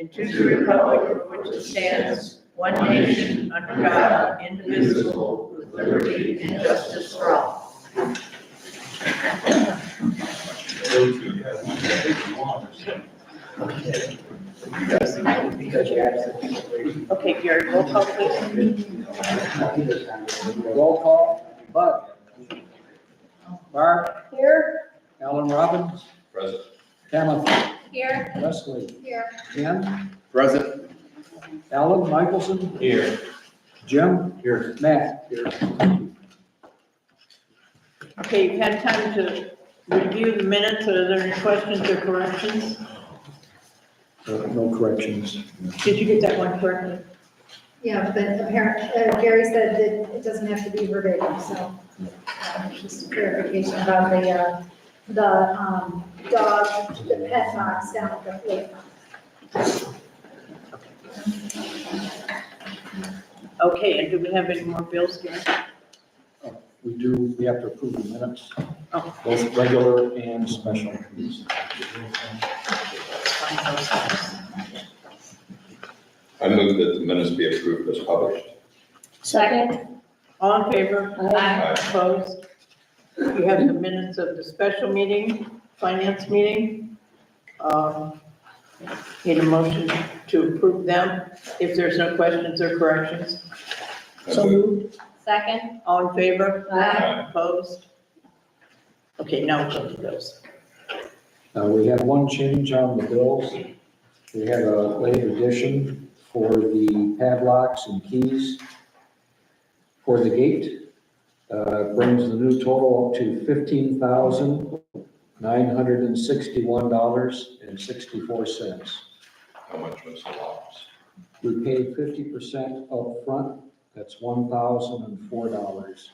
and to the republic for which it stands, one nation, under God, indivisible, with liberty and justice for all. Okay, Gary, roll call please. Roll call, Bud. Barb. Here. Alan Robbins. Present. Tammy. Here. Leslie. Here. Ken. Present. Alan Michelson. Here. Jim. Here. Matt. Here. Okay, you've had time to review the minutes. Are there any questions or corrections? No corrections. Did you get that one corrected? Yeah, but apparently, Gary said that it doesn't have to be verbatim, so just clarification about the dog, the pet box down at the lake. Okay, and do we have any more bills, Gary? We have to approve the minutes, Oh. both regular and special. I move that the minutes be approved as published. Second. All in favor? Aye. Opposed? You have the minutes of the special meeting, finance meeting. Need a motion to approve them if there's no questions or corrections. So moved. Second. All in favor? Aye. Opposed? Okay, now we'll go to those. We have one change on the bills. We have a late addition for the padlocks and keys for the gate. Brings the new total up to $15,961.64. How much was the loss? We paid 50% up front. That's $1,004.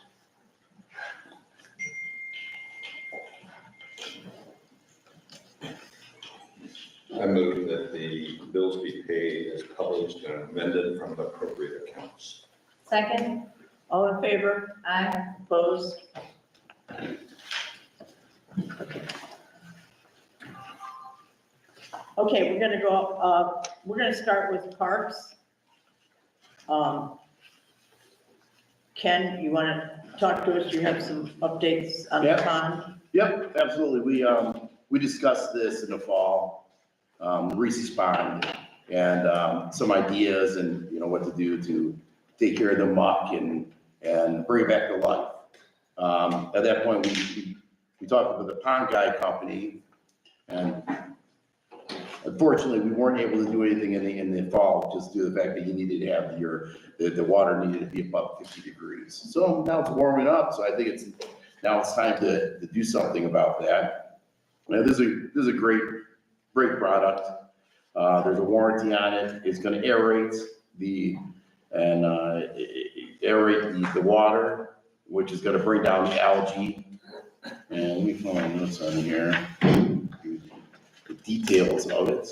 I move that the bills be paid as published and amended from the appropriate accounts. Second. All in favor? Aye. Opposed? Okay, we're gonna go, we're gonna start with parks. Ken, you wanna talk to us? You have some updates on the Yeah. pond? Yep, absolutely. We discussed this in the fall, Reese's Pond, and some ideas and, you know, what to do to take care of the muck and bring it back to life. At that point, we talked with the pond guy company, and unfortunately, we weren't able to do anything in the fall, just due to the fact that you needed to have the water needed to be above 50 degrees. So now it's warming up, so I think it's time to do something about that. And this is a great product. There's a warranty on it. It's going to aerate aerate the water, which is going to bring down the algae. And we find this on here, the details of it.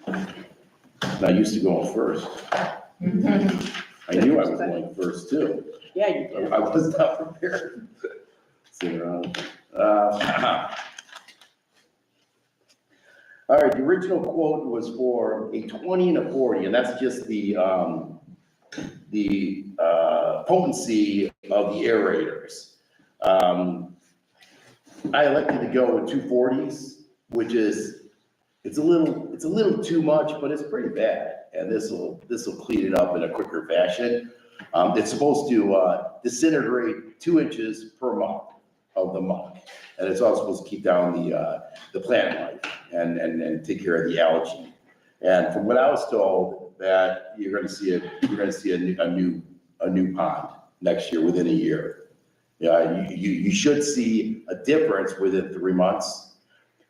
And I used to go first. I knew I was going first too. Yeah, you did. I was not prepared. All right, the original quote was for a 20 and a 40, and that's just the potency of the aerators. I elected to go with 240s, which is, it's a little too much, but it's pretty bad. And this will clean it up in a quicker fashion. It's supposed to disintegrate 2 inches per month of the muck. And it's also supposed to keep down the plant life and take care of the algae. And from what I was told, that you're going to see a new pond next year, within a year. Yeah, you should see a difference within 3 months.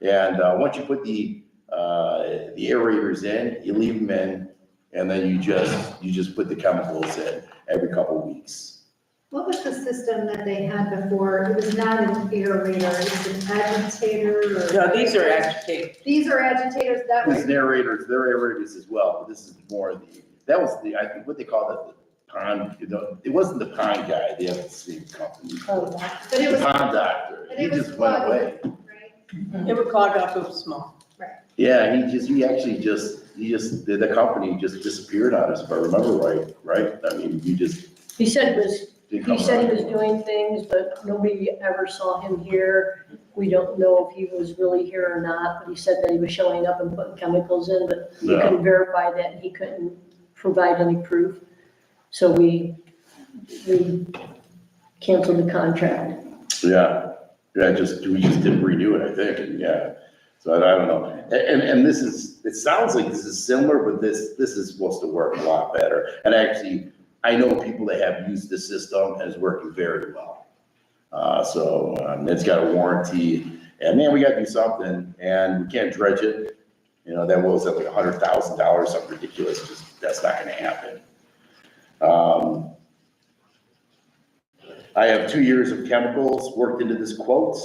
And once you put the aerators in, you leave them in, and then you just put the chemicals in every couple of weeks. What was the system that they had before? It was not an aerator, it was an agitator or? No, these are agitators. These are agitators, that These was, aerators, they're aerators as well, but this is more I think what they call it, the pond, it wasn't the pond guy, they have the same company. but it The was, pond doctor, but he it was just went away. plugged, right? It would clog up if it was small. Yeah, the company just disappeared on us, if I remember right? I mean, He said it was, didn't he come said he around was anymore. doing things, but nobody ever saw him here. We don't know if he was really here or not, but he said that he was showing up and putting chemicals in, but we Yeah. couldn't verify that, and he couldn't provide any proof. So we canceled the contract. Yeah, we just didn't renew it, I think, and yeah. So I don't know. And it sounds like this is similar, but this is supposed to work a lot better. And actually, I know people that have used this system and it's working very well. It's got a warranty, and man, we gotta do something, and we can't dredge it. You know, that was at like $100,000, something ridiculous, that's not gonna happen. I have 2 years of chemicals worked into this quote.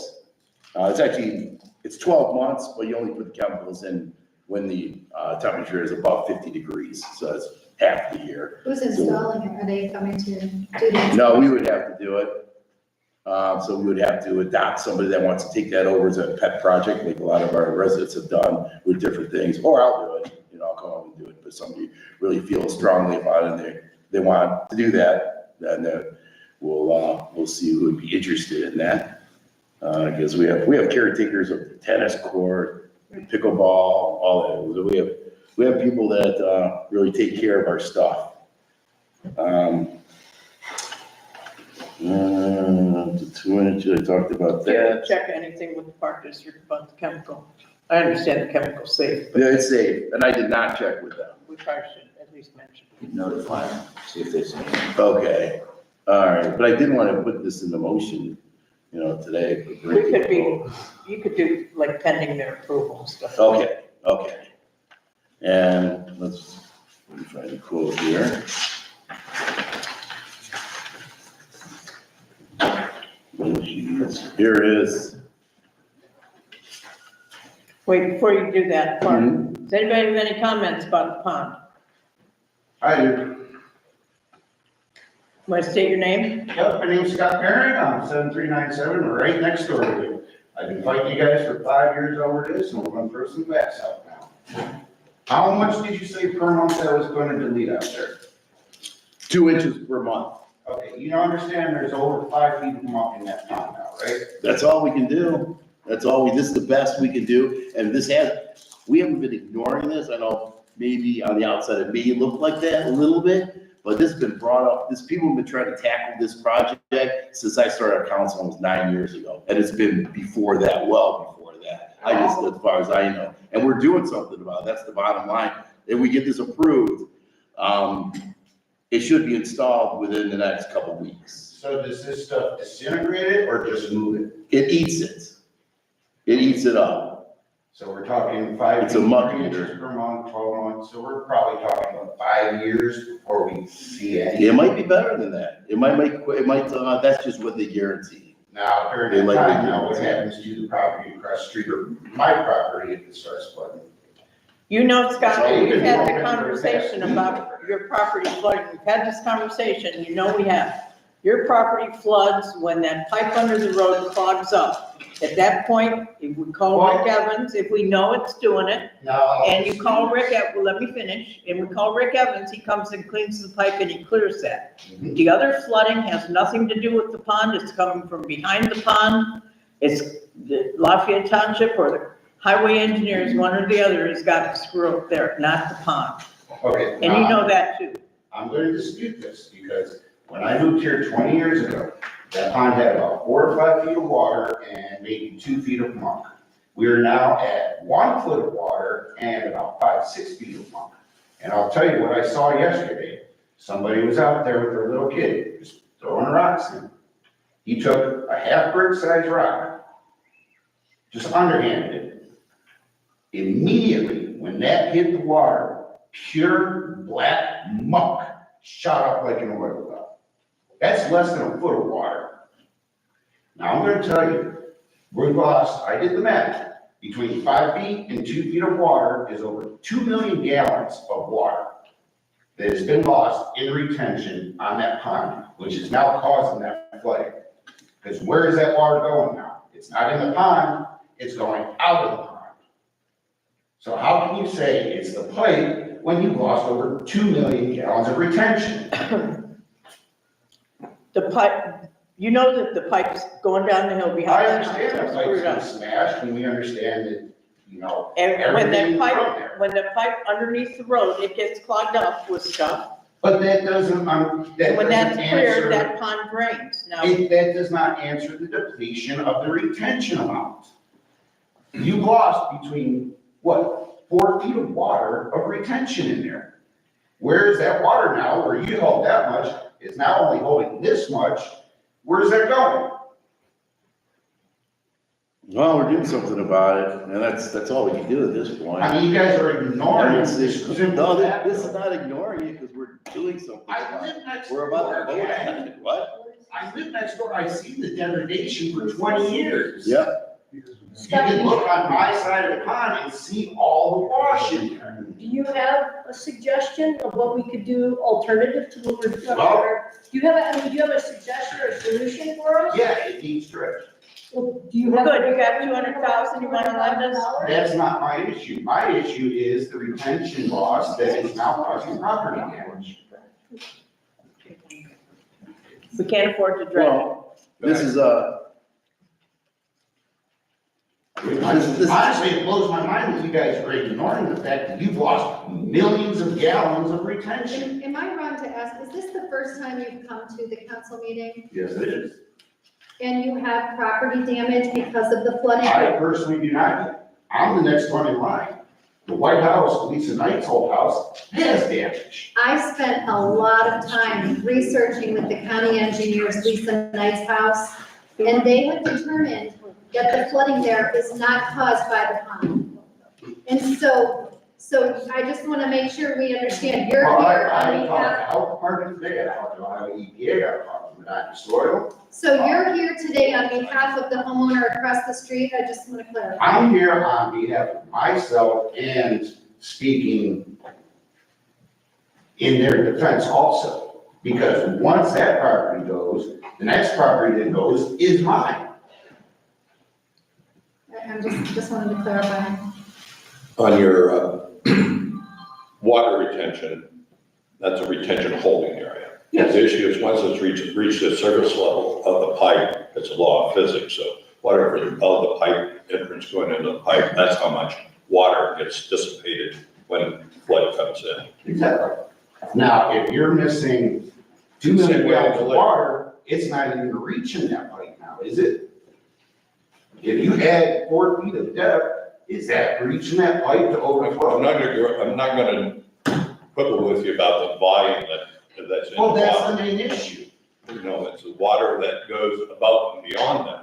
It's 12 months, but you only put the chemicals in when the temperature is above 50 degrees, so that's half the year. Who's installing it? Are they coming to do that? No, we would have to do it. So we would have to adopt somebody that wants to take that over as a pet project, like a lot of our residents have done with different things, or I'll do it, I'll come home and do it, but somebody really feels strongly about it and they want to do that, then we'll see who would be interested in that. Because we have caretakers of the tennis court, pickleball, all that. We have people that really take care of our stuff. The 2 inches, I talked about Yeah, that. check anything with the park district about the chemical. I understand the chemical's safe, but Yeah, it's safe, and I did not check with them. we probably should at least mention. Notify them, see if they say. Okay, all right, but I didn't want to put this into motion, today. You could do like pending their approval and stuff. Okay. And let me find the quote here. Here it is. Wait, before you do that part, Mhm. does anybody have any comments about the pond? I do. Want to state your name? Yep, my name's Scott Parent, I'm 7397, right next door to you. I've been fighting you guys for 5 years over this, and we're gonna throw some backs out now. How much did you say per month that was gonna delete out there? 2 inches per month. Okay, you understand there's over 5 feet of muck in that pond now, right? That's all we can do. This is the best we can do. And we haven't been ignoring this. I know maybe on the outside it may look like that a little bit, but this has been brought up. People have been trying to tackle this project since I started on council almost 9 years ago. And it's been before that, well before that. As far as I know. And we're doing something about it. That's the bottom line. If we get this approved, it should be installed within the next couple weeks. So does this stuff disintegrate it or just move it? It eats it. It eats it up. So we're talking 5 It's a muck feet, 3 eater. inches per month, 12 months, so we're probably talking about 5 years before we see anything. It might be better than that. That's just what they guarantee. Now, during They that like time, it. now what happens to the property across the street or my property if it starts flooding? You know, Scott, So we've you've had been the working for conversation that. about your property flooding. We've had this conversation, you know we have. Your property floods when that pipe under the road clogs up. At that point, if we call Rick Evans, if we know it's doing it, Now. and you call Rick Evans, let me finish, and we call Rick Evans, he comes and cleans the pipe and he clears that. The other flooding has nothing to do with the pond, it's coming from behind the pond. It's the Lafayette Township or the highway engineers, one or the other, has got to screw up there, not the pond. Okay. And you know that too. I'm going to dispute this because when I moved here 20 years ago, that pond had about 4 or 5 feet of water and maybe 2 feet of muck. We are now at 1 foot of water and about 5, 6 feet of muck. And I'll tell you what I saw yesterday. Somebody was out there with their little kid, just throwing rocks in. He took a half brick size rock, just underhanded it. Immediately, when that hit the water, pure black muck shot up like an oil well. That's less than a foot of water. Now, I'm gonna tell you, we've lost, I did the math, between 5 feet and 2 feet of water is over 2 million gallons of water that has been lost in retention on that pond, which is now causing that flooding. Because where is that water going now? It's not in the pond, it's going out of the pond. So how can you say it's the pipe when you've lost over 2 million gallons of retention? The pipe, you know that the pipe's going down the hill I behind the house. understand that It's pipes screwed get up. smashed, and we understand that, you know, And when everything that from pipe, there. when the pipe underneath the road, it gets clogged up with stuff. But that doesn't, And when that's cleared, answer, that pond drains. Now, that does not answer the depletion of the retention amount. You lost between, what, 4 feet of water of retention in there. Where is that water now, where you held that much, is now only holding this much, where's that going? Well, we're doing something about it, and that's all we can do at this point. I mean, you guys are ignoring It's- this it's- simple No, fact. this is not ignoring it, because we're doing something I about it. live next We're door, about to vote man. on it, what? I live next door, I've seen the degradation for 20 years. Yep. You can look on my side of the pond and see all the wash in there. Do you have a suggestion of what we could do alternative to what we're doing? Well- Do you have a suggestion or a solution for us? Yeah, it needs drip. Well, do you have? Good, you got 200,000 you wanna lend us? That's not my issue. My issue is the retention loss that is now causing property damage. we can't afford to drain it. Well, this is Honestly, it blows my mind that you guys are ignoring the fact that you've lost millions of gallons of retention. Am I wrong to ask, is this the first time you've come to the council meeting Yes, it is. and you have property damage because of the flooding? I personally do not. I'm the next one in line. The White House, Lisa Knight's old house, has damage. I spent a lot of time researching with the county engineers, Lisa Knight's house, and they have determined that the flooding there is not caused by the pond. And so I just want to make sure we understand, you're Well, here I on talked behalf, to Health Department today, I talked to Ohio EPA, I talked to Medina Soil. so you're here today on behalf of the homeowner across the street, I just want to clarify. I'm here on behalf of myself and speaking in their defense also. Because once that property goes, the next property that goes is mine. I'm just wanted to clarify. On your water retention, that's a retention holding area. Yes. The issue is once it's reached the surface level of the pipe, it's a law of physics, so whatever of the pipe entrance going into the pipe, that's how much water gets dissipated when flood comes in. Exactly. Now, if you're missing 2 million gallons of water, it's not even reaching that pipe now, is it? If you add 4 feet of depth, is that reaching that pipe to overflow? I'm not gonna quibble with you about the volume that's in the Well, that's water. the main issue. You know, it's the water that goes above and beyond that.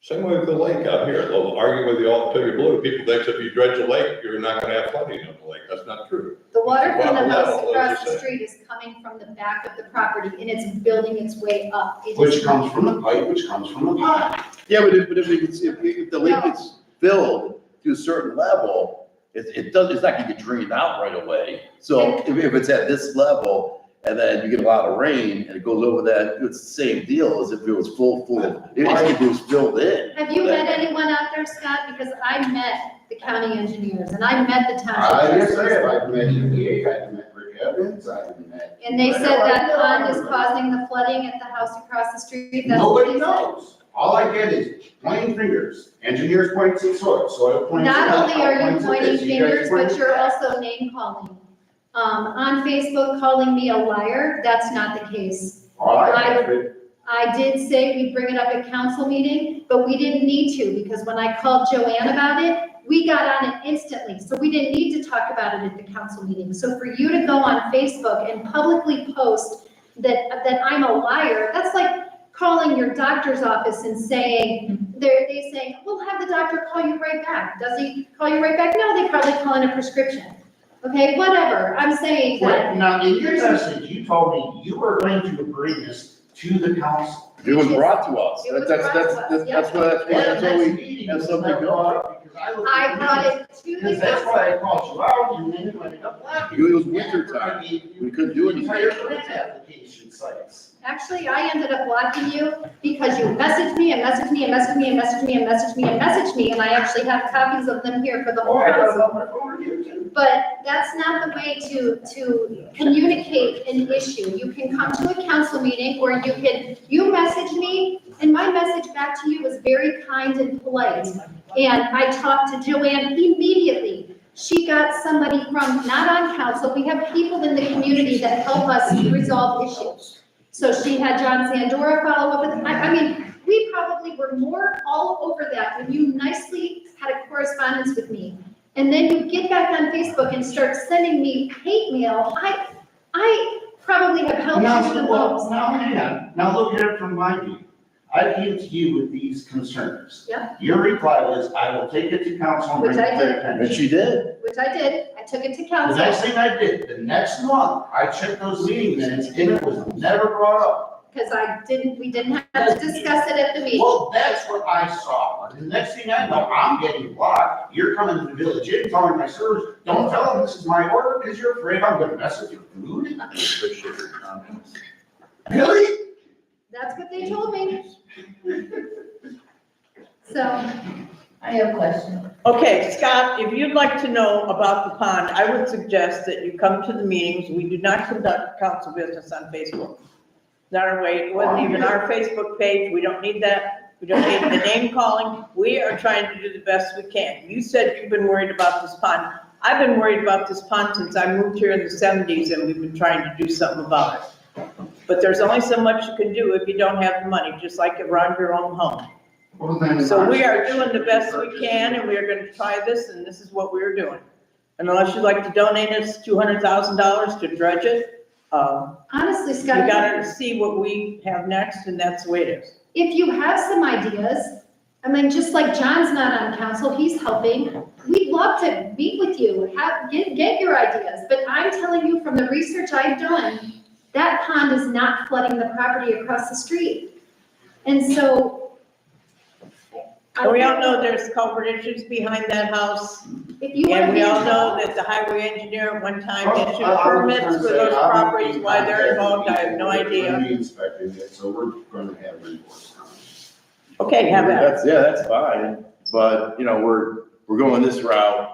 Same way with the lake out here. They'll argue with you all till you're blue. People think if you dredge a lake, you're not gonna have flooding in the lake. That's not true. The water from the Water house level, across as you the say. street is coming from the back of the property and it's building its way up. It is Which comes from the pipe, which comes from the pond. Yeah, but if we can see, if the lake gets filled to a certain level, it's not gonna get drained out right away. So if it's at this level, and then you get a lot of rain, and it goes over that, it's the same deal as if it was full, if it was filled in. Have you met anyone out there, Scott? Because I met the county engineers and I met the Yes, township I have. trustees. I've met EPA, I've met Rick Evans, I've met. And they said that pond is causing the flooding at the house across the street. That's what Nobody they said. knows. All I get is pointing fingers. Engineers point to soil points to. Not only are you points to pointing this, you guys fingers, point but to you're that. also name calling. On Facebook, calling me a liar, that's not the case. All I get is I did say we'd bring it up at council meeting, but we didn't need to, because when I called Joanne about it, we got on it instantly, so we didn't need to talk about it at the council meeting. So for you to go on Facebook and publicly post that I'm a liar, that's like calling your doctor's office and saying, they saying, we'll have the doctor call you right back. Does he call you right back? No, they probably call in a prescription. Okay, whatever, I'm saying that. Now, in your message, you told me you were going to bring this to the council. It was brought to us. It was That's brought to us, what, yeah. that's why we have something going. I brought it to the Because that's council. why I called you out, and then you ended up laughing. It was winter time. We couldn't do anything. Entire grant application sites. Actually, I ended up blocking you because you messaged me and messaged me and messaged me and messaged me and messaged me and messaged me, and I actually have copies of them here for the Oh, whole I got it council. on my phone here too. But that's not the way to communicate an issue. You can come to a council meeting, or you message me, and my message back to you was very kind and polite. And I talked to Joanne immediately. She got somebody from, not on council, we have people in the community that help us resolve issues. So she had John Sandora follow up with, I mean, we probably were more all over that when you nicely had a correspondence with me. And then you get back on Facebook and start sending me hate mail. I probably have helped you the most. Now, hang on, now look at it from my view. I came to you with these concerns. Yeah. Your reply was, I will take it to council and bring it Which I to their did. And attention. she did. Which I did. I took it to The council. next thing I did, the next month, I checked those meeting minutes and it was never brought up. Because we didn't have to discuss it at the meeting. Well, that's what I saw. The next thing I know, I'm getting blocked. You're coming to the village inn, telling my servers, don't tell them this is my order because you're afraid I'm gonna mess with your food. Really? That's what they told me. So, I have a question. Okay, Scott, if you'd like to know about the pond, I would suggest that you come to the meetings. We do not conduct council business on Facebook. Not our way, it wasn't even our Facebook page. We don't need that. We don't need the name calling. We are trying to do the best we can. You said you've been worried about this pond. I've been worried about this pond since I moved here in the 70s, and we've been trying to do something about it. But there's only so much you can do if you don't have the money, just like around your own home. Well, then. So we are doing the best we can, and we are gonna try this, and this is what we're doing. And unless you'd like to donate us $200,000 to dredge it, honestly, you Scott, gotta see what we have next, and that's the way it is. if you have some ideas, I mean, just like John's not on council, he's helping. We'd love to meet with you, get your ideas. But I'm telling you from the research I've done, that pond is not flooding the property across the street. And so. And we all know there's culvert issues behind that house, If you want to and be we all know involved, that the highway engineer at one time Oh, issued I was permits gonna for say, those I'm properties, in why they're contact involved, I have no with people idea. who are gonna be inspecting it, so we're gonna have recourse on it. Okay, have at it. That's fine, but, you know, we're going this route.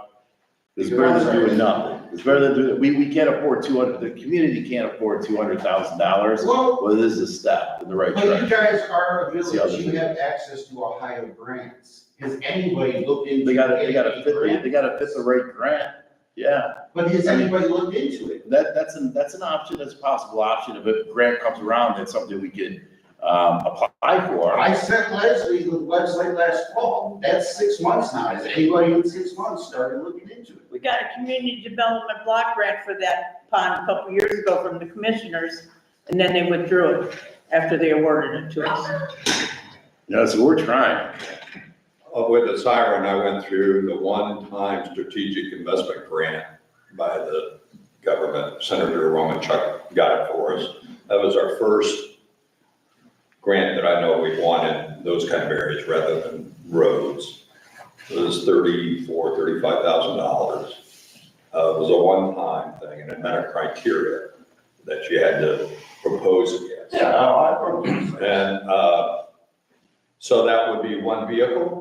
It's better than doing nothing. It's better than doing, we can't afford the community can't afford $200,000. Well, Well, this is a step in the right but you direction. guys are a That's the other village, you thing. have access to Ohio grants. Has anybody looked into? They gotta getting a fit, grant? they gotta fit the right grant, yeah. But has anybody looked into it? That's an option, that's a possible option. If a grant comes around, that's something we could, apply for. I sent Leslie the website last fall, that's 6 months now, has anybody in 6 months started looking into it? We got a community development block grant for that pond a couple years ago from the commissioners, and then they withdrew it after they awarded it to us. Yeah, so we're trying. With the siren, I went through the one-time strategic investment grant by the government. Senator Romanchuk got it for us. That was our first grant that I know we've wanted those kind of areas rather than roads. It was $35,000. It was a one-time thing, and it met a criteria that you had to propose against. Yeah, I probably. And so that would be one vehicle.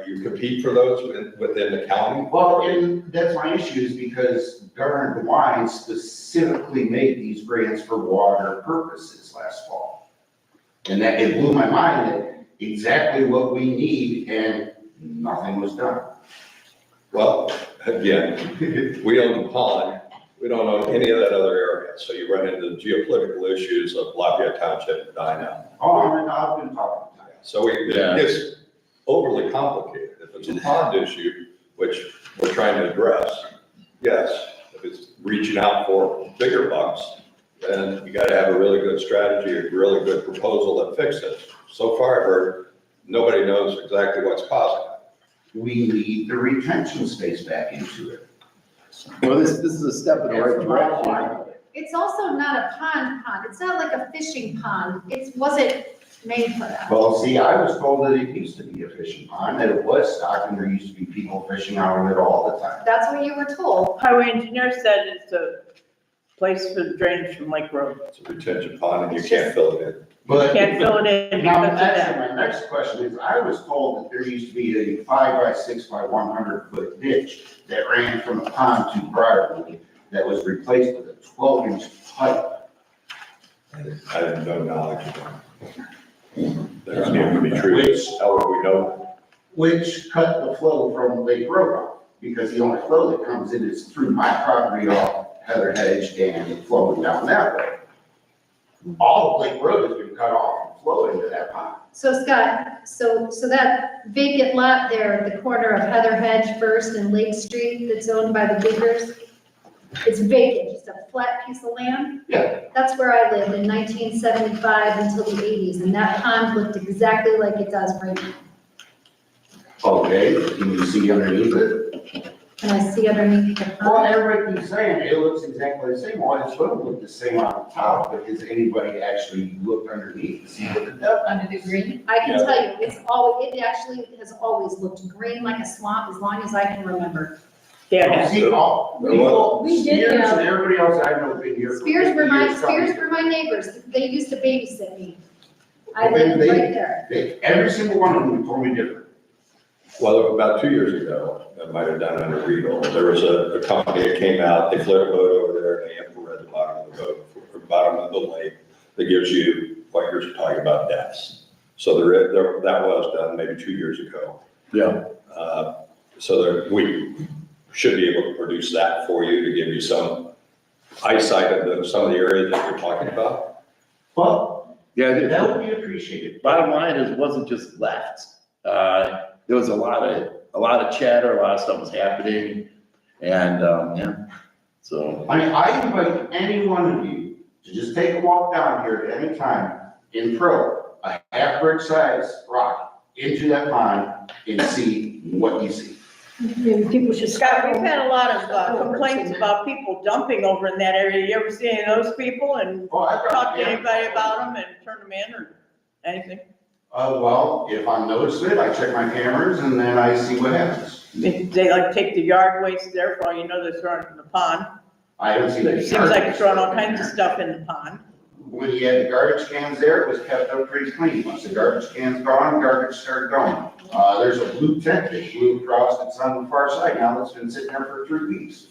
You compete for those within the county. Well, and that's my issue is because Governor DeWine specifically made these grants for water purposes last fall. And that, it blew my mind that exactly what we need and nothing was done. Well, again, we own the pond. We don't own any of that other area. So you run into the geopolitical issues of Lafayette Township and Dinah. Oh, I've been talking to you. So Yeah. it's overly complicated. If it's a pond issue, which we're trying to address, yes. If it's reaching out for bigger bucks, then you gotta have a really good strategy, a really good proposal that fixes it. So far, I've heard, nobody knows exactly what's causing it. We need the retention space back into it. Well, this is a step in the right That's the bottom direction. line of it. it's also not a pond. It's not like a fishing pond. Was it made for that. Well, see, I was told that it used to be a fishing pond, that it was stocked, and there used to be people fishing out of it all the time. That's what you were told. Highway engineer said it's a place for drainage from Lake Road. It's a retention pond and you can't fill it in. But Can't fill it in now, because of actually, that. my next question is, I was told that there used to be a 5 by 6 by 100 foot ditch that ran from the pond to Briarwood that was replaced with a 12-inch pipe. I have no knowledge of that. That's not to be true. However, we know, Which cut the flow from Lake Road off, because the only flow that comes in is through my property off Heather Hedge and flowing down that way. All of Lake Road has been cut off and flowed into that pond. So Scott, so that vacant lot there at the corner of Heather Hedge First and Lake Street that's owned by the Diggers, it's vacant, just a flat piece of land? Yeah. That's where I lived in 1975 until the 80s, and that pond looked exactly like it does right now. Okay, can you see underneath it? And I see underneath the Well, pond. everybody keeps saying it looks exactly the same. Well, it's going to look the same on the top, but has anybody actually looked underneath to see what the depth? Under the green? I can tell you, it actually has always looked green like a swamp as long as I can remember. Yeah, See, all, There was- We did Spears have- and everybody else I know been here for 50 years. Spears were my neighbors. They used to babysit me. I Okay, lived they- right there. Every single one of them told me different. well, about 2 years ago, I might have done it under Regal, there was a company that came out, they flew a boat over there, and they infrared the bottom of the boat, or bottom of the lake, that gives you what you're talking about depths. So that was done maybe 2 years ago. Yeah. So we should be able to produce that for you to give you some eyesight of some of the areas that you're talking about. Well, Yeah, that would be appreciated. bottom line is, it wasn't just left. There was a lot of chatter, a lot of stuff was happening, and, yeah, so. I mean, I invite any one of you to just take a walk down here at any time and throw a half brick size rock into that pond and see what you see. Maybe people should. Scott, we've had a lot of complaints about people dumping over in that area. You ever see any of those people and Oh, I've got- talk to anybody about them and turn them in or anything? Well, if I notice it, I check my cameras and then I see what happens. They like take the yard waste there, for all you know, they're throwing it in the pond. I haven't seen. It any seems like garbage they're throwing all in kinds of there. stuff in the pond. When you had the garbage cans there, it was kept up pretty clean. Once the garbage can's gone, garbage started going. There's a blue tent that blew across, it's on the far side now, that's been sitting there for 3 weeks.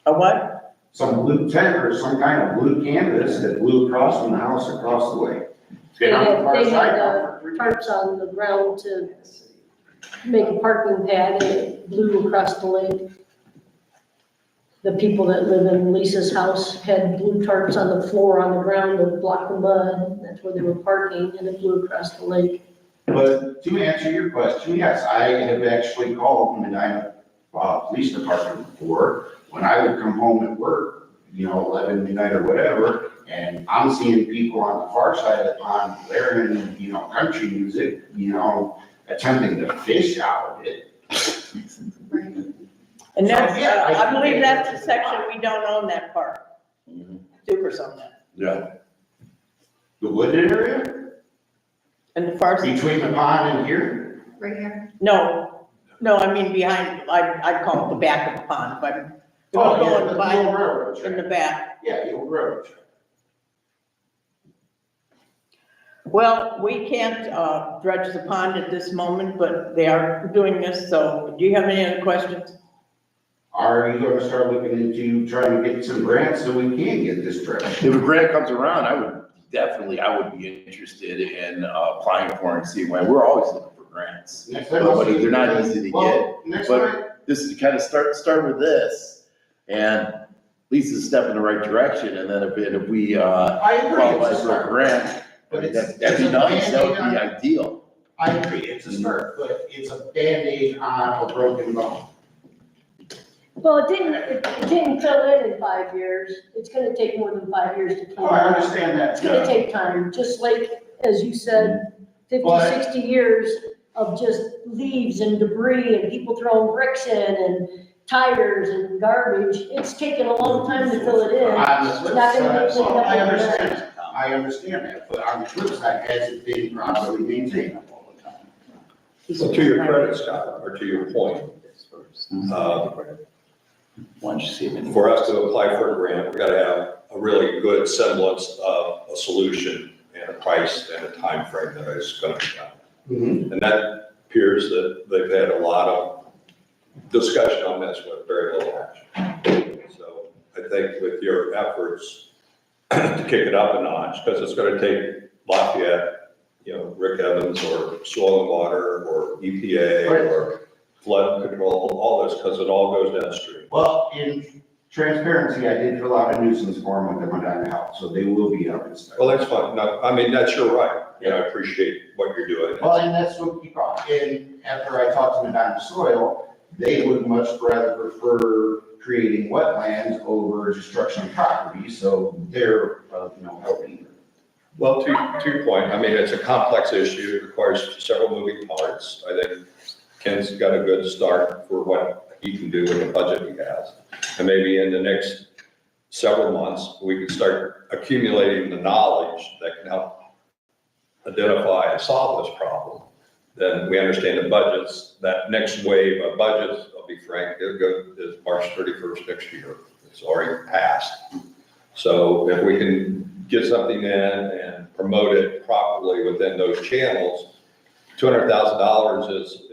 A what? Some blue tent or some kind of blue canvas that blew across from the house across the way. It's They been on the had, far they side had now for 3 weeks. tarps on the ground to make a parking pad, and it blew across the lake. The people that live in Lisa's house had blue tarps on the floor on the ground to block the mud. That's where they were parking, and it blew across the lake. But to answer your question, yes, I have actually called the Medina Police Department before. When I would come home at work, 11 midnight or whatever, and I'm seeing people on the far side of the pond blaring, country music, attempting to fish out of it. And that's, So, yeah, I- I believe that's the section we don't own that part. Super something. Yeah. The wooded area And the far, between the pond and here, Right here. no, I mean behind, I'd call it the back of the pond, but if oh, I'm yeah, going the by old railroad in the track. back. Yeah, the old railroad track. Well, we can't dredge the pond at this moment, but they are doing this, so do you have any other questions? Are you gonna start looking into trying to get some grants so we can get this dredged? If a grant comes around, I would be interested in applying for and seeing why. We're always looking for grants. Next time I'll But see you. they're not easy to Well, next time, But this is kind of start with this, and at least it's a step in the right direction, and then if we I agree, qualify it's a for a start. grant, But it's. that'd be it's a nice, that would Band-Aid be on- ideal. I agree, it's a start, but it's a Band-Aid on a broken bone. Well, it didn't fill in 5 years. It's gonna take more than 5 years to Oh, clean I it up. understand that. It's gonna take time, just like, as you said, 50, But- 60 years of just leaves and debris and people throwing bricks in and tires and garbage. It's taken a long time to fill it in. On the flip Not gonna side, get cleaned up I overnight. understand, I I understand that, but on the flip side, has it been properly maintained all the time? Well, to your credit, Scott, or to your point, Why don't you see it? for us to apply for a grant, we gotta have a really good semblance of a solution and a price and a time frame that is gonna be done. And that appears that they've had a lot of discussion on this with very little action. So I think with your efforts to kick it up a notch, because it's gonna take Lafayette, Rick Evans or Soil and Water or EPA or flood control, all this, because it all goes downstream. Well, in transparency, I did fill out a nuisance form with them on that house, so they will be up inspected. Well, that's fine. No, I mean, that's your right. And I appreciate what you're doing. Well, and that's what you got. And after I talked to Medina Soil, they would much rather prefer creating wetlands over destruction of property, so they're, helping. Well, to your point, I mean, it's a complex issue. It requires several moving parts. I think Ken's got a good start for what he can do with the budget he has. And maybe in the next several months, we can start accumulating the knowledge that can help identify and solve this problem. Then we understand the budgets. That next wave of budgets, I'll be frank, it'll go is March 31st next year. It's already passed. So if we can get something in and promote it properly within those channels, $200,000 is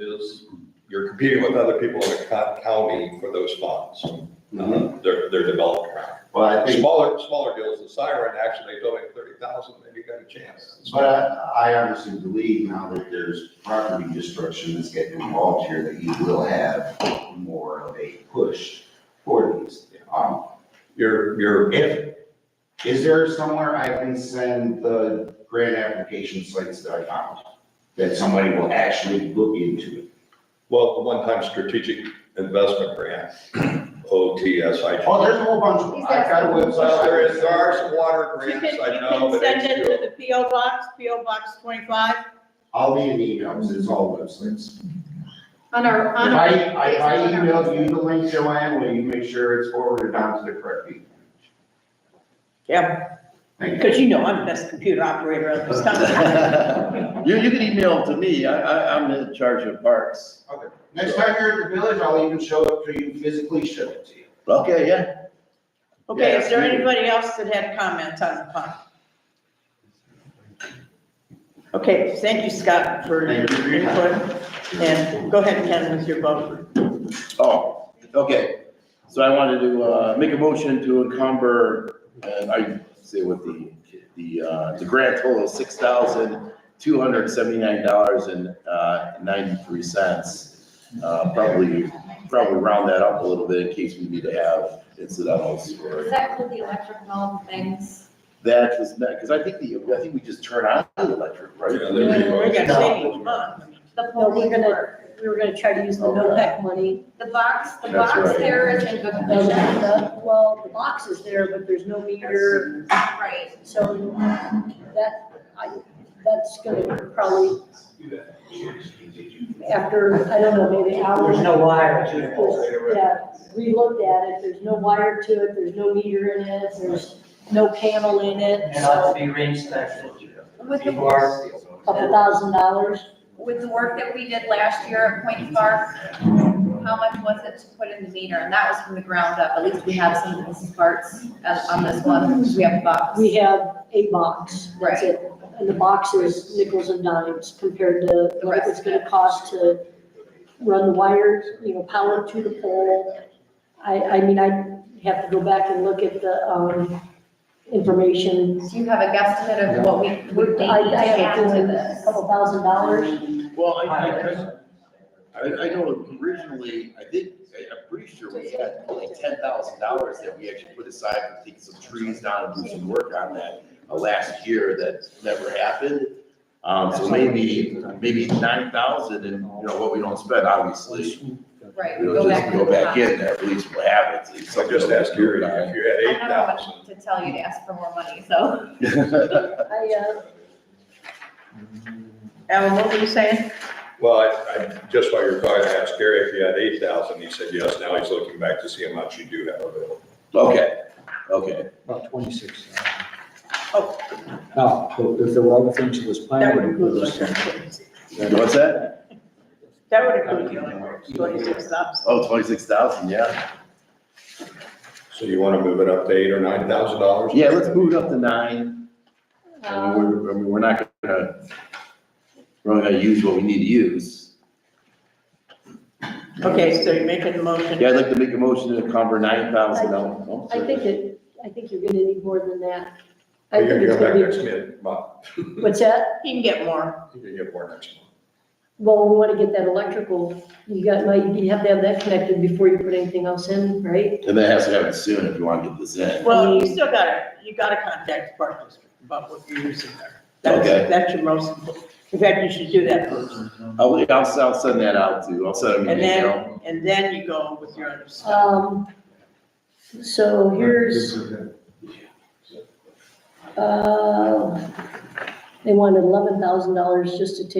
you're competing with other people in the county for those funds. They're developed around. Well, I think, Smaller deals, the Siren, actually, they donate 30,000, maybe you got a chance. but I honestly believe now that there's property destruction that's getting involved here, that you will have more of a push for these. Is there somewhere I can send the grant application sites that I found? That somebody will actually look into it? Well, the one-time strategic investment grant, OTSI. Oh, there's a whole bunch of them. I've got a website. There are some water You grants, I can know, but send it it's to the P.O. Box, P.O. Box 25. I'll be in emails, it's all websites. On our, If on I, our. if I email you the link, Joanne, will you make sure it's forwarded down to the correct people? Yeah, Thank you. because I'm the best computer operator at this time. You can email it to me. I'm in charge of parks. Okay. Next time you're at the village, I'll even show up to you, physically show it to you. Okay, yeah. Okay, is there Yeah. anybody else that had comments on the pond? Okay, thank you, Scott, for your Thank you for your time. input. And go ahead, Ken, with your vote. Oh, okay. So I wanted to make a motion to encumber, and I say what the grant total is $6,279.93. Probably round that up a little bit in case we need to have incidentals Does for that include the electric and all the things? that. Because I think we just turn on the electric, right? Yeah, We're gonna save each month. The No, pole work, we were gonna try to use the NOPEC money. the box That's right. there is in good condition. Well, the box is there, but there's no meter, Right. so that's gonna probably, after, I don't know, maybe hours. There's no wire to the pole. Yeah, we looked at it, there's no wire to it, there's no meter in it, there's no panel in it, And ought so to be re-inspected With the, before. $2,000. with the work that we did last year at Point Park, how much was it to put in the meter? And that was from the ground up. At least we have some of the pieces parts on this one. We have a box. We have a box, that's it. And the box is nickels and dimes compared to what it's gonna cost to run the wires, power to the pole. I mean, I have to go back and look at the, information. Do you have a guesstimate of what we would need to I have add to to do this? $2,000. Well, I know originally, I'm pretty sure we had like $10,000 that we actually put aside to take some trees down and do some work on that last year that never happened. So maybe 9,000 and, what we don't spend, obviously, Right. we'll just go back in there, at least we'll have it. It's So just ask Gary, if you I had don't know 8,000. what to tell you to ask for more money, so. Alan, what were you saying? Well, I just while you're talking, I asked Gary if you had 8,000, he said yes, now he's looking back to see how much you do have available. Okay. About 26,000. Oh, Now, if there were other things in this plan. that would we include could- electric. What's that? That would include the electric, 26,000. Oh, 26,000, yeah. So you want to move it up to $8,000 or $9,000? Yeah, let's move it up to 9. Um, We're not we're only gonna use what we need to use. Okay, so you're making a motion. Yeah, I'd like to make a motion to encumber $9,000. I think you're gonna need more than that. I You're think going it's to come back gonna next month. be, what's that? He can get more. You can get more next month. Well, we wanna get that electrical, you have to have that connected before you put anything else in, right? And that has to happen soon if you want to get this in. Well, you still you gotta contact the park district about what you're using there. Okay. That's your most important. In fact, you should do that first. I'll send that out too. I'll send them an And email. then you go with your other stuff. So here's, they wanted $11,000 just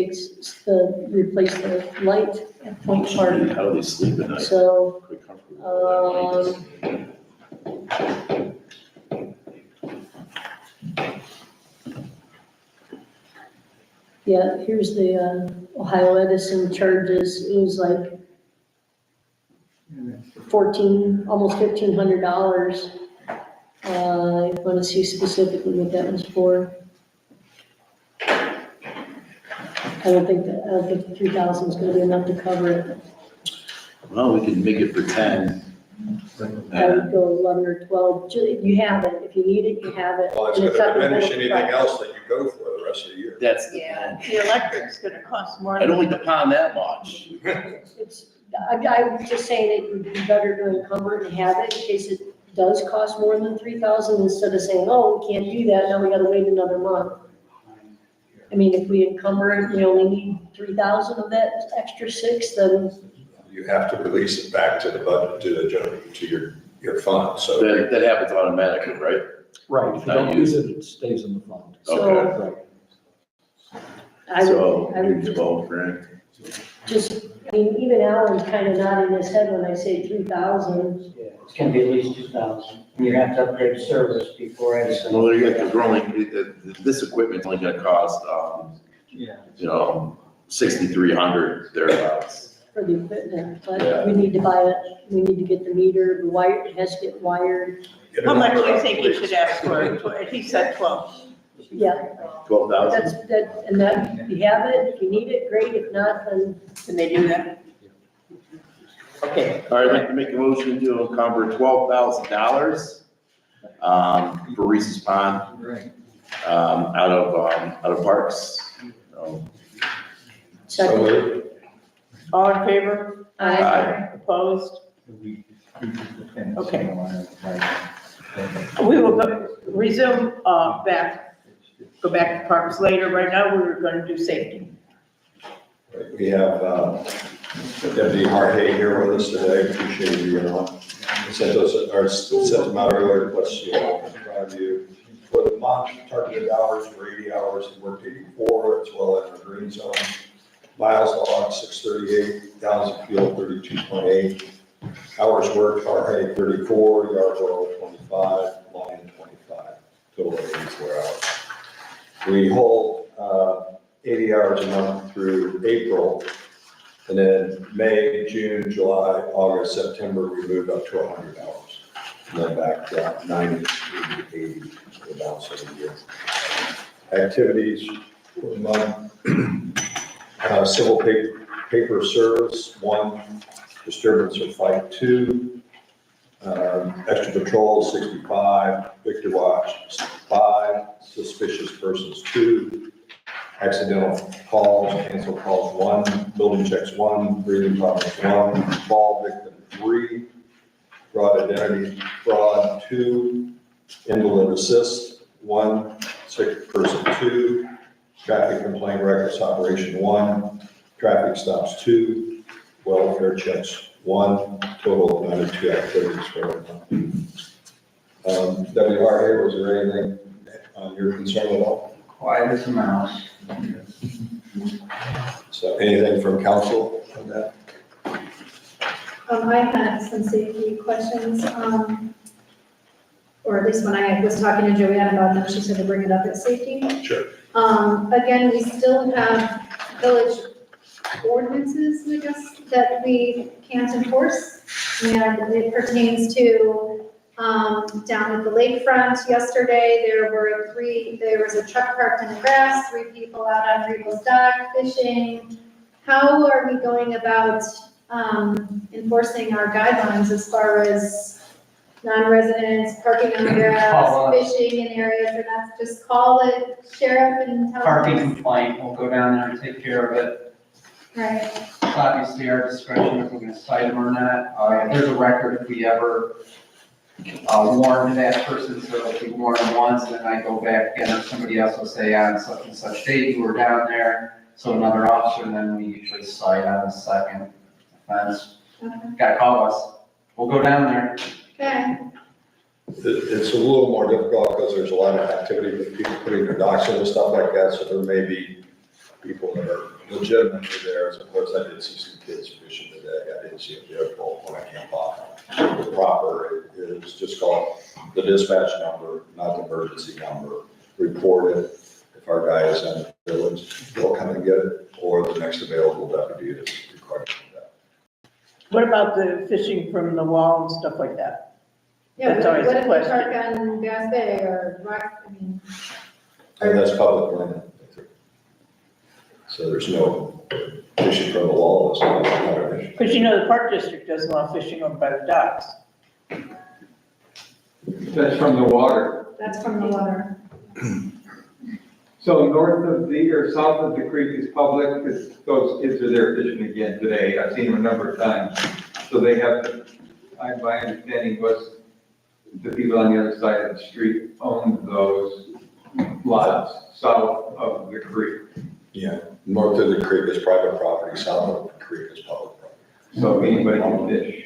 to replace the light at Point Park. How do they sleep at night? So, Quite comfortable at night. yeah, here's the Ohio Edison charges, it was like almost $1,500. I want to see specifically what that was for. I don't think the 3,000 is gonna be enough to cover it. Well, we can make it for 10. I would go 11 or 12, you have it, if you need it, you have it. Well, it's And going not to gonna diminish go up anything front. else that you go for the rest of the year. That's the Yeah, plan. the electric's gonna cost more. I don't like the pond that much. I was just saying it would be better to encumber it and have it in case it does cost more than 3,000 instead of saying, oh, we can't do that, now we gotta wait another month. I mean, if we encumber it, we only need 3,000 of that extra 6, then You have to release it back to the budget, to your fund, so. That happens automatically, right? Right, if you don't use it, it stays in the fund. so Right. I So, would do 12 grand. just, I mean, even Alan's kind of nodding his head when I say 3,000. Yeah, it's gonna be at least 2,000. And you have to upgrade service before Edison. Well, because we're only, this equipment's only gonna cost, Yeah. 6,300 thereabouts. For the equipment, Yeah. but we need to buy it, we need to get the meter, the wire, it has to get wired. Get How it much do up, you think you please. should ask for? He said 12. Yeah, 12,000? and that, if you have it, if you need it, great, if not, then Can they do that? Okay. All right, I'd like to make a motion to encumber $12,000, for Reese's Pond, Right. out of parks. second. So, All in favor? Aye. Opposed? Okay. We will resume, go back to parks later. Right now, we're going to do safety. we have, Deputy Harhay here with us today, appreciate you being on. He sent them out earlier, let's, provide you for the month, targeted hours were 80 hours, he worked 84, as well as the green zone. Miles logged 638, gallons of fuel 32.8. Hours worked, Harhay 34, yard roll 25, line 25, total of 84 hours. We hold 80 hours a month through April, and then May, June, July, August, September, we moved up to 100 hours. And then back down 90, 80, for the balance of the year. Activities for the month, civil paper service, 1, disturbance or fight, 2, extra patrol, 65, Victor watch, 5, suspicious persons, 2, accidental calls, cancel calls, 1, building checks, 1, breathing problems, 1, fall victim, 3, fraud identity fraud, 2, invalid assist, 1, sick person, 2, traffic complaint reckless operation, 1, traffic stops, 2, welfare checks, 1, total of 92 activities for the month. WRA, was there anything on your concern at all? Quiet as a mouse. So anything from council on that? I had some safety questions. or at least when I was talking to Joanne about them, she said to bring it up at safety. Sure. Again, we still have village ordinances, I guess, that we can't enforce. And it pertains to, down at the lakefront yesterday, there was a truck parked in the grass, 3 people out on Regal's dock fishing. How are we going about, enforcing our guidelines as far as non-residents parking on the Call grass, us. fishing in areas, or not, just call it sheriff and tell Parking them? complaint, we'll go down there and take care of it. Right, It's obviously our discretion if we're gonna cite them or not. There's a record if we ever warn that person, so if we warn them once, then I go back again, or somebody else will say on such and such date, you were down there. So another officer, and then we usually cite on the second offense. okay, Gotta call us. We'll go down there. okay, It's a little more difficult because there's a lot of activity with people putting their docks in and stuff like that, so there may be people that are legitimately there. Of course, I did see some kids fishing today. I didn't see a vehicle when I came by. The proper is just call the dispatch number, not the emergency number. Report it. If our guy is in the village, they'll come and get it, or the next available deputy is required to do that. What about the fishing from the wall and stuff like that? yeah, That's what always a if we question. park on Bass Bay or Rock, I mean, And that's public land. So there's no fishing from the wall, it's not an issue. Because you know, the park district doesn't allow fishing over by the docks. That's from the water. that's from the water. So north of the, or south of the creek is public, because those kids are there fishing again today. I've seen them a number of times. So they have, my understanding was the people on the other side of the street owned those lots south of the creek. Yeah, north of the creek is private property, south of the creek is public property. So anybody can fish.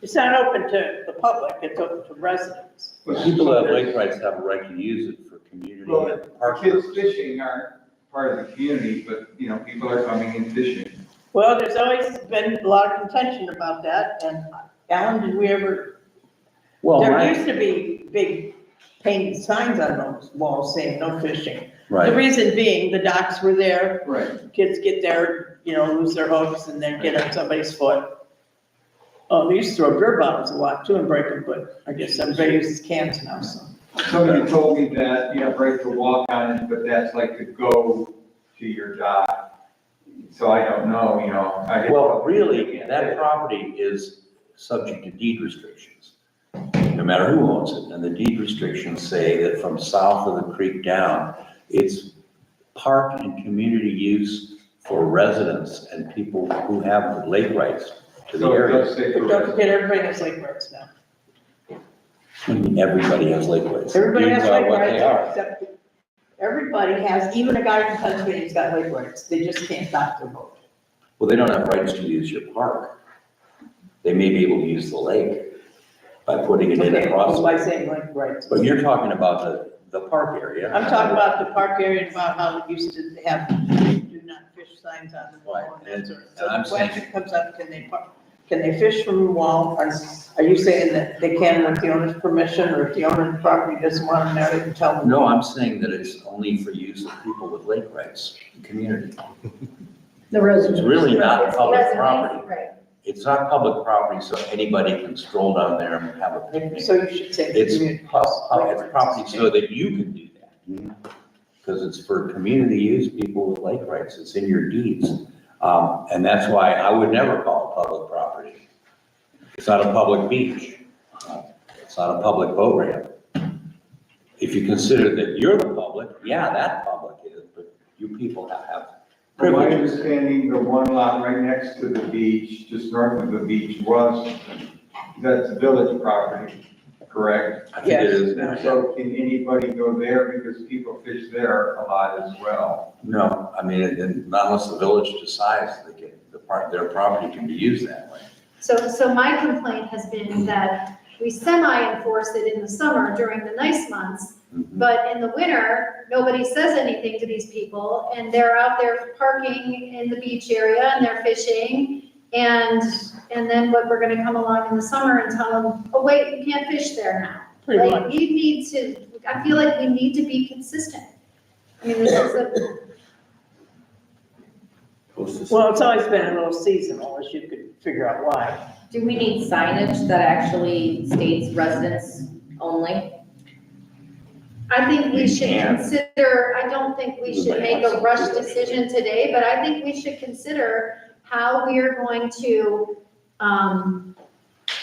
It's not open to the public, it's open to residents. People that have lake rights have a right to use it for community Well, and park kids purposes. fishing aren't part of the community, but, you know, people are coming and fishing. Well, there's always been a lot of contention about that, and Alan, did we ever, Well, there used to be big painted signs on those walls saying no fishing. The right, reason being, the docks were there, Right. kids get there, you know, lose their hooks and then get on somebody's foot. Oh, they used to throw beer bottles a lot too and break them, but I guess everybody uses cans now, so. Somebody told me that you have right to walk on it, but that's like to go to your dock. So I don't know, you know. well, really, that property is subject to deed restrictions, no matter who owns it. And the deed restrictions say that from south of the creek down, it's park and community use for residents and people who have lake rights to the So it area. does say But don't forget, everybody has lake rights now. I mean, everybody has lake rights. Everybody has Deeds are lake what they rights, are. except everybody has, even a guy from Pennsylvania's got lake rights, they just can't dock their boat. Well, they don't have rights to use your park. They may be able to use the lake by putting it in Okay, across. by saying lake rights. But you're talking about the park area. I'm talking about the park area and about how it used to have do not fish signs on the wall and that sort of. So And I'm the saying- question comes up, can they fish from the wall? Are you saying that they can with the owner's permission, or if the owner of the property doesn't want them there, they can tell them? No, I'm saying that it's only for use of people with lake rights, the community. The residents. It's really not It's public residents, property. right. It's not public property, so anybody can stroll down there and have a picnic. So you should say. the It's, community it's has lake property rights. so that you can do that. Because it's for community use, people with lake rights, it's in your deeds. And that's why I would never call it public property. It's not a public beach. It's not a public boat ramp. If you consider that you're the public, yeah, that public is, but you people have From my privileges. understanding, the one lot right next to the beach, just north of the beach, that's village property, correct? I think it is And now. so can anybody go there because people fish there a lot as well? No, I mean, not unless the village decides they can, their property can be used that way. So my complaint has been that we semi-enforce it in the summer during the nice months, but in the winter, nobody says anything to these people, and they're out there parking in the beach area and they're fishing, And then what, we're gonna come along in the summer and tell them, oh, wait, you can't fish there now. Pretty Like, much. we need to, I feel like we need to be consistent. I mean, this is a, Well, it's always been a little seasonal, as you could figure out why. Do we need signage that actually states residents only? I think we should Yeah. consider, I don't think we should make a rush decision today, but I think we should consider how we are going to,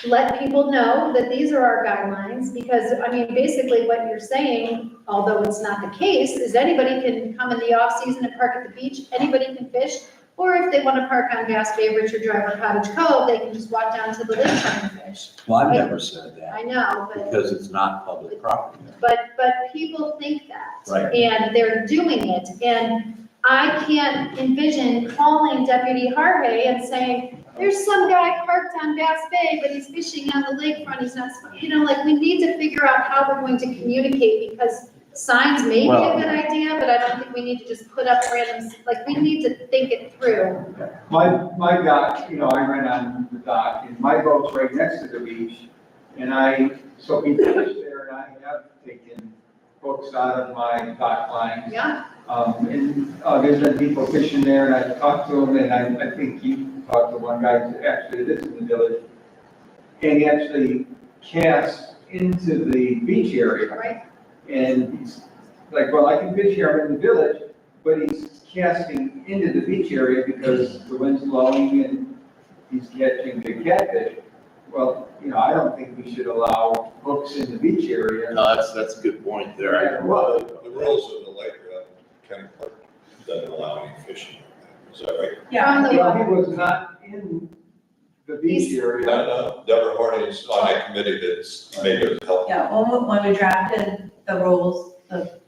let people know that these are our guidelines, because, I mean, basically what you're saying, although it's not the case, is anybody can come in the off-season and park at the beach, anybody can fish, or if they want to park on Bass Bay, Richard Drive, or Cottage Cove, they can just walk down to the lakefront and fish. Well, I've never said that, I know, but because it's not public property. But people think that. Right. And they're doing it, and I can't envision calling Deputy Harvey and saying, there's some guy parked on Bass Bay, but he's fishing on the lakefront, he's not, like, we need to figure out how we're going to communicate, because signs may be a Well- good idea, but I don't think we need to just put up random, like, we need to think it through. My dock, I rent on the dock, and my boat's right next to the beach, and so people fish there, and I have taken hooks out of my dock lines. Yeah, And there's been people fishing there, and I've talked to them, and I think you talked to one guy, who actually lives in the village, and he actually casts into the beach area. right? And he's like, well, I can fish here, I'm in the village, but he's casting into the beach area because the wind's blowing and he's catching big catfish. Well, I don't think we should allow hooks in the beach area. No, that's a good point there. Yeah, well, The rules of the lake, County Park doesn't allow any fishing. Is that right? From the Well, he water. was not in the beach area. No, Deborah Horning's on that committee that's made it help. Yeah, when we drafted the rules, the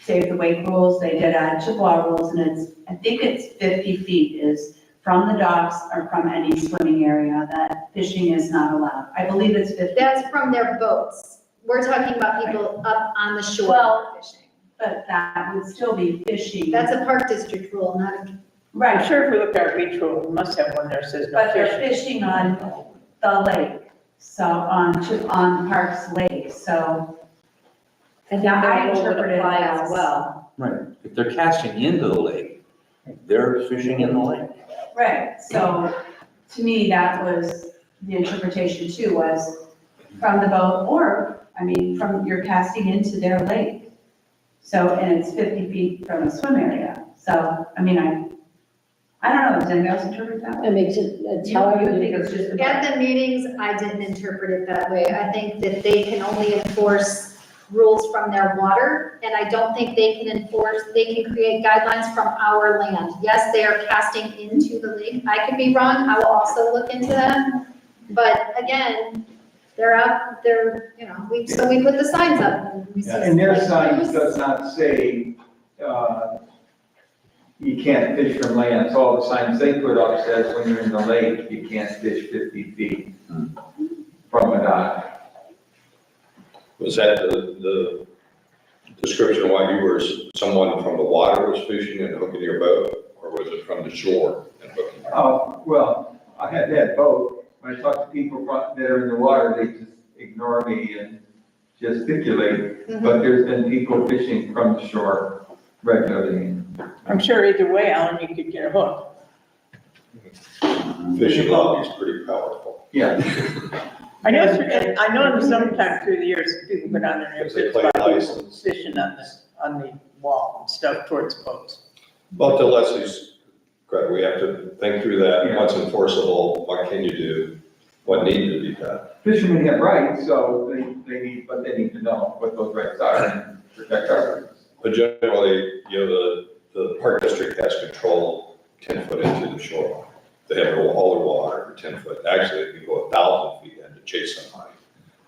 Save the Wake rules, they did add Chippewa rules, and I think it's 50 feet is from the docks or from any swimming area that fishing is not allowed. I believe it's 50. That's from their boats. We're talking about people up on the shore Well- fishing. But that would still be fishing. That's a park district rule, not a. I'm Right, sure if we look at our beach rule, we must have one there that says no but they're fishing. fishing on the lake, so on Parks Lake, so And yeah, I that interpret it apply as as well. Right. If they're casting into the lake, they're fishing in the lake. Right, so to me, that was the interpretation too, was from the boat or, from your casting into their lake. So, and it's 50 feet from a swim area. So, I don't know, does anybody else interpret that? That makes it, that's You how I you would. think it's just. At the meetings, I didn't interpret it that way. I think that they can only enforce rules from their water, and I don't think they can create guidelines from our land. Yes, they are casting into the lake. I could be wrong. I will also look into that. But again, they're out, so we put the signs up. And we say, And their like, signs does not say, you can't fish from land. So all the signs they put up says when you're in the lake, you can't fish 50 feet from a dock. Was that the description of why you were, someone from the water was fishing and hooking your boat? Or was it from the shore and hooking? Well, I had both. When I talk to people that are in the water, they just ignore me and gesticulate. But there's been people fishing from the shore regularly. I'm sure either way, Alan, you could get a hook. Fishing lobby is pretty powerful. Yeah. I know in the summertime through the years, people go down there and Because they fish play by license. fishing on the wall and stuff towards boats. But to Leslie's credit, we have to think through that. Yeah. What's enforceable? What can you do? What needs to be done? Fishermen have rights, so they need to know what those rights are and protect our rights. But generally, the park district has control 10 foot into the shore. They have all their water for 10 foot. Actually, they can go 1,000 feet in to chase somebody,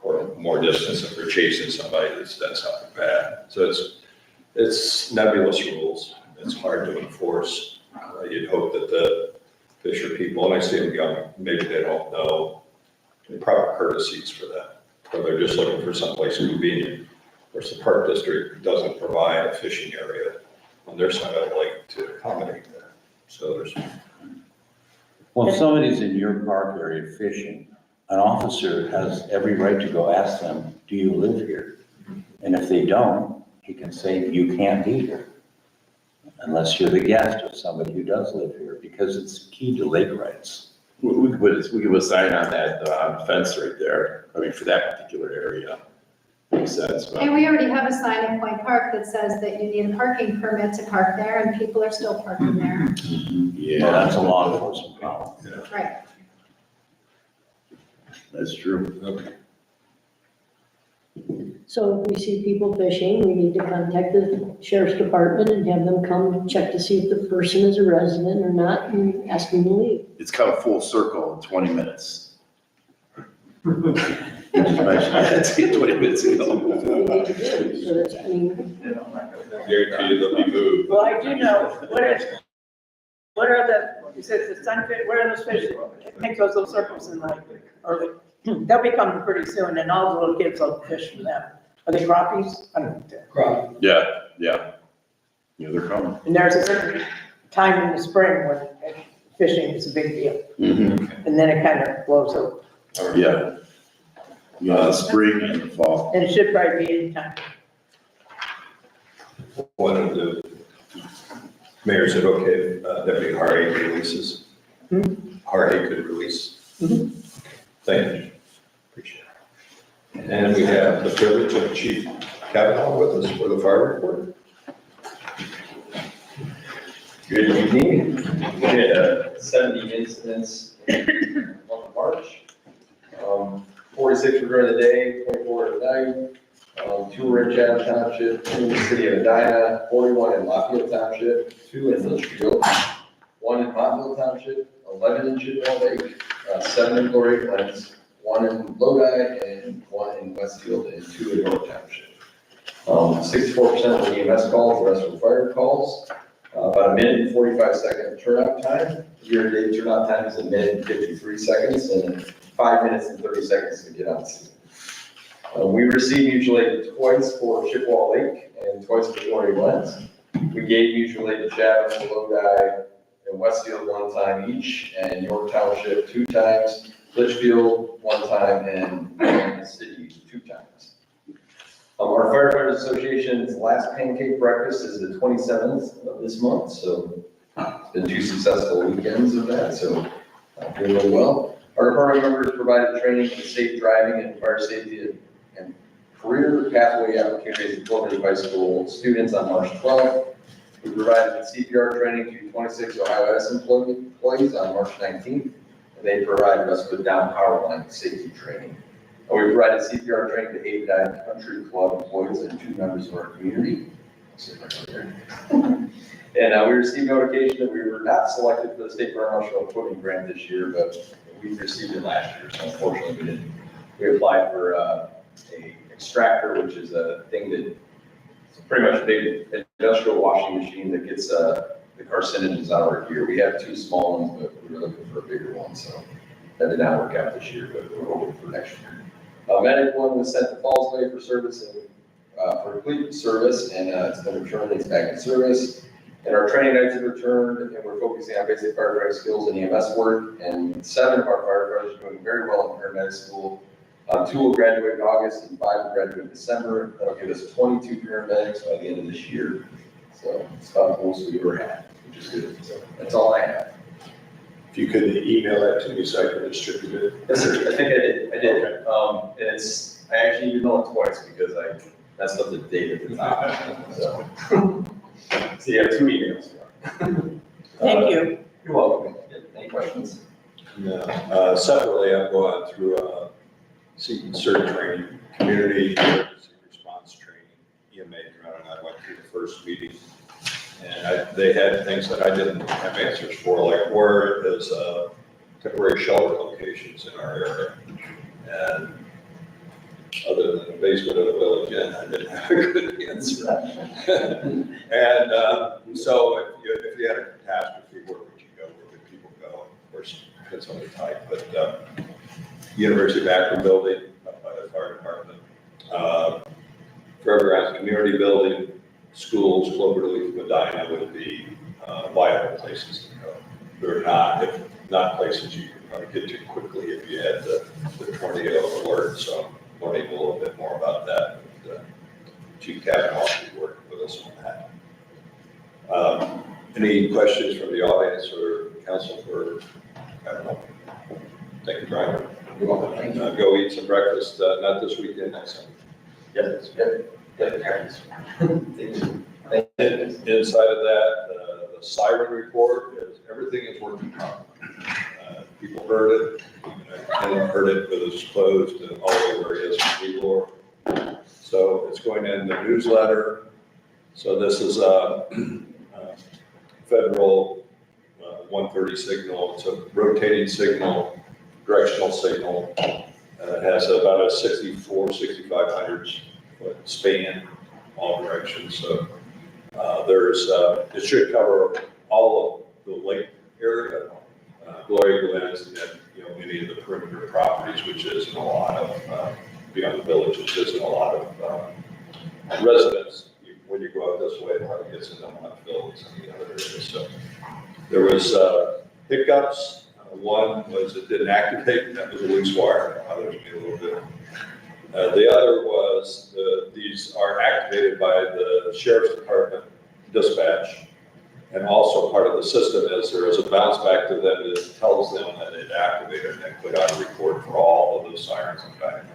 or more distance if they're chasing somebody that's done something bad. So it's nebulous rules. It's hard to enforce. You'd hope that the fisher people, and I see them young, maybe they don't know the proper courtesies for that, or they're just looking for someplace convenient. Of course, the park district doesn't provide a fishing area on their side of the lake to accommodate that. So Well, if somebody's in your park area fishing, an officer has every right to go ask them, do you live here? And if they don't, he can say, you can't be here. Unless you're the guest of somebody who does live here, because it's key to lake rights. We could put a sign on that, on the fence right there, I mean, for that particular area. Makes sense, but. And we already have a sign in Point Park that says that you need a parking permit to park there, and people are still parking there. Well, Yeah, that's a law enforcement problem. Right. that's true. Okay. So if we see people fishing, we need to contact the sheriff's department and have them come check to see if the person is a resident or not and ask them to leave. It's come full circle in 20 minutes. Imagine 20 minutes ago. That's what we need to do. So that's, I mean, Guarantee they'll be moved. Well, I do know, what are the, you said the sunfish, what are those fish that make those little circles in like, or they'll be coming pretty soon and all the little kids will fish for them. Are they crappies? I don't know. Yeah, yeah. Yeah, they're coming. And there's a certain time in the spring when fishing is a big deal, and then it kind of blows over. Yeah. Yeah, the spring and the fall. And it should probably be any time. One of the mayor said, okay, Deputy Hardy releases. Hardy could release. Thank you. Appreciate it. And we have the privilege of Chief Kavanaugh with us for the fire report. Good evening. We had 70 incidents in the month of March. 46 were during the day, 24 at night. 2 were in Chatham Township, 2 in the city of Medina, 41 in Lafayette Township, 2 in Litchfield, 1 in Montville Township, 11 in Chippewa Lake, 7 in Glory Glens, 1 in Lodi, and 1 in Westfield, and 2 in North Township. 64% were EMS calls, the rest were fire calls. About a minute and 45 second turnout time. Year-to-date turnout time is a minute and 53 seconds, and 5 minutes and 30 seconds to get on scene. We receive mutual aid twice for Chippewa Lake and twice for Glory Glens. We gave mutual aid to Chatham, Lodi, and Westfield 1 time each, and York Township 2 times, Litchfield 1 time, and the city 2 times. Our Firefighters Association's last pancake breakfast is the 27th of this month, so it's been 2 successful weekends of that, so doing really well. Our department members provided training for safe driving and fire safety and career pathway opportunities at Cloverleaf High School students on March 12th. We provided CPR training to 26 Ohio Edison employees on March 19th, and they provided us with down power line safety training. We provided CPR training to 8 Diamond Country Club employees and 2 members of our community. And we received notification that we were not selected for the State Fire Marshal Equipment Grant this year, but we received it last year, so unfortunately we didn't. We applied for a extractor, which is a thing that it's pretty much a big industrial washing machine that gets the carcinogens out of our gear. We have 2 small ones, but we were looking for a bigger one, so that did not work out this year, but we're hoping for next year. Medic 1 was sent to Fallsville for service and for complete service, and it's been returned, it's back in service. And our training nights have returned, and we're focusing on basic firefighting skills and EMS work, and 7 of our firefighters are doing very well in paramedic school. 2 will graduate in August, and 5 will graduate in December. That'll give us 22 paramedics by the end of this year. So it's about the most we ever had, which is good. So that's all I have. If you could email that to me so I can distribute it. Yes, sir. I think I did. Okay. I actually emailed it twice because I messed up the date at the top. So you have 2 emails. Thank you. You're welcome. Any questions? No. Separately, I'm going through seeking cert training, community emergency response training, EMA, and I went through the first meeting. And they had things that I didn't have answers for, like where is temporary shelter locations in our area. And other than the basement of the village inn, I didn't have a good answer. And so if you had a catastrophe, where would you go? Where would people go? Of course, it depends on the type, but University of Akron building up by the fire department, Forever Grounds Community Building, schools, Cloverleaf, Medina would be viable places to go. They're not, if not places you can probably get to quickly if you had the tornado alert, so learning a little bit more about that. But, Chief Kavanaugh will be working with us on that. Any questions from the audience or council for Kavanaugh? Thank you, Brian. You're welcome. Thank you. Go eat some breakfast, not this weekend, next Sunday. Yes, yes. Inside of that, the siren report is, everything is working properly. People heard it, and heard it, but it's closed and all over areas for people. So it's going in the newsletter. So this is a federal 130 signal. It's a rotating signal, directional signal. It has about a 6,500 foot span, all directions. So it should cover all of the lake area, Gloria Glen's, and any of the perimeter properties, which isn't a lot of, beyond the village, which isn't a lot of residents. When you go out this way, it probably gets into Montville and some of the other areas. So there was hiccups. One was it didn't activate, and that was a loose wire. Others made a little bit. The other was these are activated by the sheriff's department dispatch, and also part of the system is there is a bounce back to them that tells them that it activated and they put out a report for all of those sirens in fact.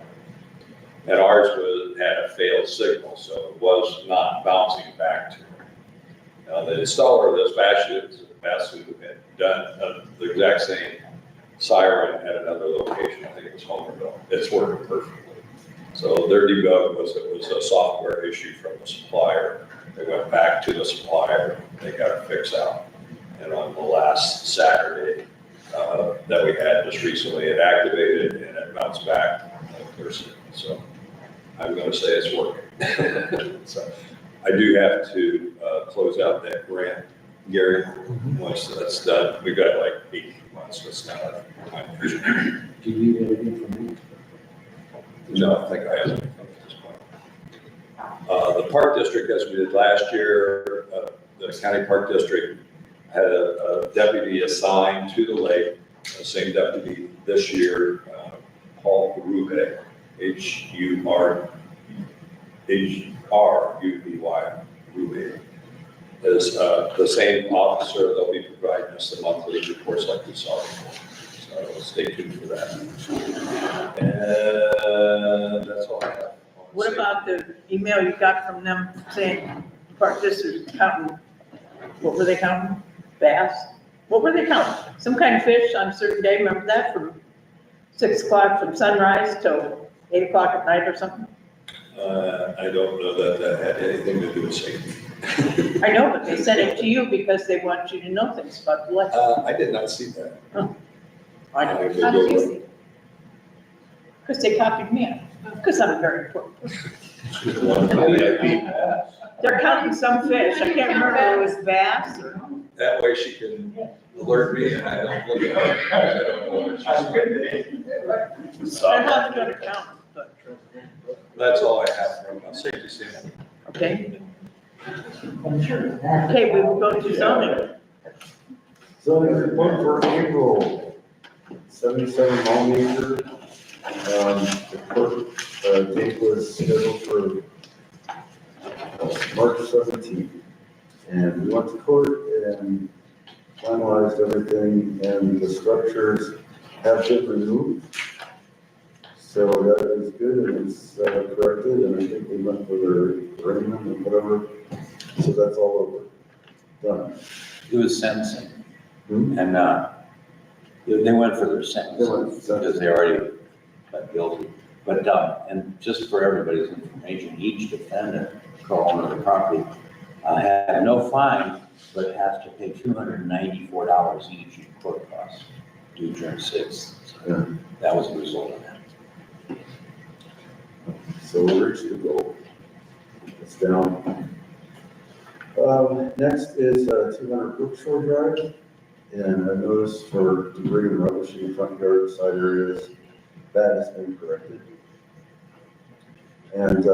And ours had a failed signal, so it was not bouncing back to them. Now the installer of this Basu had done the exact same siren at another location. I think it was Homerville. It's working perfectly. So their debug was it was a software issue from the supplier. They went back to the supplier. They got it fixed out. And on the last Saturday that we had just recently, it activated and it bounced back. So I'm going to say it's working. So I do have to close out that grant, Gary. Once that's done, we've got like 18 months. That's not a time pressure. Do you need anything from me? No, I think I have anything at this point. The park district, as we did last year, the county park district had a deputy assigned to the lake, the same deputy this year, Paul Rubey, H-U-R-U-B-Y, Rubey, is the same officer. They'll be providing us the monthly reports like we saw before. So stay tuned for that. And that's all I have. What about the email you got from them saying park district counting, what were they counting? Bass? What were they counting? Some kind of fish on a certain day, remember that, from 6 o'clock from sunrise till 8 o'clock at night or something? I don't know that that had anything to do with safety. I know, but they sent it to you because they want you to know things about the lake. I did not see that. I know, How did you see? because they copied me on, because I'm very important. They're counting some fish, I can't remember if it was bass or. That way she can alert me and I don't look at her. I don't know what she's doing. I'm not gonna count, but, That's all I have from a safety standpoint. okay. Okay, we will go to zoning. Zoning report for April, 77 Longacre. The court date was scheduled for March 17th. And we went to court and finalized everything, and the structures have been removed. So that is good, and it's corrected, and I think we went for the arraignment and whatever. So that's all over, done. It was sentencing. Hmm? And they went for their sentence They went for sentencing. because they already got guilty. But, and just for everybody's information, each defendant, co-owner of the property, had no fine, but has to pay $294 each in court costs due June 6th. Yeah. So that was the result of that. So we reached the goal. It's down. Next is 200 Brookshore Drive. And I noticed for debris and rubbish in the front yard, side areas, that has been corrected. And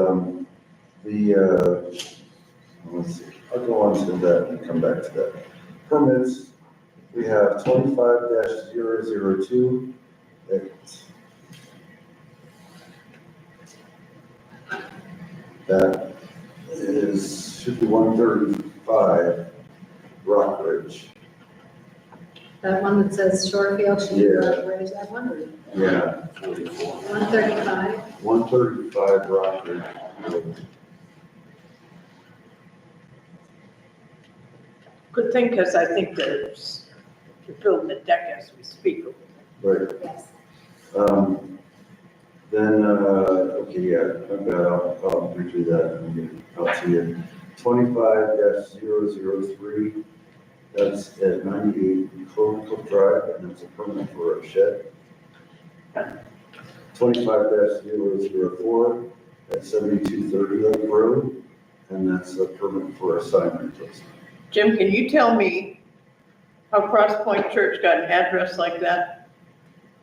let's see, I'll go on to that and come back to that. Permits We have 25-002. That is, should be 135 Rock Ridge. That one that says Shorefield, should be Yeah. Rock Ridge, I wondered. Yeah, 135. 135 Rock Ridge. Good thing, because I think there's, you're building the deck as we speak. Right. Yes. Then, okay, yeah, I've got, I'll redo that and get it out to you. 25-003, that's at 98 Clover Drive, and it's a permit for a shed. 25-004, at 7230 Lake Road, and that's a permit for a sign replacement. Jim, can you tell me how Cross Point Church got an address like that?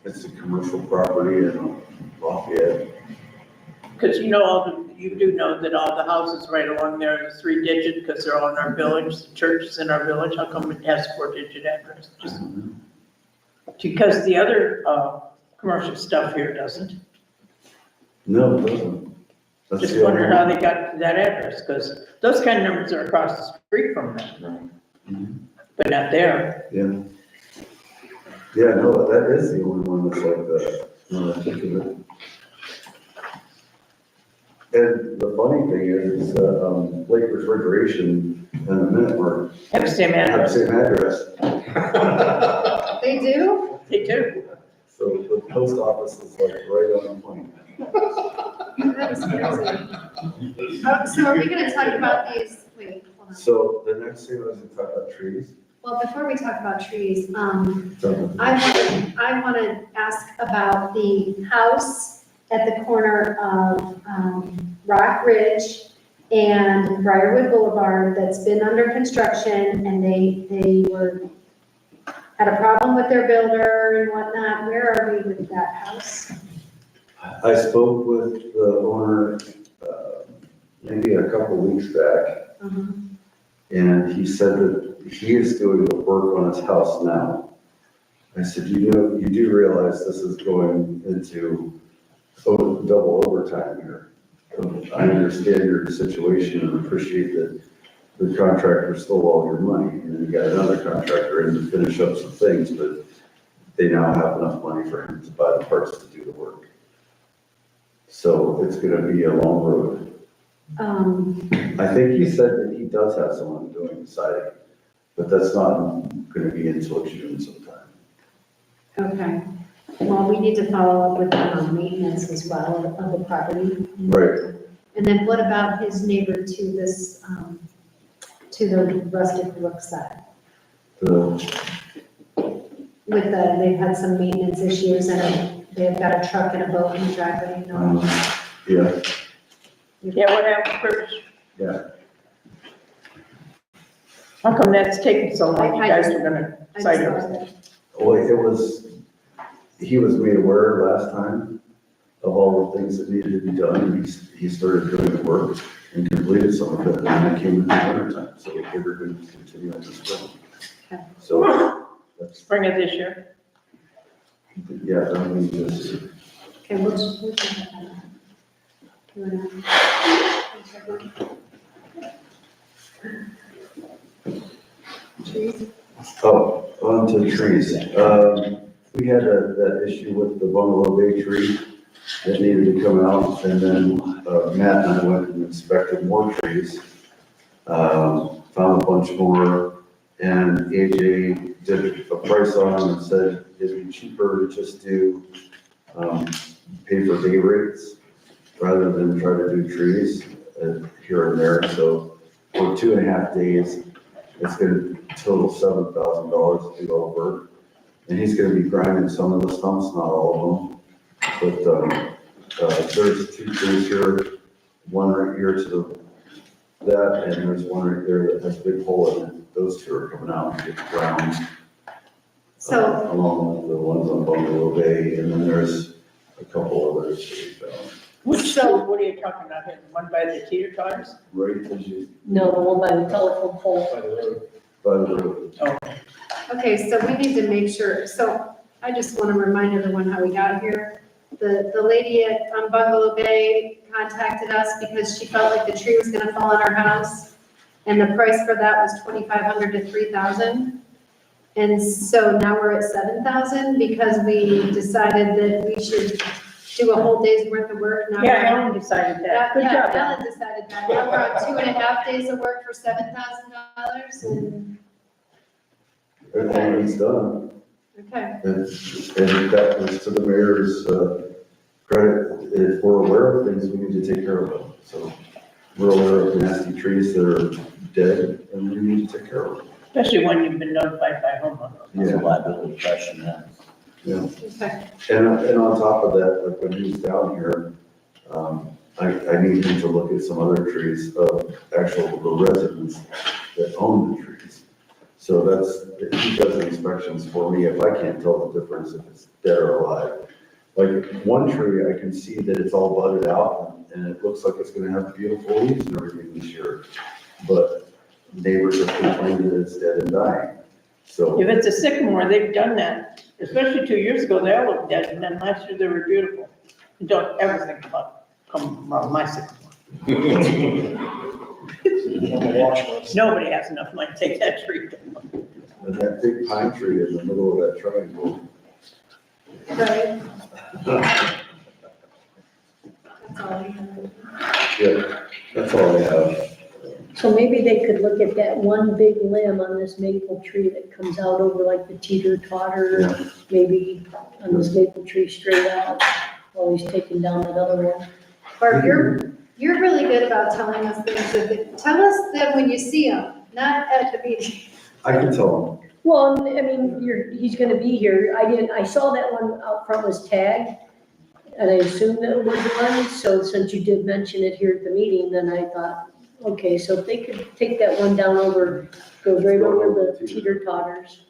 It's a commercial property in Lafayette. Because you know, you do know that all the houses right along there are 3-digit because they're all in our village, the church is in our village, how come it has 4-digit address? Just because the other, commercial stuff here doesn't. No, it doesn't. That's Just the wonder only how one. they got to that address, because those kind of numbers are across the street from them, but not there. Yeah. Yeah, no, that is the only one that's like that, now that I think of it. And the funny thing is, Lake Refrigeration and the Minute Have the same have the address. same address. They do? They do. So the post office is like right on point. That is crazy. So are we gonna talk about these, wait, hold on. So the next thing was to talk about trees. Well, before we talk about trees, So- I want to ask about the house at the corner of Rock Ridge and Briarwood Boulevard that's been under construction, and they had a problem with their builder and whatnot. Where are we with that house? I spoke with the owner, maybe a couple weeks back, and he said that he is doing the work on his house now. I said, you do realize this is going into double overtime here. I understand your situation and appreciate that the contractor stole all your money, and then you got another contractor in to finish up some things, but they now have enough money for him to buy the parts to do the work. So it's gonna be a long road. I think he said that he does have someone doing the siding, but that's not gonna be until June sometime. Okay. Well, we need to follow up with them on maintenance as well of the property. Right. And then what about his neighbor to this, to the rustic brook side? With they've had some maintenance issues and they've got a truck and a boat in the driveway, you know? Yeah, Yeah, what happened first? yeah. How come that's taking so long? You I guys just- are gonna I just cite thought it. of it. Well, he was made aware last time of all the things that needed to be done, and he started doing the work and completed some of it, and then it came in the wintertime, so we figured we'd continue in the spring. Okay. So, that's, Spring of this year. yeah, that means this, Okay, we'll just have that. You wanna- Trees? oh, on to trees. We had that issue with the bungalow bay tree that needed to come out, and then, Matt and I went and inspected more trees. Found a bunch more, and AJ did a price on them and said it'd be cheaper to just do, pay for day rates rather than try to do trees here and there. So for 2.5 days, it's gonna total $7,000 to do all the work. And he's gonna be grinding some of the stumps, not all of them. But, there's 2 trees here, one right here to that, and there's one right there that has a big hole in it. Those 2 are coming out and get ground. So, Along with the ones on Bungalow Bay, and then there's a couple others that we found. So what are you talking about here? The one by the teeter totters? Right as you, No, the one by the telephone pole. by the road. Oh. Okay, so we need to make sure, so I just want to remind everyone how we got here. The lady on Bungalow Bay contacted us because she felt like the tree was gonna fall on her house. And the price for that was 2,500 to 3,000. And so now we're at 7,000 because we decided that we should do a whole day's worth of work. Now Yeah, we're- Ellen decided that. Good Yeah, job, Ellen. Ellen decided that. Now we're on 2.5 days of work for $7,000 and, Everything is done. okay. And that was to the mayor's, credit. If we're aware of things, we need to take care of them. So we're aware of nasty trees that are dead and we need to take care of them. Especially when you've been notified by homeowners. That's a liability question, yeah. Yeah. Okay. And on top of that, like when he was down here, I need him to look at some other trees of the residents that own the trees. So he does the inspections for me if I can't tell the difference if it's dead or alive. Like one tree, I can see that it's all budded out and it looks like it's gonna have beautiful leaves and everything this year. But neighbors have complained that it's dead and dying. So, If it's a sycamore, they've done that, especially 2 years ago, they all looked dead, and then last year they were beautiful. Don't ever think about coming around my sycamore. Nobody has enough money to take that tree down. and that big pine tree in the middle of that triangle. Right. That's all I have. Yeah, that's all I have. So maybe they could look at that one big limb on this maple tree that comes out over like the teeter-totter, maybe on this maple tree straight out, while he's taking down that other one. Barb, you're really good about telling us things. Tell us them when you see them, not at the meeting. I can tell them. Well, I mean, he's gonna be here. I saw that one out front was tagged, and I assumed that it was one, so since you did mention it here at the meeting, then I thought, okay, so if they could take that one down over, goes right over the teeter-totters.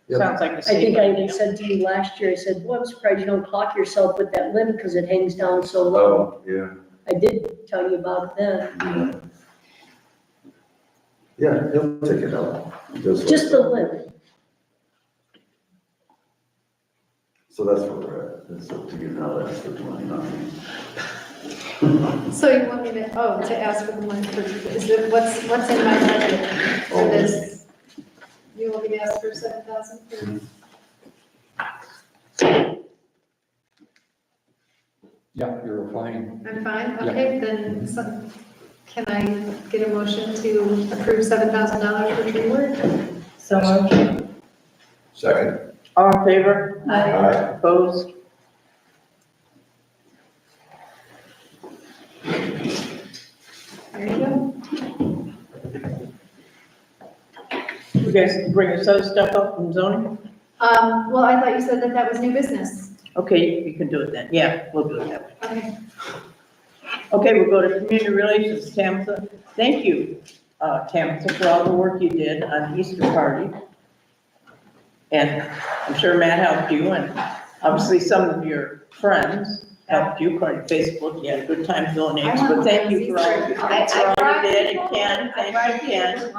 Yep. Sounds like a I safe think I idea. even said to you last year, I said, boy, I'm surprised you don't clock yourself with that limb, because it hangs down so low. Oh, yeah. I did tell you about it then, Yeah, he'll take it out. just the limb. So that's where we're at. It's up to you now, that's the money, not me. So you want me to ask for the money for, is it, what's in my budget for this? You want me to ask for 7,000 for? Yeah, you're fine. I'm fine, okay, then can I get a motion to approve $7,000 for tree work? So moved. Second. All in favor? Aye. Opposed? There you go. You guys bring this other stuff up from zoning? Well, I thought you said that that was new business. Okay, you can do it then. Yeah, we'll do it that way. Okay. Okay, we'll go to community relations. Tamitha, thank you, Tamitha, for all the work you did on the Easter party. And I'm sure Matt helped you, and obviously some of your friends helped you, according to Facebook. You had a good time filling names, but thank you for all you did. And Ken, thank you, Ken.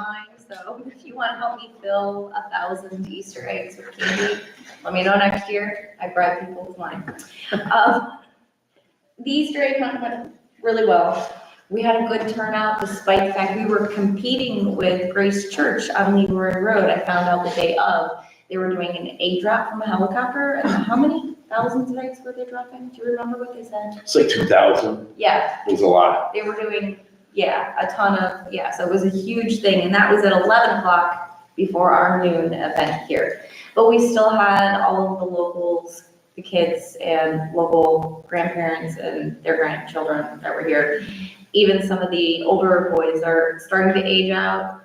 So if you want to help me fill 1,000 Easter eggs with candy, let me know next year. I bribe people with mine. The Easter egg hunt went really well. We had a good turnout despite the fact we were competing with Grace Church on Leroy Road. I found out the day of. They were doing an egg drop from a helicopter, and how many thousands of eggs were they dropping? Do you remember what they said? It's like 2,000. Yeah, It was a lot. they were doing, a ton of, so it was a huge thing, and that was at 11 o'clock before our noon event here. But we still had all of the locals, the kids and local grandparents and their grandchildren that were here. Even some of the older boys are starting to age out,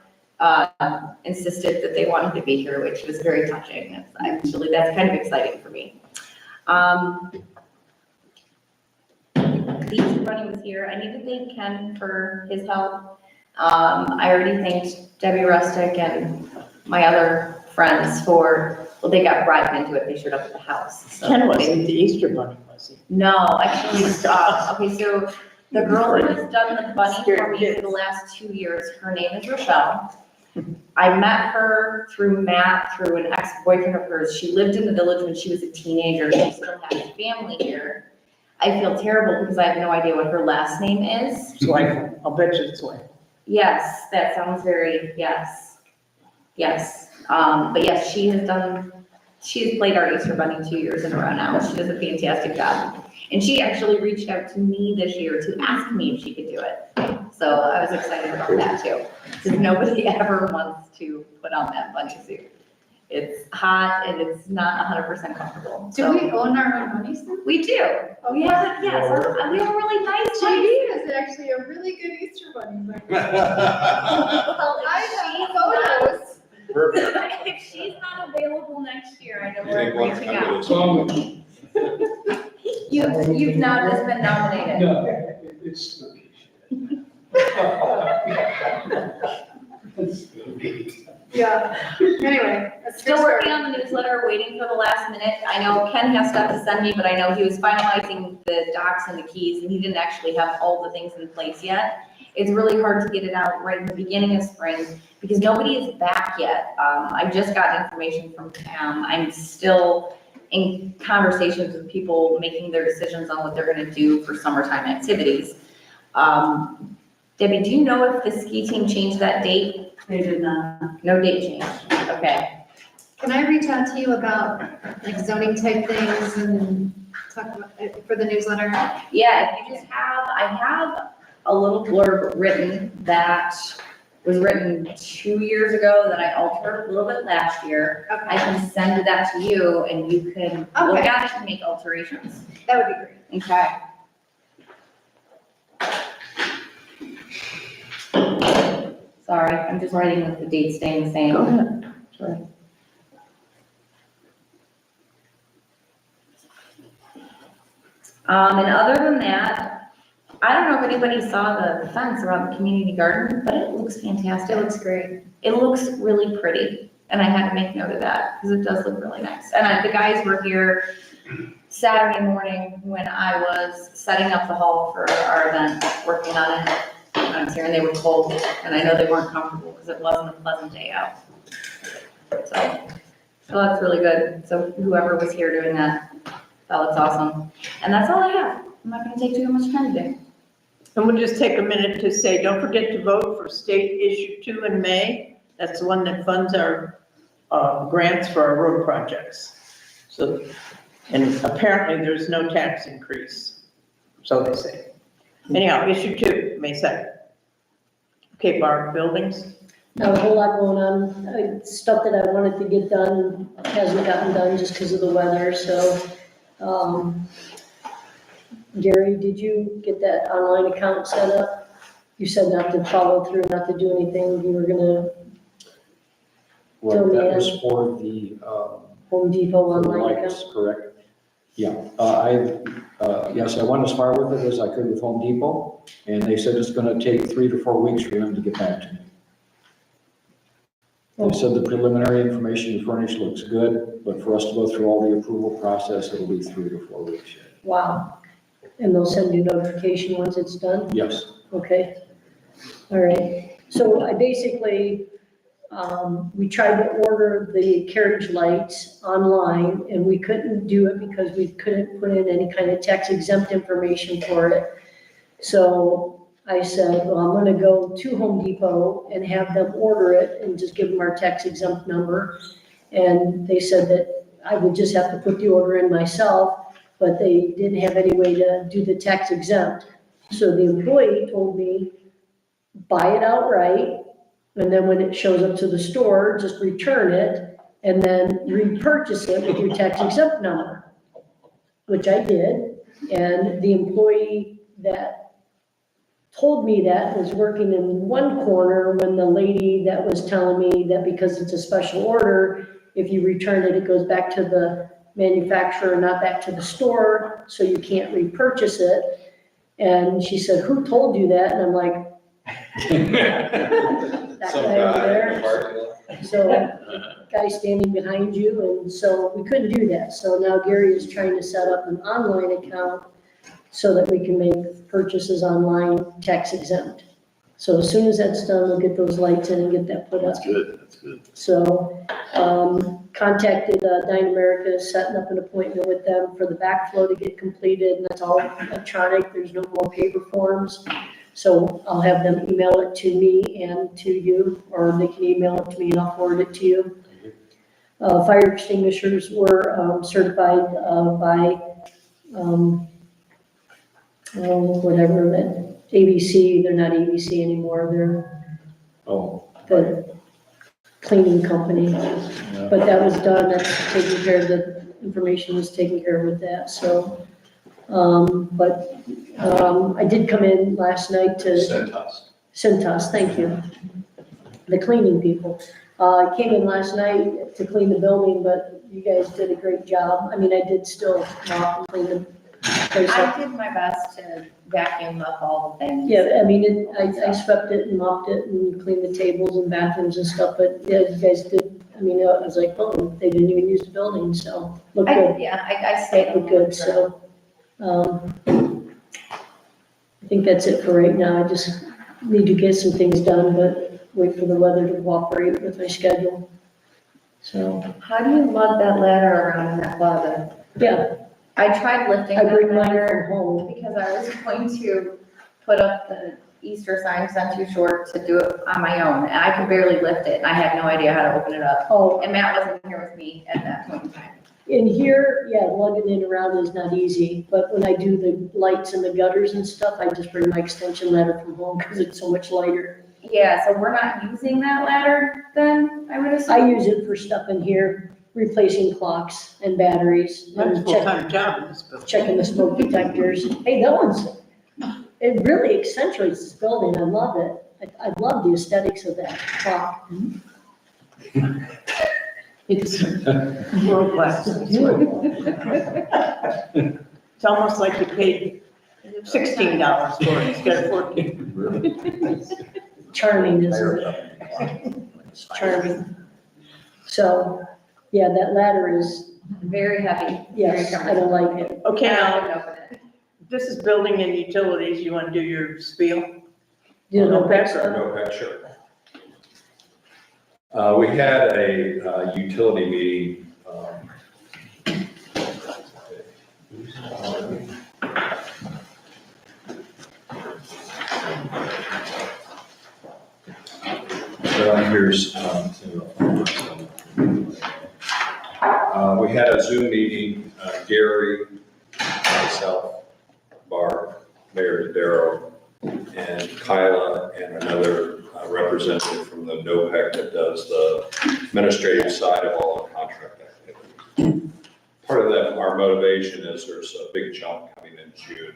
insisted that they wanted to be here, which was very touching. That's kind of exciting for me. The Easter Bunny was here. I need to thank Ken for his help. I already thanked Debbie Rustick and my other friends they got bribed into it. They showed up at the house. So Ken wasn't the Easter bunny, was he? No, actually, okay, so the girl who has done the bunny for me for the last 2 years, her name is Rochelle. I met her through Matt, through an ex-boyfriend of hers. She lived in the village when she was a teenager. She still has family here. I feel terrible because I have no idea what her last name is. Zweifel, I'll bet you it's Zweifel. Yes, that sounds very, yes. Yes. But yes, she has played our Easter Bunny 2 years in a row now. She does a fantastic job. And she actually reached out to me this year to ask me if she could do it. So I was excited about that too. Because nobody ever wants to put on that bunny suit. It's hot and it's not 100% comfortable. Do we own our own bunnies then? We do. We have, yes, we have a really nice bunny. JD is actually a really good Easter bunny. Well, I have photos. If she's not available next year, I know we're reaching out. You've not just been nominated. No, it's. Yeah, anyway. that's Still good working story. on the newsletter, waiting for the last minute. I know Ken has stuff to send me, but I know he was finalizing the docs and the keys, and he didn't actually have all the things in place yet. It's really hard to get it out right in the beginning of spring, because nobody is back yet. I just got information from Pam. I'm still in conversations with people making their decisions on what they're gonna do for summertime activities. Debbie, do you know if the ski team changed that date? They did not. No date change, okay. Can I reach out to you about like zoning type things and talk about, for the newsletter? Yeah, if you just have, I have a little blurb written that was written 2 years ago that I altered a little bit last year. I Okay, can send that to you and you can look Okay. at it and make alterations. that would be great. Okay. Sorry, I'm just writing with the date staying the same. Go ahead. Sorry. And other than that, I don't know if anybody saw the fence around the community garden, but it looks fantastic. It looks great. It looks really pretty, and I had to make note of that, because it does look really nice. And the guys were here Saturday morning when I was setting up the hall for our event, working on it. I was here and they were cold, and I know they weren't comfortable because it wasn't a pleasant day out. So that's really good. So whoever was here doing that, that looks awesome. And that's all I have. I'm not gonna take too much time today. And we'll just take a minute to say, don't forget to vote for State Issue 2 in May. That's the one that funds our grants for our road projects. So, and apparently there's no tax increase, so they say. Anyhow, Issue 2, May 2nd. Okay, Barb, buildings. Not a whole lot going on. Stuff that I wanted to get done hasn't gotten done just because of the weather, so. Gary, did you get that online account set up? You said not to follow through, not to do anything. You were gonna Well, that was for the, Home Depot for the online lights, account? correct? Yeah, yes, I went as far with it as I could with Home Depot, and they said it's gonna take 3 to 4 weeks for them to get back to me. They said the preliminary information you furnished looks good, but for us to go through all the approval process, it'll be 3 to 4 weeks yet. Wow. And they'll send you notification once it's done? Yes. Okay. All right. So I basically, we tried to order the carriage lights online and we couldn't do it because we couldn't put in any kind of tax exempt information for it. So I said, well, I'm gonna go to Home Depot and have them order it and just give them our tax exempt number. And they said that I would just have to put the order in myself, but they didn't have any way to do the tax exempt. So the employee told me, buy it outright, and then when it shows up to the store, just return it, and then repurchase it with your tax exempt number, which I did. And the employee that told me that was working in one corner when the lady that was telling me that because it's a special order, if you return it, it goes back to the manufacturer, not back to the store, so you can't repurchase it. And she said, who told you that? And I'm like, that guy over there. So, guy standing behind you, and so we couldn't do that. So now Gary is trying to set up an online account so that we can make purchases online tax exempt. So as soon as that's done, we'll get those lights in and get that put up. That's good, that's good. So, contacted Dynamerica, setting up an appointment with them for the backflow to get completed, and that's all electronic, there's no more paper forms. So I'll have them email it to me and to you, or they can email it to me and I'll forward it to you. Fire extinguishers were certified by, whatever, that ABC, they're not ABC anymore, they're the cleaning company. But that was done, that's taken care of, the information was taken care of with that, so. I did come in last night to. Centos, thank you. The cleaning people. I came in last night to clean the building, but you guys did a great job. I mean, I did still mop and clean the place up. I did my best to vacuum up all the things. Yeah, I mean, I swept it and mopped it and cleaned the tables and bathrooms and stuff, but yeah, you guys did, I mean, I was like, oh, they didn't even use the building, so, looked good. I stayed. Looked good, so, I think that's it for right now. I just need to get some things done, but wait for the weather to cooperate with my schedule. So, How do you lug that ladder around in that closet? yeah, I tried lifting I that bring mine ladder from home. because I was going to put up the Easter sign because I'm too short to do it on my own. And I could barely lift it and I had no idea how to open it up. Oh, And Matt wasn't here with me at that point in time. in here, yeah, lugging it around is not easy, but when I do the lights and the gutters and stuff, I just bring my extension ladder from home because it's so much lighter. Yeah, so we're not using that ladder then, I would I assume? use it for stuff in here, replacing clocks and batteries. That's a and check- full-time job in this building. Checking the smoke detectors. Hey, that one's, it really accentuates this building. I love it. I love the aesthetics of that clock. It's world class. It's almost like you paid $16 for it instead of $14. Charming, isn't it? It's charming. So, yeah, that ladder is, Very heavy. yes, I don't like it. Okay, now, Now, open it. this is building and utilities. You want to do your spiel? You know, No picture. We had a utility meeting. Here's, we had a Zoom meeting, Gary, myself, Barb, Mayor Darrow, and Kyla, and another representative from the NOPEC that does the administrative side of all the contract activities. Part of that, our motivation is there's a big jump coming in June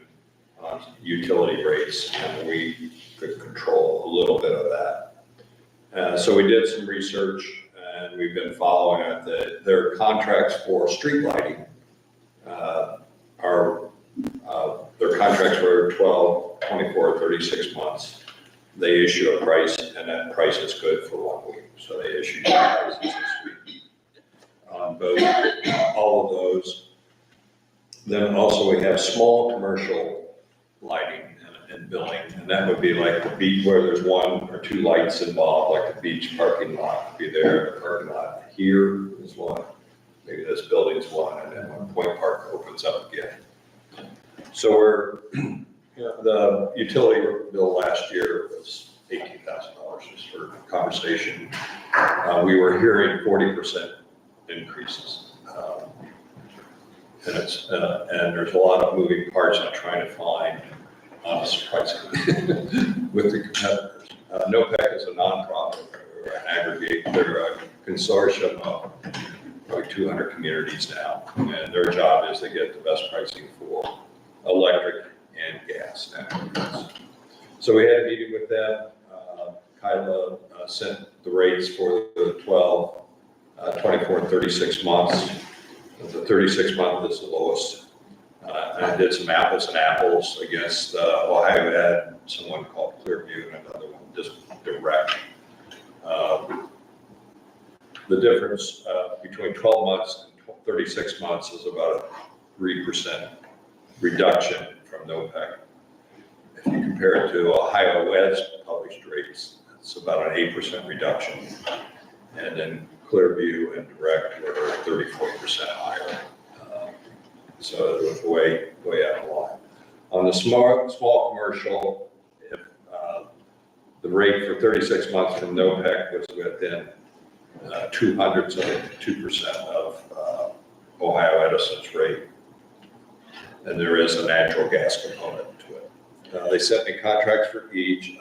on utility rates, and we could control a little bit of that. So we did some research, and we've been following it. Their contracts for street lighting their contracts were 12, 24, 36 months. They issue a price, and that price is good for 1 week. So they issue prices this week on both, all of those. Then also we have small commercial lighting and billing, and that would be like the beach where there's 1 or 2 lights involved, like the beach parking lot would be there, the parking lot here is one, maybe this building's one, and then when Point Park opens up again. So the utility bill last year was $18,000, just for conversation. We were hearing 40% increases. And there's a lot of moving parts in trying to find honest pricing with the competitors. NOPEC is a nonprofit, or an aggregate, they're a consortium of probably 200 communities now, and their job is to get the best pricing for electric and gas. So we had a meeting with them. Kyla sent the rates for the 12, 24, and 36 months. The 36 month is the lowest. And I did some apples and apples against, Ohio had someone called Clearview and another one, just direct. The difference between 12 months and 36 months is about a 3% reduction from NOPEC. If you compare it to Ohio West Public published rates. It's about an 8% reduction. And then Clearview and Direct were 34% higher. So it was way out of line. On the small commercial, if the rate for 36 months from NOPEC was within 0.02% of Ohio Edison's rate. And there is a natural gas component to it. They sent me contracts for each.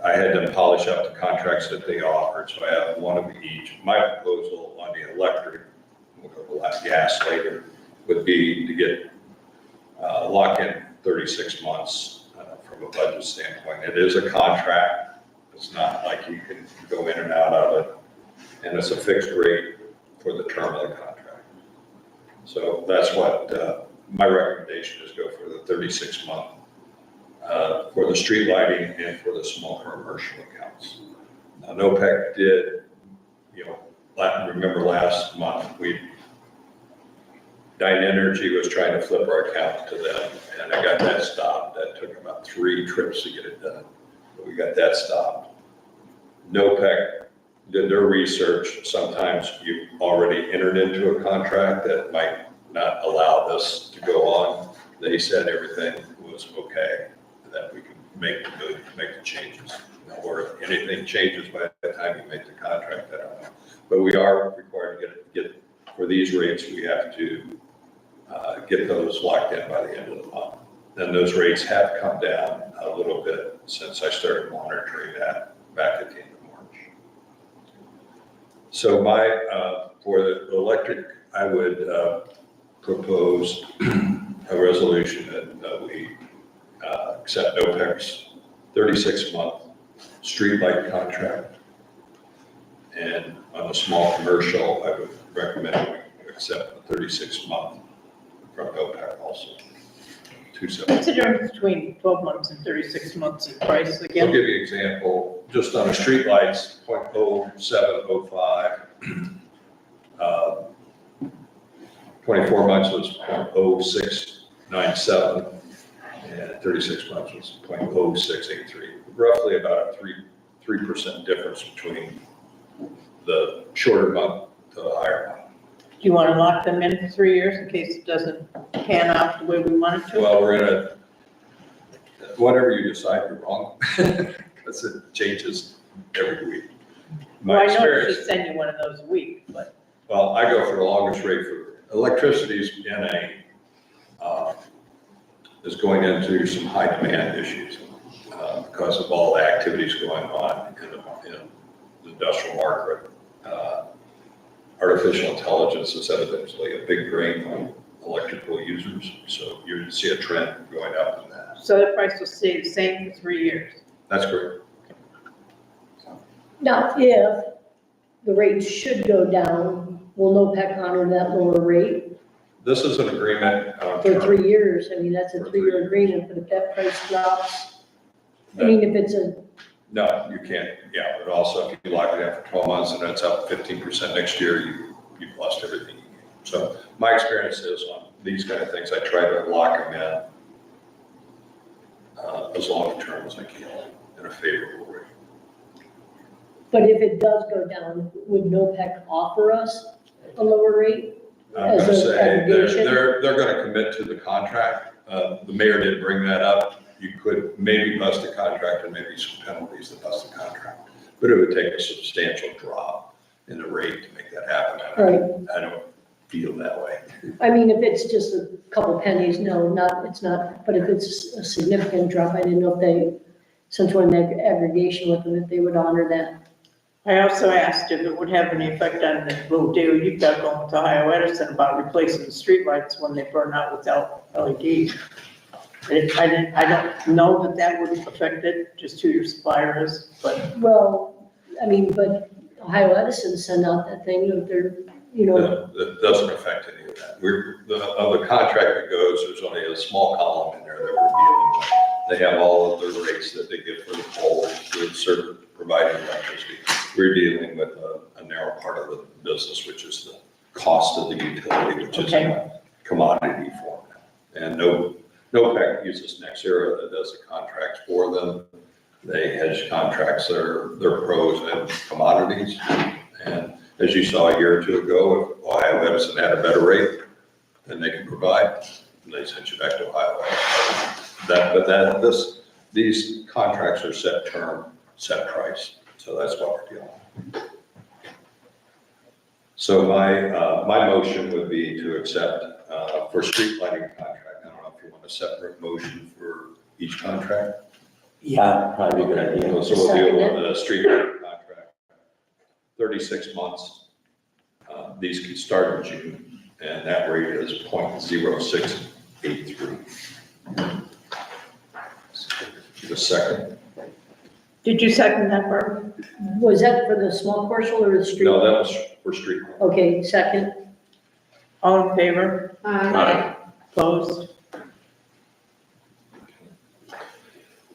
I had them polish up the contracts that they offered, so I have one of each. My proposal on the electric, we'll go to gas later, would be to get lock in 36 months from a budget standpoint. It is a contract. It's not like you can go in and out of it. And it's a fixed rate for the term of the contract. So that's what my recommendation is, go for the 36-month for the street lighting and for the small commercial accounts. Now, NOPEC did, remember last month, Dyne Energy was trying to flip our account to them, and I got that stopped. That took about 3 trips to get it done, but we got that stopped. NOPEC did their research. Sometimes you already entered into a contract that might not allow this to go on. They said everything was okay, that we could make the changes. Now, or anything changes by the time you make the contract, I don't know. But we are required to get for these rates, we have to get those locked in by the end of the month. And those rates have come down a little bit since I started monitoring that back at the end of March. So for the electric, I would propose a resolution that we accept OPEC's 36-month streetlight contract. And on the small commercial, I would recommend we accept the 36-month from OPEC also. What's the difference between 12 months and 36 months in price I'll again? give you an example, just on the streetlights, 0.0705. 24 months was 0.0697, and 36 months was 0.0683. Roughly about a 3% difference between the shorter month to the higher month. Do you want to lock them in for 3 years in case it doesn't pan out the way we want it to? Well, whatever you decide, you're wrong, because it changes every week. Well, I know experience- she'd send you one of those a week, but. Well, I go for the longest rate for electricity's is going into some high demand issues because of all the activities going on in the industrial market. Artificial intelligence is evidently a big drain on electrical users, so you see a trend going up in that. So the price will stay the same for 3 years? That's correct. Now, if the rates should go down, will NOPEC honor that lower rate This is an agreement. for 3 years? I mean, that's a 3-year agreement, but if that price drops, I mean, if it's a, No, you can't, yeah, but also if you lock it in for 12 months and it's up 15% next year, you've lost everything. So my experience is on these kind of things, I try to lock them in as long term as I can in a favorable rate. but if it does go down, would NOPEC offer us a lower rate? I'm As gonna a say, aggregation? they're gonna commit to the contract. The mayor did bring that up. You could maybe bust a contract and maybe some penalties to bust a contract. But it would take a substantial drop in the rate to make that happen. Right. I don't feel that way. I mean, if it's just a couple pennies, no, it's not, but if it's a significant drop, I didn't know if they, since we're in that aggregation with them, if they would honor that. I also asked if it would have any effect on the little deal you've got going with Ohio Edison about replacing the streetlights when they burn out without LEDs. I don't know that would affect it, just who your supplier is, but. Well, I mean, but Ohio Edison sent out that thing of their, That doesn't affect any of that. Of the contract that goes, there's only a small column in there that we're dealing with. They have all of the rates that they give for the poles, for providing electricity. We're dealing with a narrow part of the business, which is the cost of the utility, which is in a commodity form. And no NOPEC uses Nexera that does the contracts for them. They hedge contracts, they're pros at commodities. And as you saw a year or two ago, if Ohio Edison had a better rate than they could provide, they sent you back to Ohio Edison. These contracts are set term, set price, so that's what we're dealing with. So my motion would be to accept for street lighting contract. I don't know if you want a separate motion for each contract. Yeah, probably a good idea. So we'll deal with the street lighting contract, 36 months. These can start in June, and that rate is 0.0683. Give a second. Did you second that, Barbara? Was that for the small commercial or the street? No, that was for street lighting. Okay, second. All in favor? Opposed?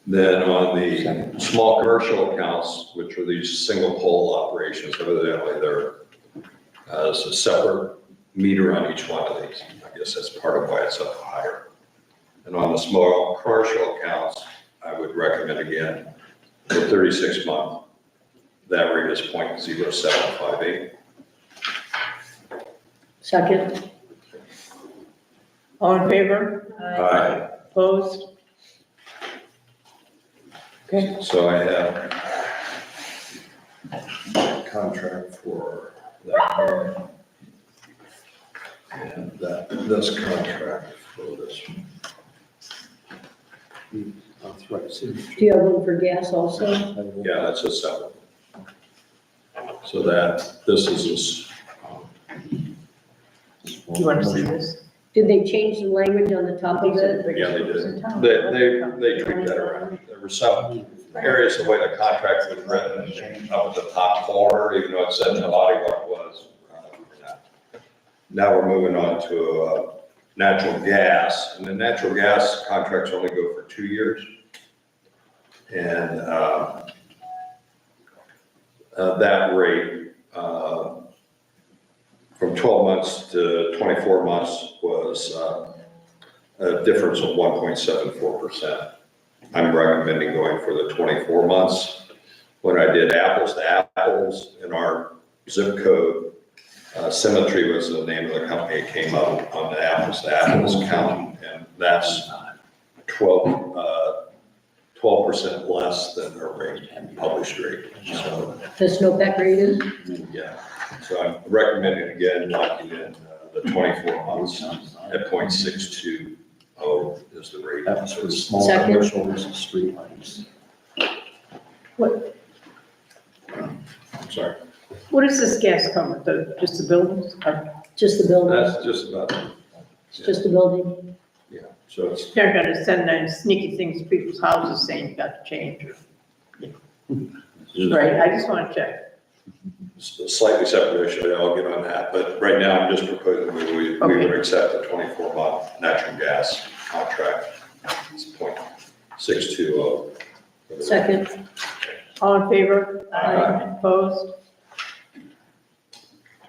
Then on the small commercial accounts, which are these single pole operations, evidently there's a separate meter on each one of these. I guess that's part of why it's up higher. And on the small commercial accounts, I would recommend again, for 36 month, that rate is 0.0758. Second. All in favor? Aye. Opposed? Okay. So I have a contract for that one. And this contract for this one. Authorized signature. Do you have one for gas also? Yeah, that's a separate. So this is You want to see this? Did they change the language on the top of it? Yeah, they did. They tweaked that around. There were some areas, the way the contract was written, up at the top corner, even though it said in the body what it was. Now we're moving on to natural gas, and the natural gas contracts only go for 2 years. And that rate, from 12 months to 24 months was a difference of 1.74%. I'm recommending going for the 24 months. When I did apples to apples in our zip code, Symmetry was the name of the company that came up on the apples to apples count, and that's 12% less than their rate, published rate. So, The snowpack rate is? yeah. So I'm recommending again, locking in the 24 months at 0.620 is the rate. That was for small Second. commercial versus street lights. I'm sorry. What does this gas cover? Just the buildings? Just the building? That's just about, It's just the building? yeah. So it's, They're gonna send in sneaky things to people's houses saying you got to change. Right, I just want to check. it's a slightly separate issue. I'll get on that. But right now I'm just proposing we would accept the 24 month natural gas contract. It's 0.620. Second. All in favor? Aye. Opposed?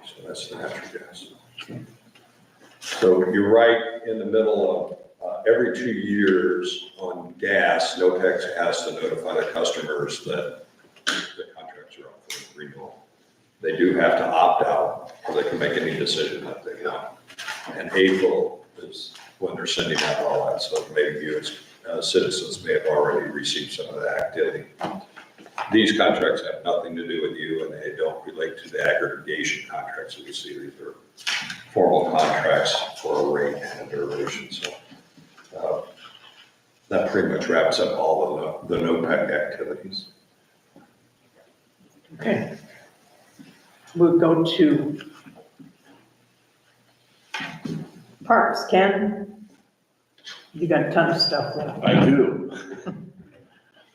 So that's the natural gas. So you're right in the middle of every 2 years on gas, NOPEC has to notify the customers that the contracts are up for renewal. They do have to opt out, or they can make any decision that they want. And April is when they're sending out all that, so maybe you as citizens may have already received some of that activity. These contracts have nothing to do with you, and they don't relate to the aggregation contracts that you see. These are formal contracts for a rate and duration. So that pretty much wraps up all of the NOPEC activities. Okay. We'll go to parks. Ken, you got a ton of stuff there. I do.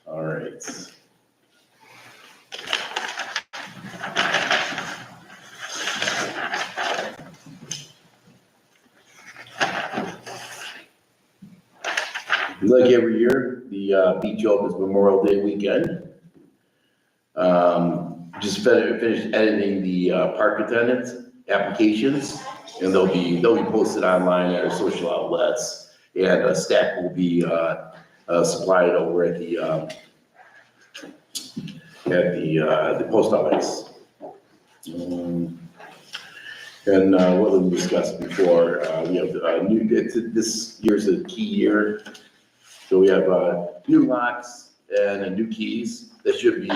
All right. Like every year, the beach open is Memorial Day weekend. Just finished editing the park attendance applications, and they'll be posted online at our social outlets and a stack will be, supplied over at the post office. And what we discussed before, we have this year's a key year. So we have new locks and new keys that should be,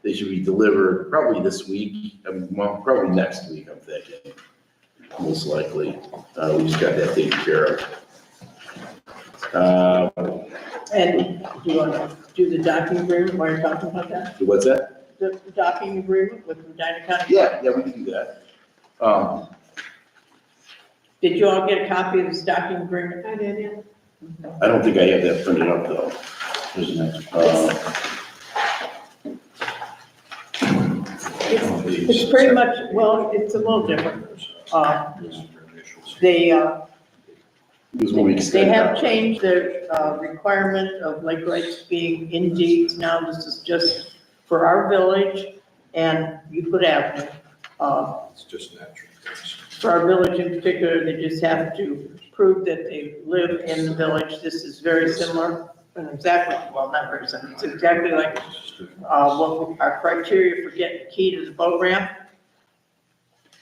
they should be delivered probably this week, well, probably next week, I'm thinking, most likely. We just got that taken care of. And do you want to do the docking agreement while you're talking about that? What's that? The docking agreement with Medina County? Yeah, we can do that. Did you all get a copy of this docking agreement? I did, yeah. I don't think I have that printed up though. It's pretty much, well, it's a little different. They have changed the requirement of lake rights being in deeds. Now this is just for our village and Euclid Avenue. It's just natural. For our village in particular, they just have to prove that they live in the village. This is very similar and exactly, well, not very similar, it's exactly like what our criteria for getting a key to the boat ramp.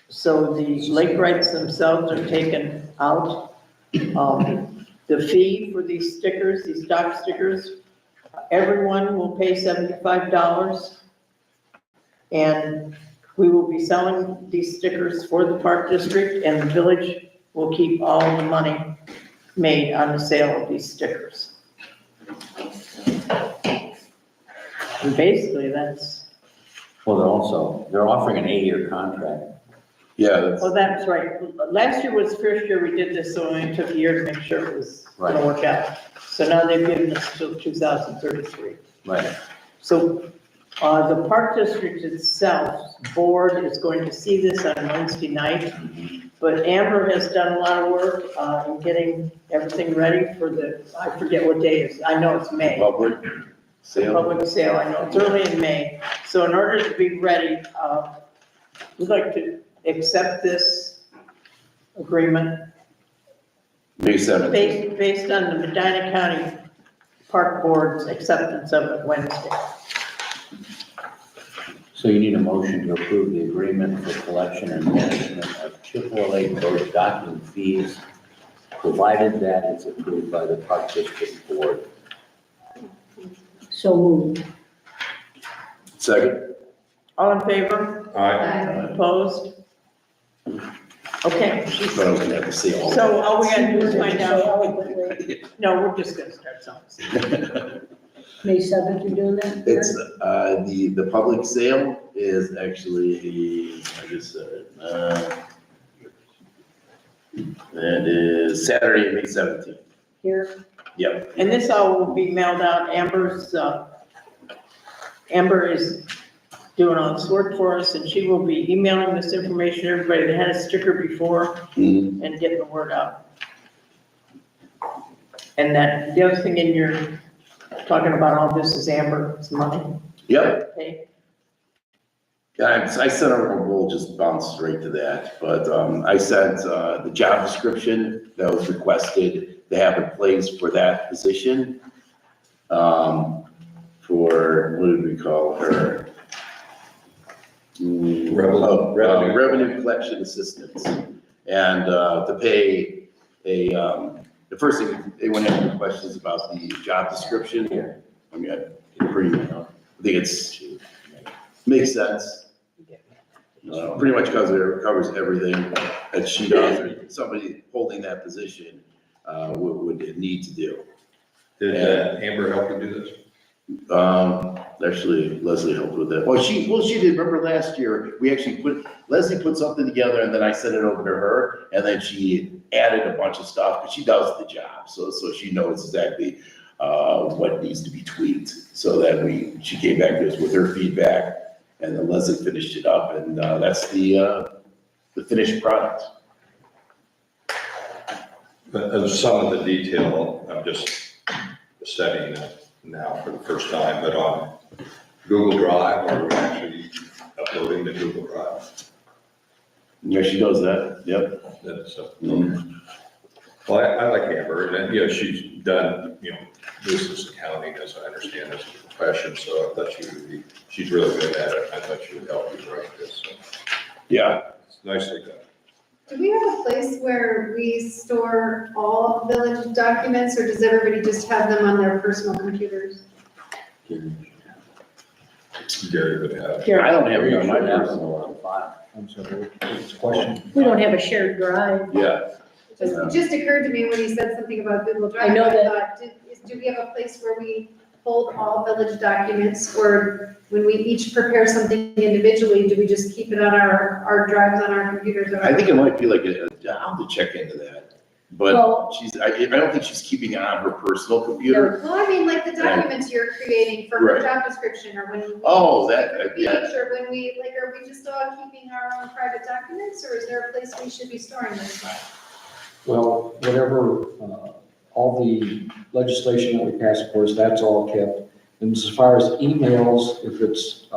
So the lake rights themselves are taken out. The fee for these stickers, these dock stickers, everyone will pay $75. And we will be selling these stickers for the park district, and the village will keep all the money made on the sale of these stickers. And basically, that's, Well, they're offering an 8-year contract. Yeah, well, that's right. Last year was the first year we did this, so it only took a year to make sure it was gonna work out. So now they've given us till 2033. Right. So, the park district itself, board is going to see this on Wednesday night, but Amber has done a lot of work, in getting everything ready for I forget what day it is, I know it's May. public sale. Public sale, I know, it's early in May. So in order to be ready, we'd like to accept this agreement May 7th. based on the Medina County Park Board's acceptance of it Wednesday. So you need a motion to approve the agreement for collection and management of Chippewa Lake Road docking fees, provided that it's approved by the Park District Board. So moved. Second. All in favor? Opposed? Okay, She thought I was gonna have to say all. so all we gotta do is find out, no, we're just gonna start selling. May 7th, you're doing that? It's, the public sale is actually, I just said it, that is Saturday, May 17th. Here? Yep. And this all will be mailed out. Amber is doing all this work for us, and she will be emailing this information to everybody that had a sticker before Mhm. and getting the word out. And that, the other thing in your, talking about all this is Amber's money, Yep. okay? Yeah, I sent her, we'll just bounce straight to that, but, I sent, the job description that was requested to have in place for that position. For, what did we call her? Revenue collection assistance. And, to pay the first thing, they want to have questions about the job description. I mean, I think makes sense. Pretty much covers everything that she does, or somebody holding that position, would need to do. Did Amber help you do this? Actually, Leslie helped with that. Well, she did, remember last year, Leslie put something together and then I sent it over to her and then she added a bunch of stuff, but she does the job. So she knows exactly, what needs to be tweaked. So that she came back to us with her feedback and then Leslie finished it up and, that's the finished product. But some of the detail, I'm just studying it now for the first time, but on Google Drive, or we're actually uploading to Google Drive. Yeah, she does that, yep. That's, Well, I like Amber, and, she's done, business accounting, as I understand, as a profession, so I thought she's really good at it. I thought she would help you write this, so. Yeah. It's nicely done. Do we have a place where we store all village documents, or does everybody just have them on their personal computers? Gary would have. I don't have it on my personal. I'm sorry, it's a question. We don't have a shared drive. Yeah. It just occurred to me when he said something about Google Drive. I know that- thought, do we have a place where we hold all village documents, or when we each prepare something individually, do we just keep it on our drives on our computers? I think it might be like I'll have to check into that. But Well- I don't think she's keeping it on her personal computer. Well, I mean, like the documents you're creating for her Right. job description, or when. Oh, that, yeah. Or when we, like, are we just all keeping our own private documents, or is there a place we should be storing this? Well, whatever, all the legislation that we pass, of course, that's all kept. And as far as emails, if it's,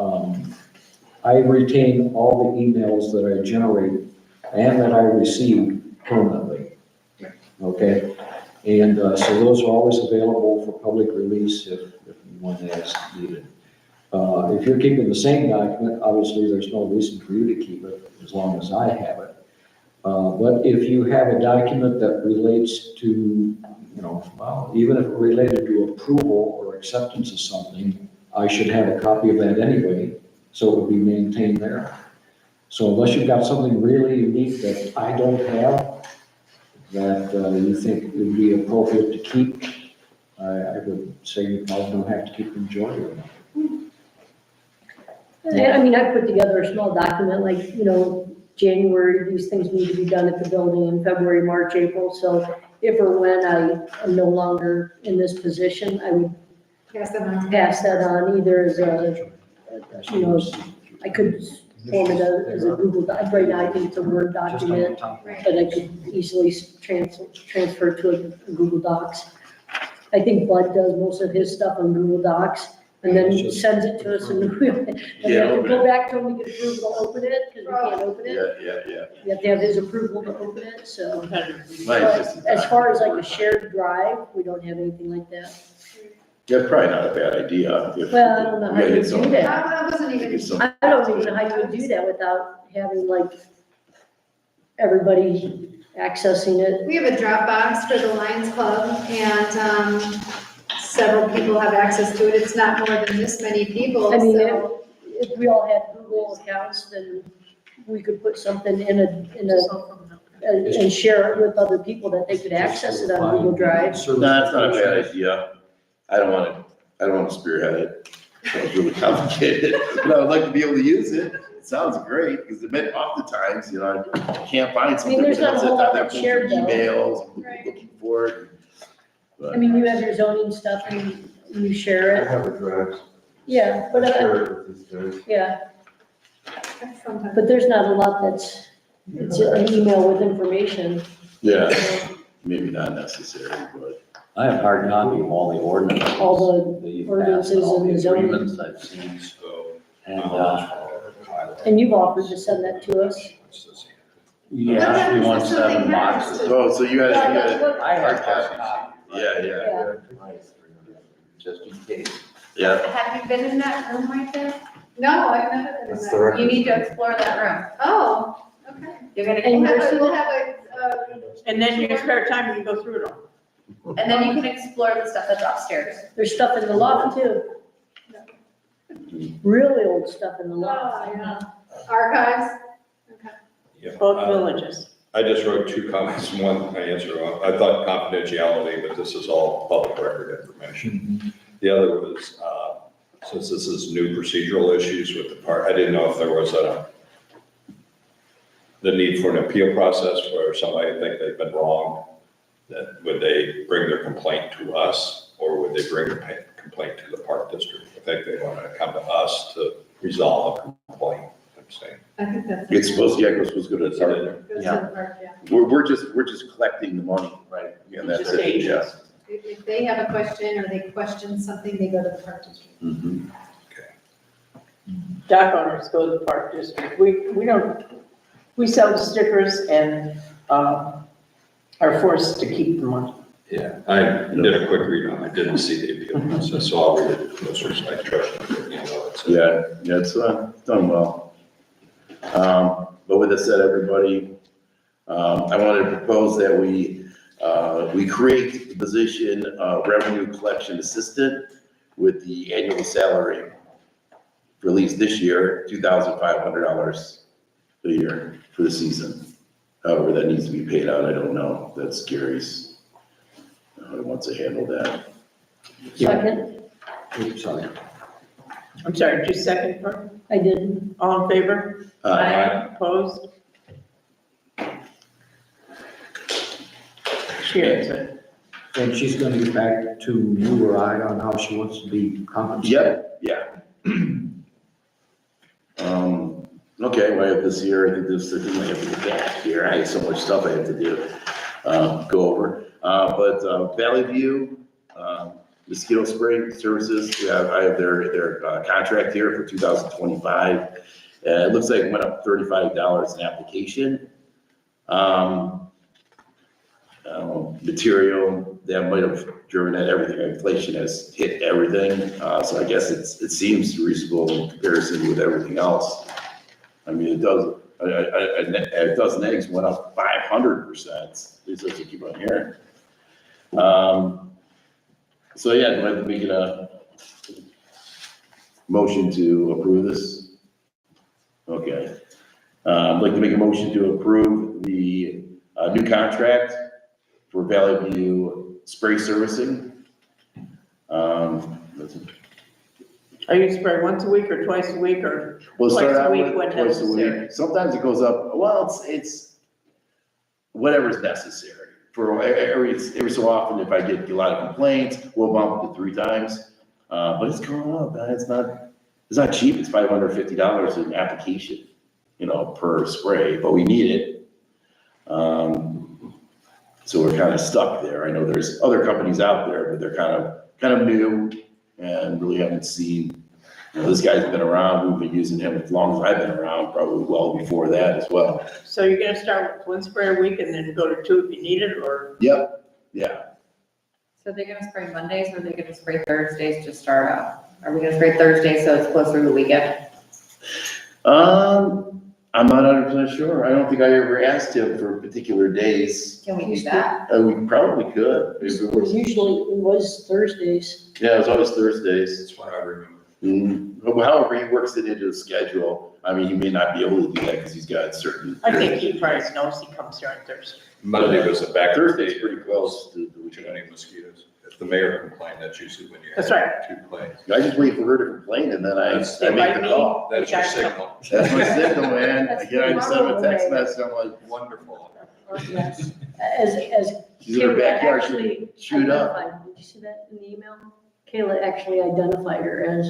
I retain all the emails that I generate and that I receive permanently. Okay? And so those are always available for public release if one has needed. If you're keeping the same document, obviously there's no reason for you to keep it as long as I have it. But if you have a document that relates to, well, even if it related to approval or acceptance of something, I should have a copy of that anyway, so it would be maintained there. So unless you've got something really unique that I don't have, that you think would be appropriate to keep, I would say you probably don't have to keep them jointly. I mean, I put together a small document, like, January, these things need to be done at the building in February, March, April. So if or when I am no longer in this position, I would Pass them on. pass that on either as a, I could form it as a Google Doc. Right now, I think it's a Word document, but I could easily transfer to a Google Docs. I think Bud does most of his stuff on Google Docs and then sends it to us and we have to go back to him to get approval to open it, because we can't open it. Yeah. We have to have his approval to open it, so. Mine's But just- as far as like a shared drive, we don't have anything like that. That's probably not a bad idea. if- Well, I don't know how Yeah, you it's do some- that. I wasn't even. It's some- I don't even know how you would do that without having like everybody accessing it. We have a Dropbox for the Lions Club, and several people have access to it. It's not more than this many people, I mean, so. if we all had Google accounts, then we could put something in and share it with other people that they could access it on Google Drive. No, that's not a bad idea. I don't want to spearhead it. It's really complicated, but I would like to be able to use it. It sounds great, because oftentimes, I can't find something. there's not a whole lot I've that's shared, though. Emails, Right. looking for it. I mean, you have your zoning stuff and you share I it. have a drive. Yeah, but, Share it with these guys. yeah, Sometimes. but there's not a lot it's an email with information. Yeah, maybe not necessary, but. I have hard copy of all the ordinances. All that you've ordinances passed, all and the zoning. agreements I've seen, So, and, And you've offered to send that to us. yeah, she wants 7 boxes. Oh, so you guys, I have hard copy. yeah. Just in case. Yeah. Have you been in that room right there? No, I've never been in That's that. the record. You need to explore that room. Oh, okay. You're gonna, And We'll have a, And then in your spare time, you can go through it all. and then you can explore the stuff that's upstairs. There's stuff in the loft too. Really old stuff in the loft. yeah. Archives? Okay. Both villages. I just wrote 2 comments, one I answered, I thought confidentiality, but this is all public record information. The other was, since this is new procedural issues with the park, I didn't know if there was the need for an appeal process where somebody think they've been wrong, that would they bring their complaint to us, or would they bring a complaint to the park district? I think they want to come to us to resolve a complaint, I'm saying. I think that's. It's supposed to go to the park. Goes to the park, yeah. We're just collecting the money. Right. And that's Just it, yeah. agents. If they have a question or they question something, they go to the park district. Mhm. Dock owners go to the park district. We don't, we sell stickers and, are forced to keep the money. Yeah, I did a quick read on it, I didn't see the appeal process, so I'll read it closer, so I trust you. Yeah, it's done well. But with that said, everybody, I wanted to propose that we create the position of revenue collection assistant with the annual salary for at least this year, $2,500 a year for the season. However, that needs to be paid out, I don't know, that's Gary's. He wants to handle that. Second, Oops, sorry. I'm sorry, did you second her? I did. All in favor? Opposed? She answered. And she's gonna get back to you or I on how she wants to be compensated. Yep, yeah. Okay, well, I have this here, I think I have to get back here, I have so much stuff I have to do, go over. But Valley View, mosquito spray services, I have their contract here for 2025. It looks like it went up $35 an application. Material, that might have driven that everything, inflation has hit everything, so I guess it seems reasonable in comparison with everything else. I mean, a dozen eggs went up 500%, at least that's what you keep on hearing. So yeah, I'd like to make a motion to approve this. Okay. I'd like to make a motion to approve the new contract for Valley View spray servicing. Are you spraying once a week or twice a week or We'll twice start a out week with when twice a necessary? week. Sometimes it goes up, well, it's whatever's necessary. For every so often, if I get a lot of complaints, we'll bump it to 3 times. But it's going up, man. It's not cheap. It's $550 an application, per spray, but we need it. So we're kind of stuck there. I know there's other companies out there, but they're kind of new and really haven't seen, this guy's been around. We've been using him as long as I've been around, probably well before that as well. So you're gonna start with 1 spray a week and then go to 2 if you need it, or? Yep, yeah. So they're gonna spray Mondays or are they gonna spray Thursdays to start out? Are we gonna spray Thursdays so it's closer to the weekend? I'm not 100% sure. I don't think I ever asked him for particular days. Can we do that? We probably could. If it was, Usually it was Thursdays. yeah, it was always Thursdays. That's what I remember. However, he works it into his schedule. I mean, he may not be able to do that because he's got certain. I think he probably knows he comes here on Thursday. Monday was a back. Thursday's pretty close to the Too weekend. many mosquitoes. If the mayor complained, that's usually when you have That's right. 2 complaints. I just wait for her to complain and then I make the call. That's your signal. That's my signal, man. That's Again, I just sent him a text normal, message. I'm like, Wonderful. Yes, as she's in her Kayla backyard, actually she shoot up. identified, did you see that in the email? Kayla actually identified her as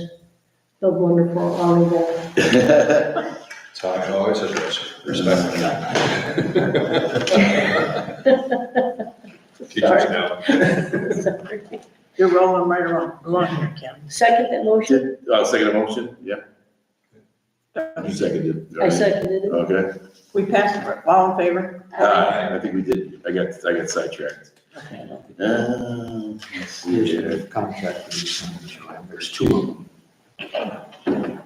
the wonderful Oliver. That's how I always address it, respectfully. Teachers now. You're rolling right along here, Kim. Second that motion? Second motion, yeah. You seconded. I seconded it. Okay. We passed it, all in favor? I think we did. I got sidetracked. Okay. Let's see Here's here. the contract. There's 2 of them.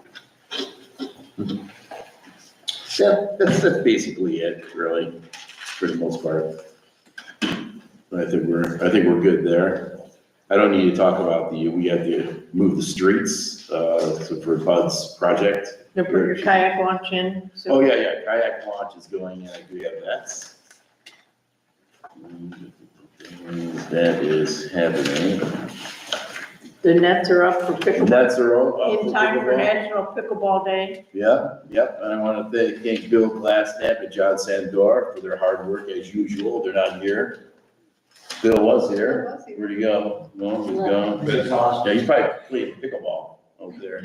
Yeah, that's basically it, really, for the most part. I think we're good there. I don't need to talk about we have to move the streets, for Bud's project. They put your kayak launch in. so- Oh, yeah, kayak launch is going in, I do have that. That is happening. The nets are up for pickleball, Nets are all up in time for pickleball. National Pickleball Day. Yep, and I want to thank Bill Glassnap and John Sandor for their hard work as usual. They're not here. Bill was here. Where'd he go? No, he's gone. That's awesome. Yeah, he's probably playing pickleball over there.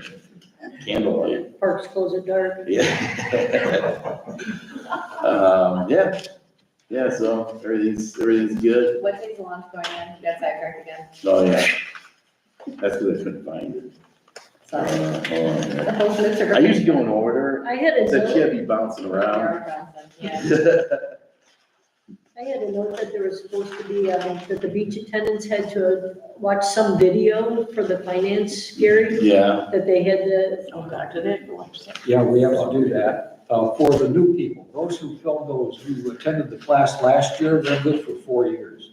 Candlelight. Parks close at dark. Yeah. Yeah, so everything's good. What day's the launch going in? You got sidetracked again. Oh, yeah. That's because I couldn't find it. Sorry. Hold on here. The whole notes are. I usually go in order. I had It's a it. kid be bouncing around. Yeah. I had a note that there was supposed to be, that the beach attendants had to watch some video for the finance, Gary, Yeah, that they had to, Oh, God, did it? Watch that. Yeah, we have to do that. For the new people, those who filled those, who attended the class last year, they're good for 4 years.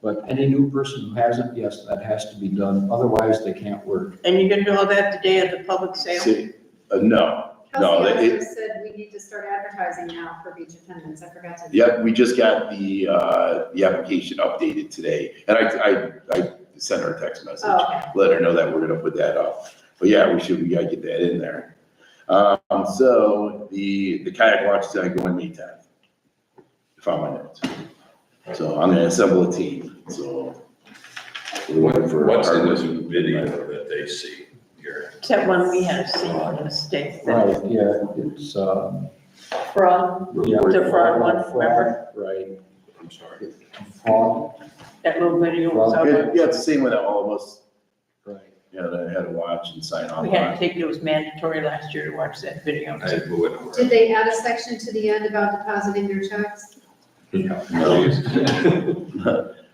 But any new person who hasn't, yes, that has to be done, otherwise they can't work. And you're gonna do all that the day of the public sale? see, no, no, Kelsey it, also said we need to start advertising now for beach attendants, I forgot to. yep, we just got the application updated today, and I sent her a text message, Oh, okay. let her know that we're gonna put that up. But yeah, we gotta get that in there. So the kayak launch is gonna go on May 10th. Found my notes. So I'm gonna assemble a team, so. we're looking for What's in partners. this video that they see here? Is that one we had a single mistake? Right, yeah, it's, Fraud, yeah. The fraud one, remember? Right, I'm sorry. fraud, that little video was out there. Yeah, it's the same one that all of us, right. that I had to watch and sign off We had on. to take, it was mandatory last year to watch that video. I move it over. Did they add a section to the end about depositing their checks?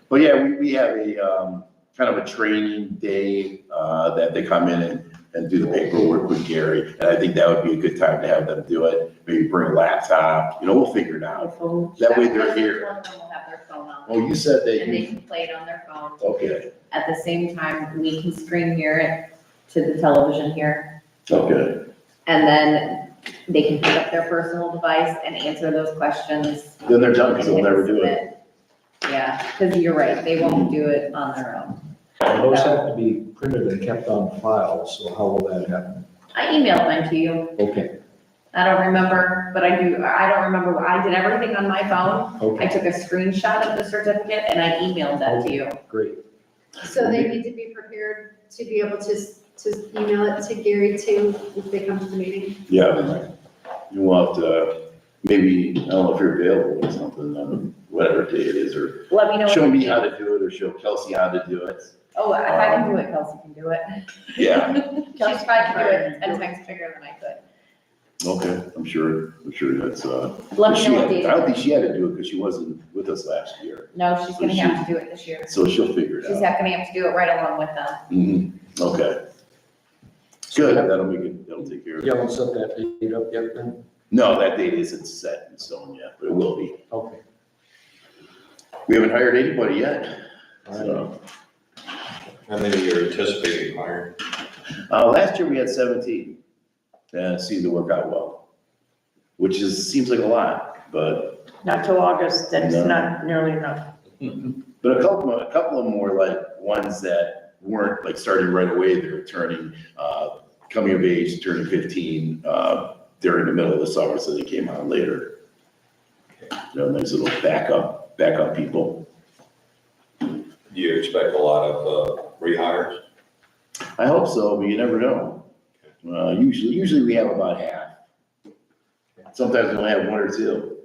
But yeah, we have a, kind of a training day, that they come in and do the paperwork with Gary. And I think that would be a good time to have them do it. Maybe bring a laptop, we'll figure it out. That way they're here. One of them will have their phone on, Oh, you said that and they you, can play it on their phone. okay, At the same time, we can screen mirror it to the television here. okay. And then they can pick up their personal device and answer those questions. Then they're done, because they'll never do it. Yeah, because you're right, they won't do it on their own. And those have to be printed and kept on file, so how will that happen? I emailed mine to you. Okay, I don't remember, but I don't remember, I did everything on my phone. I okay, took a screenshot of the certificate and I emailed that to you. great. So they need to be prepared to be able to email it to Gary too, if they come to the meeting. Yeah. You want, maybe, I don't know if you're available or something, on whatever day it is, or Let me know. show what me you how do. to do it, or show Kelsey how to do it. Oh, if I can do it, Kelsey can do it. Yeah, She's tried to do it 10 times bigger than I could. okay, I'm sure that's, Let me she know what had- date. I don't think she had to do it because she wasn't with us last year, No, she's gonna have to do it this year. so she'll figure She's it out. gonna have to do it right along with them. Okay. Good, that'll take care of You it. haven't set that date up yet then? No, that date isn't set in stone yet, but it will be. Okay. We haven't hired anybody yet, All right. so. How many you're anticipating hiring? Last year we had 17, and it seemed to work out well, which seems like a lot, but, Not till August, that's No. not nearly enough. but a couple of them were like ones that weren't like starting right away, they were turning, coming of age, turning 15, during the middle of the summer, so they came on later. Nice little backup people. Do you expect a lot of rehires? I hope so, but you never know. Usually we have about half. Sometimes we only have one or two.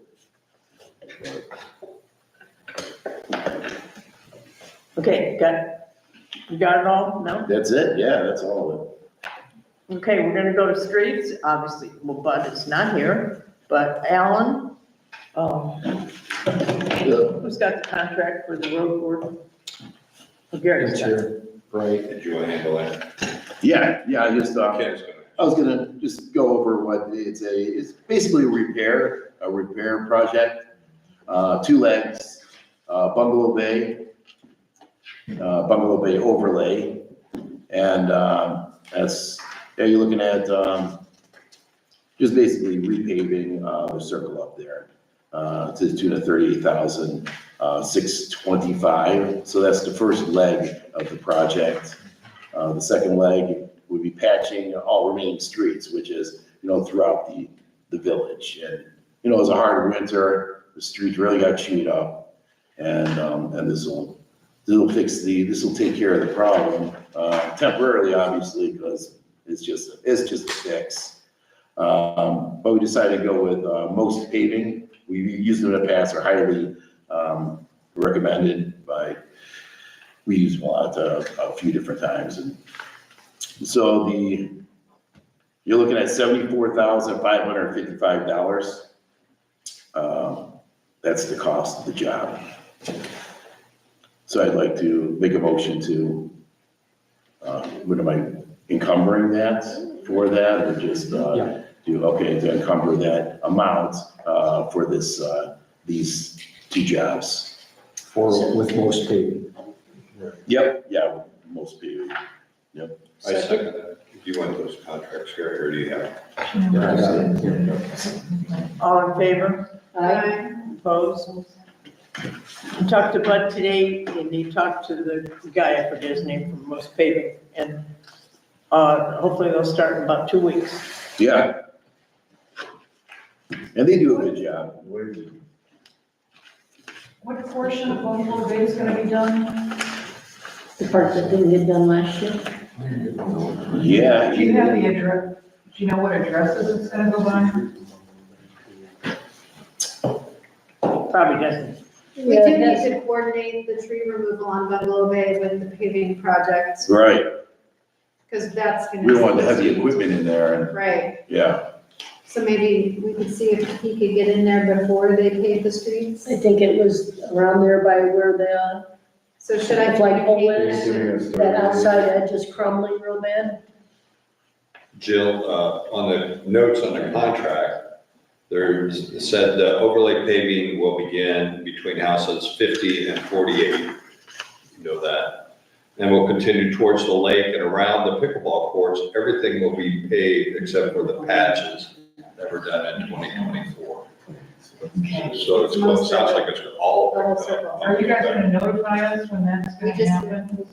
Okay, you got it all? No? That's it, yeah, that's all of it. Okay, we're gonna go to streets, obviously, well, Bud is not here, but Alan, who's got the contract for the road board? Gary's It's got it. here, right. Did you handle that? Yeah, I just, Ken's gonna. I was gonna just go over what it's basically a repair project. 2 legs, bungalow bay overlay. And, you're looking at, just basically repaving, the circle up there, to the tune of 38,625. So that's the first leg of the project. The second leg would be patching all remaining streets, which is, throughout the village. And, it was a hard winter, the streets really got chewed up. And this will take care of the problem, temporarily, obviously, because it's just a fix. But we decided to go with, Most Paving. We've used them in the past, are highly, recommended we use them a few different times. And so you're looking at $74,555. that's the cost of the job. So I'd like to make a motion to, what am I, encumbering that for that, or just, Yeah. to encumber that amount, for this, these two jobs? With most paving. Yep, yeah, most people. I second that. Do you want those contracts here, or do you have? Yeah, I got it. All in favor? Aye. Opposed? I talked to Bud today, and he talked to the guy, I forget his name, from Most Paving, and hopefully they'll start in about 2 weeks. Yeah. And they do a good job. What portion of Buffalo Bay is gonna be done? The part that didn't get done last year. Yeah. Do you have the address, do you know what addresses it's gonna go by? Probably doesn't. We do need to coordinate the tree removal on Bungalow Bay with the paving project, Right. because that's gonna. We don't want the heavy equipment in there, and, Right, yeah. so maybe we could see if he could get in there before they pave the streets. I think it was around there by where the So should I? flagpole communicate is, that? that outside edge is crumbling real bad. Jill, on the notes on the contract, there's said the overlay paving will begin between houses 50 and 48. You know that. And will continue towards the lake and around the pickleball courts. Everything will be paved except for the patches that were done in 2024. So it's, it sounds like it's all. The whole circle. Are you guys gonna notify us when that's We gonna just- happen?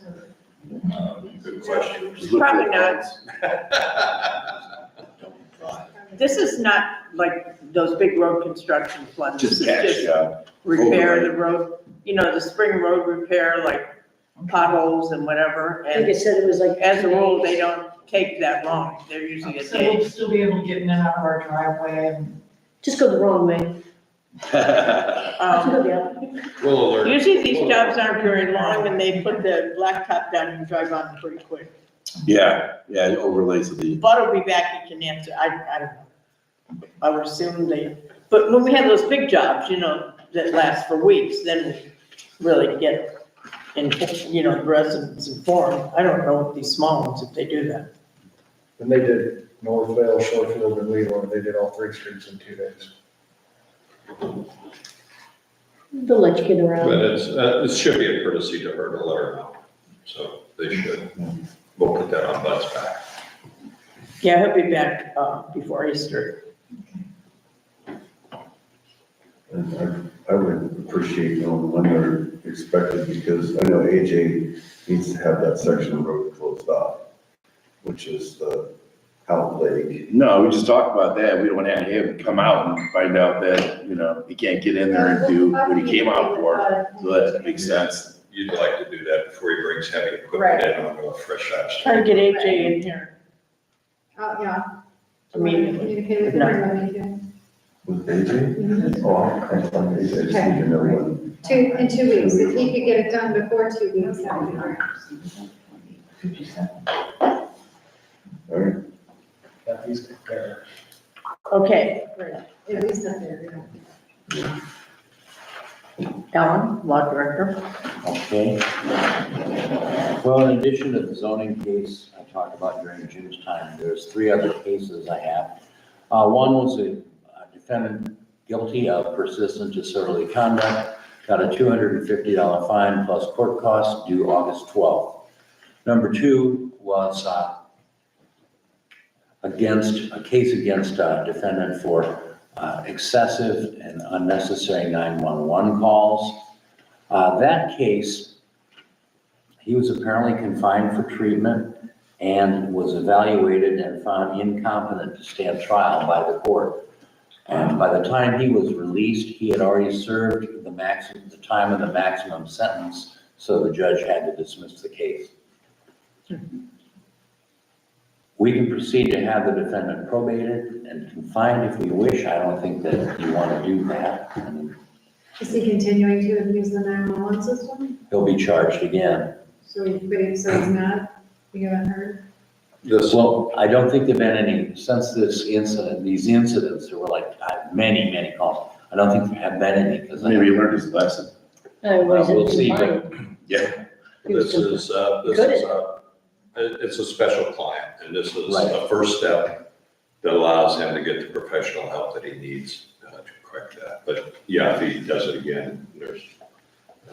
Good question. Just look Probably for not. that. This is not like those big road construction funds. Just This patch is just job. repair the road, the spring road repair, like potholes and whatever. I think it And said it was like. as a rule, they don't take that long. They're usually a So we'll day. still be able to get in and out of our driveway and. Just go the wrong way. Um, Yeah. We'll alert. Usually these jobs aren't very long and they put the blacktop down and drive on pretty quick. Yeah, it overlays the, Bud will be back, he can answer, I don't know. I would assume but when we have those big jobs, that last for weeks, then we really get, the residents informed. I don't know with these small ones if they do that. And they did Northvale, Shorefield, and Leland, they did all 3 streets in 2 days. They'll let you get around. But it should be a courtesy to her to let her know. So they should. We'll put that on Bud's back. Yeah, he'll be back, before Easter. And I would appreciate knowing when they're expected, because I know AJ needs to have that section of road closed off, which is the Out Lake. no, we just talked about that. We don't want to have him come out and find out that, he can't get in there and do what he came out for. So that makes sense. You'd like to do that before he brings heavy equipment in on a fresh house. Try to get AJ in here. Yeah. I mean, Communicate with no. everybody. With AJ? Oh, I thought AJ, I just need to know when. In 2 weeks, if he could get it done before 2 weeks, that would be great. All right. Yeah, he's there. Okay, At least up there, Ellen, law director. Okay. Well, in addition to the zoning case I talked about during Jim's time, there's 3 other cases I have. One was a defendant guilty of persistent disorderly conduct, got a $250 fine plus court costs due August 12th. Number 2 was a case against a defendant for excessive and unnecessary 911 calls. That case, he was apparently confined for treatment and was evaluated and found incompetent to stand trial by the court. And by the time he was released, he had already served the time of the maximum sentence, so the judge had to dismiss the case. We can proceed to have the defendant probated and confined if we wish. I don't think that you want to do that. Is he continuing to abuse the 911 system? He'll be charged again. So he's not, you haven't heard? Well, I don't think there've been any, since this incident, these incidents, there were like many calls. I don't think there have been any, because Maybe he learned his lesson. we'll see, but Yeah. This is it's a special client, and this is Right. the first step that allows him to get the professional help that he needs to correct that. But yeah, if he does it again, there's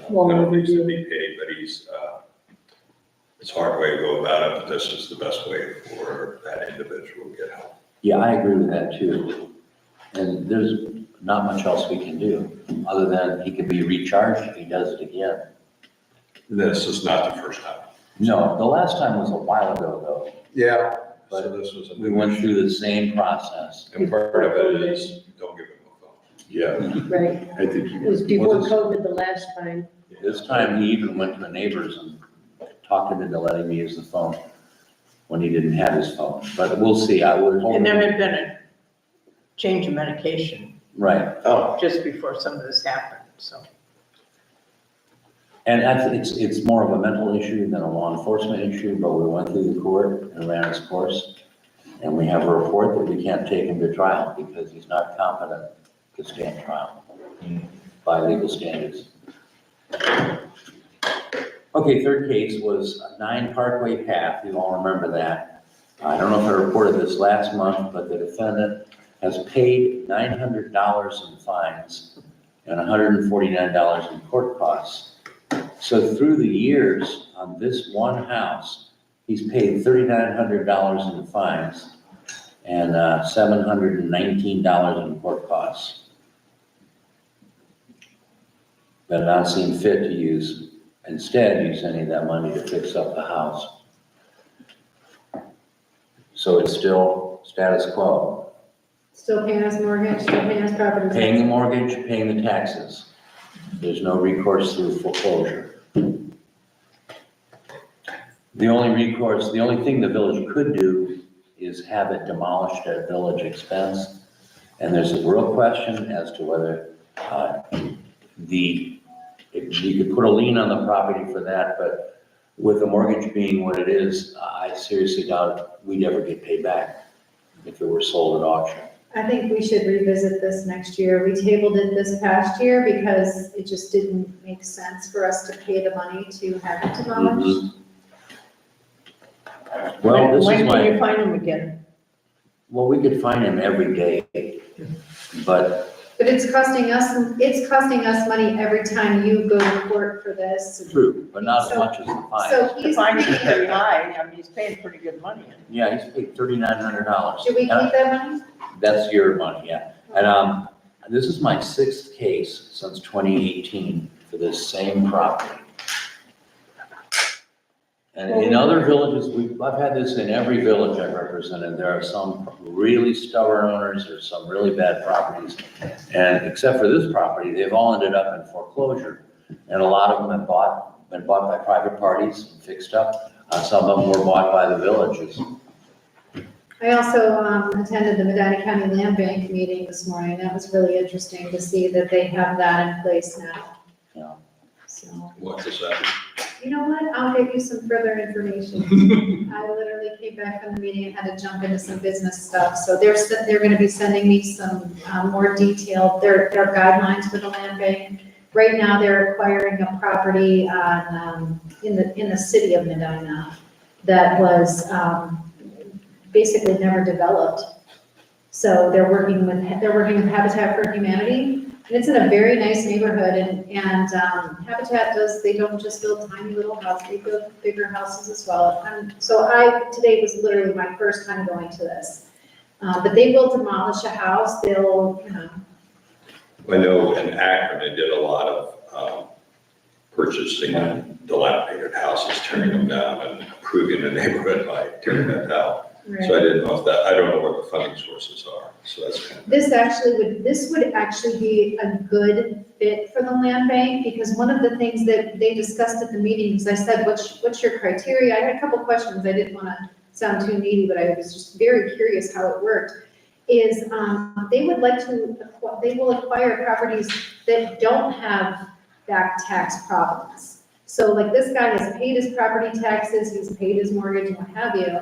Well, penalties to overdue. be paid, but it's a hard way to go about it, but this is the best way for that individual to get help. yeah, I agree with that too. And there's not much else we can do, other than he could be recharged if he does it again. This is not the first time. No, the last time was a while ago though. Yeah. So this was. We went through the same process. And part of it is, don't give him a phone. Yeah, Right, I think he it was before COVID the last time. This time he even went to the neighbors and talked him into letting me use the phone when he didn't have his phone. But we'll see, I would hope. And there had been a change of medication Right, Oh, just before some of this happened, so. and it's more of a mental issue than a law enforcement issue, but we went through the court and ran its course. And we have a report that we can't take him to trial because he's not competent to stand trial by legal standards. Okay, third case was 9 Parkway Path, you all remember that. I don't know if I reported this last month, but the defendant has paid $900 in fines and $149 in court costs. So through the years on this one house, he's paid $3,900 in fines and $719 in court costs. But not seen fit to instead use any of that money to fix up the house. So it's still status quo. Still paying us mortgage, still paying us property. Paying the mortgage, paying the taxes. There's no recourse through foreclosure. The only thing the village could do is have it demolished at village expense. And there's a real question as to whether if you could put a lien on the property for that, but with the mortgage being what it is, I seriously doubt we'd ever get paid back if it were sold at auction. I think we should revisit this next year. We tabled it this past year because it just didn't make sense for us to pay the money to have it demolished. Well, this is When can you why, find him again? well, we could find him every day, but But it's costing us money every time you go to court for this. true, but not as much as the fine. So The he's fine is paying, pretty high, I mean, he's paying pretty good money. Yeah, he's paid $3,900. should we keep that money? That's your money, yeah. And, this is my 6th case since 2018 for this same property. And in other villages, I've had this in every village I've represented. There are some really stubborn owners, there's some really bad properties. And except for this property, they've all ended up in foreclosure. And a lot of them have been bought by private parties and fixed up. Some of them were bought by the villages. I also attended the Medina County Land Bank meeting this morning. That was really interesting to see that they have that in place now. Yeah. So, What does that mean? you know what? I'll give you some further information. I literally came back from the meeting and had to jump into some business stuff. So they're gonna be sending me some more detailed, their guidelines for the land bank. Right now, they're acquiring a property on, in the city of Medina that was basically never developed. So they're working with Habitat for Humanity. And it's in a very nice neighborhood and Habitat they don't just build tiny little houses, they build bigger houses as well. And so today was literally my first time going to this. But they will demolish a house, they'll, I know in Akron, they did a lot of purchasing dilapidated houses, tearing them down and improving the neighborhood by tearing that down. So I didn't know if I don't know what the funding sources are, so that's kind of. this would actually be a good fit for the land bank, because one of the things that they discussed at the meetings, I said, what's your criteria? I had a couple questions, I didn't want to sound too needy, but I was just very curious how it worked, is they will acquire properties that don't have back tax problems. So like this guy has paid his property taxes, he's paid his mortgage and what have you.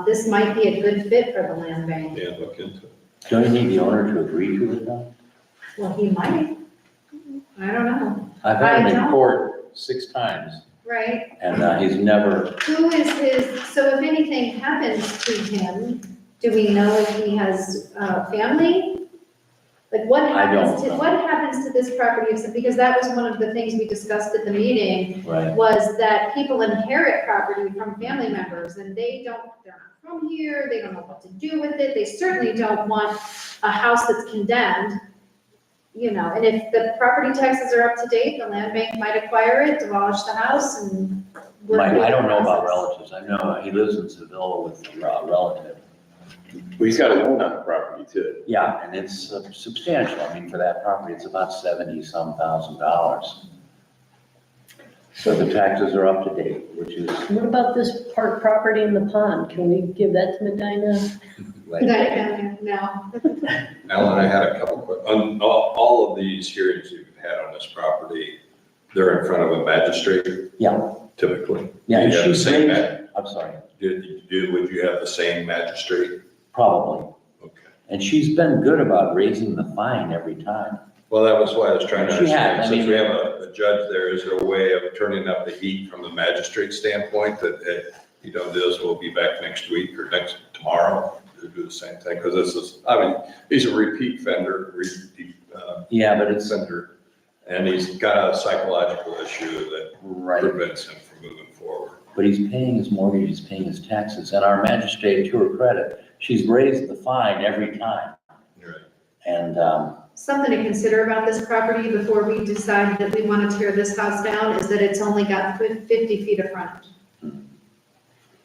This might be a good fit for the land bank. Yeah, look into it. Don't you need the owner to agree to it though? Well, he might. I don't know, I've had him I in don't. court 6 times, right? and he's never, Who is his, so if anything happens to him, do we know if he has, family? Like what I don't happens to, know. what happens to this property? Because that was one of the things we discussed at the meeting, right, was that people inherit property from family members and they're not from here, they don't know what to do with it, they certainly don't want a house that's condemned. You know, and if the property taxes are up to date, the land bank might acquire it, demolish the house and. work Mike, through I the don't know about process. relatives, I know he lives in Seville with a relative. Well, he's got a loan on the property too. Yeah, and it's substantial, I mean, for that property, it's about $70-some thousand. So the taxes are up to date, which is, What about this park property in the pond? Can we give that to Medina? No. Alan, I had a couple on all of these hearings you've had on this property, they're in front of a magistrate yeah, typically. yeah, and Do you have the she's same raised, I'm sorry, would you have the same magistrate? probably. Okay. And she's been good about raising the fine every time. Well, that was what I was trying to She has, understand. I Since we mean- have a judge there, is there a way of turning up the heat from the magistrate standpoint that, this will be back next week or tomorrow to do the same thing? Because this is, I mean, he's a repeat offender, Yeah, but it's, offender, and he's got a psychological issue that right, prevents him from moving forward. but he's paying his mortgage, he's paying his taxes, and our magistrate, to her credit, she's raised the fine every time. Right. And, Something to consider about this property before we decide that we want to tear this house down is that it's only got 50 feet of frontage.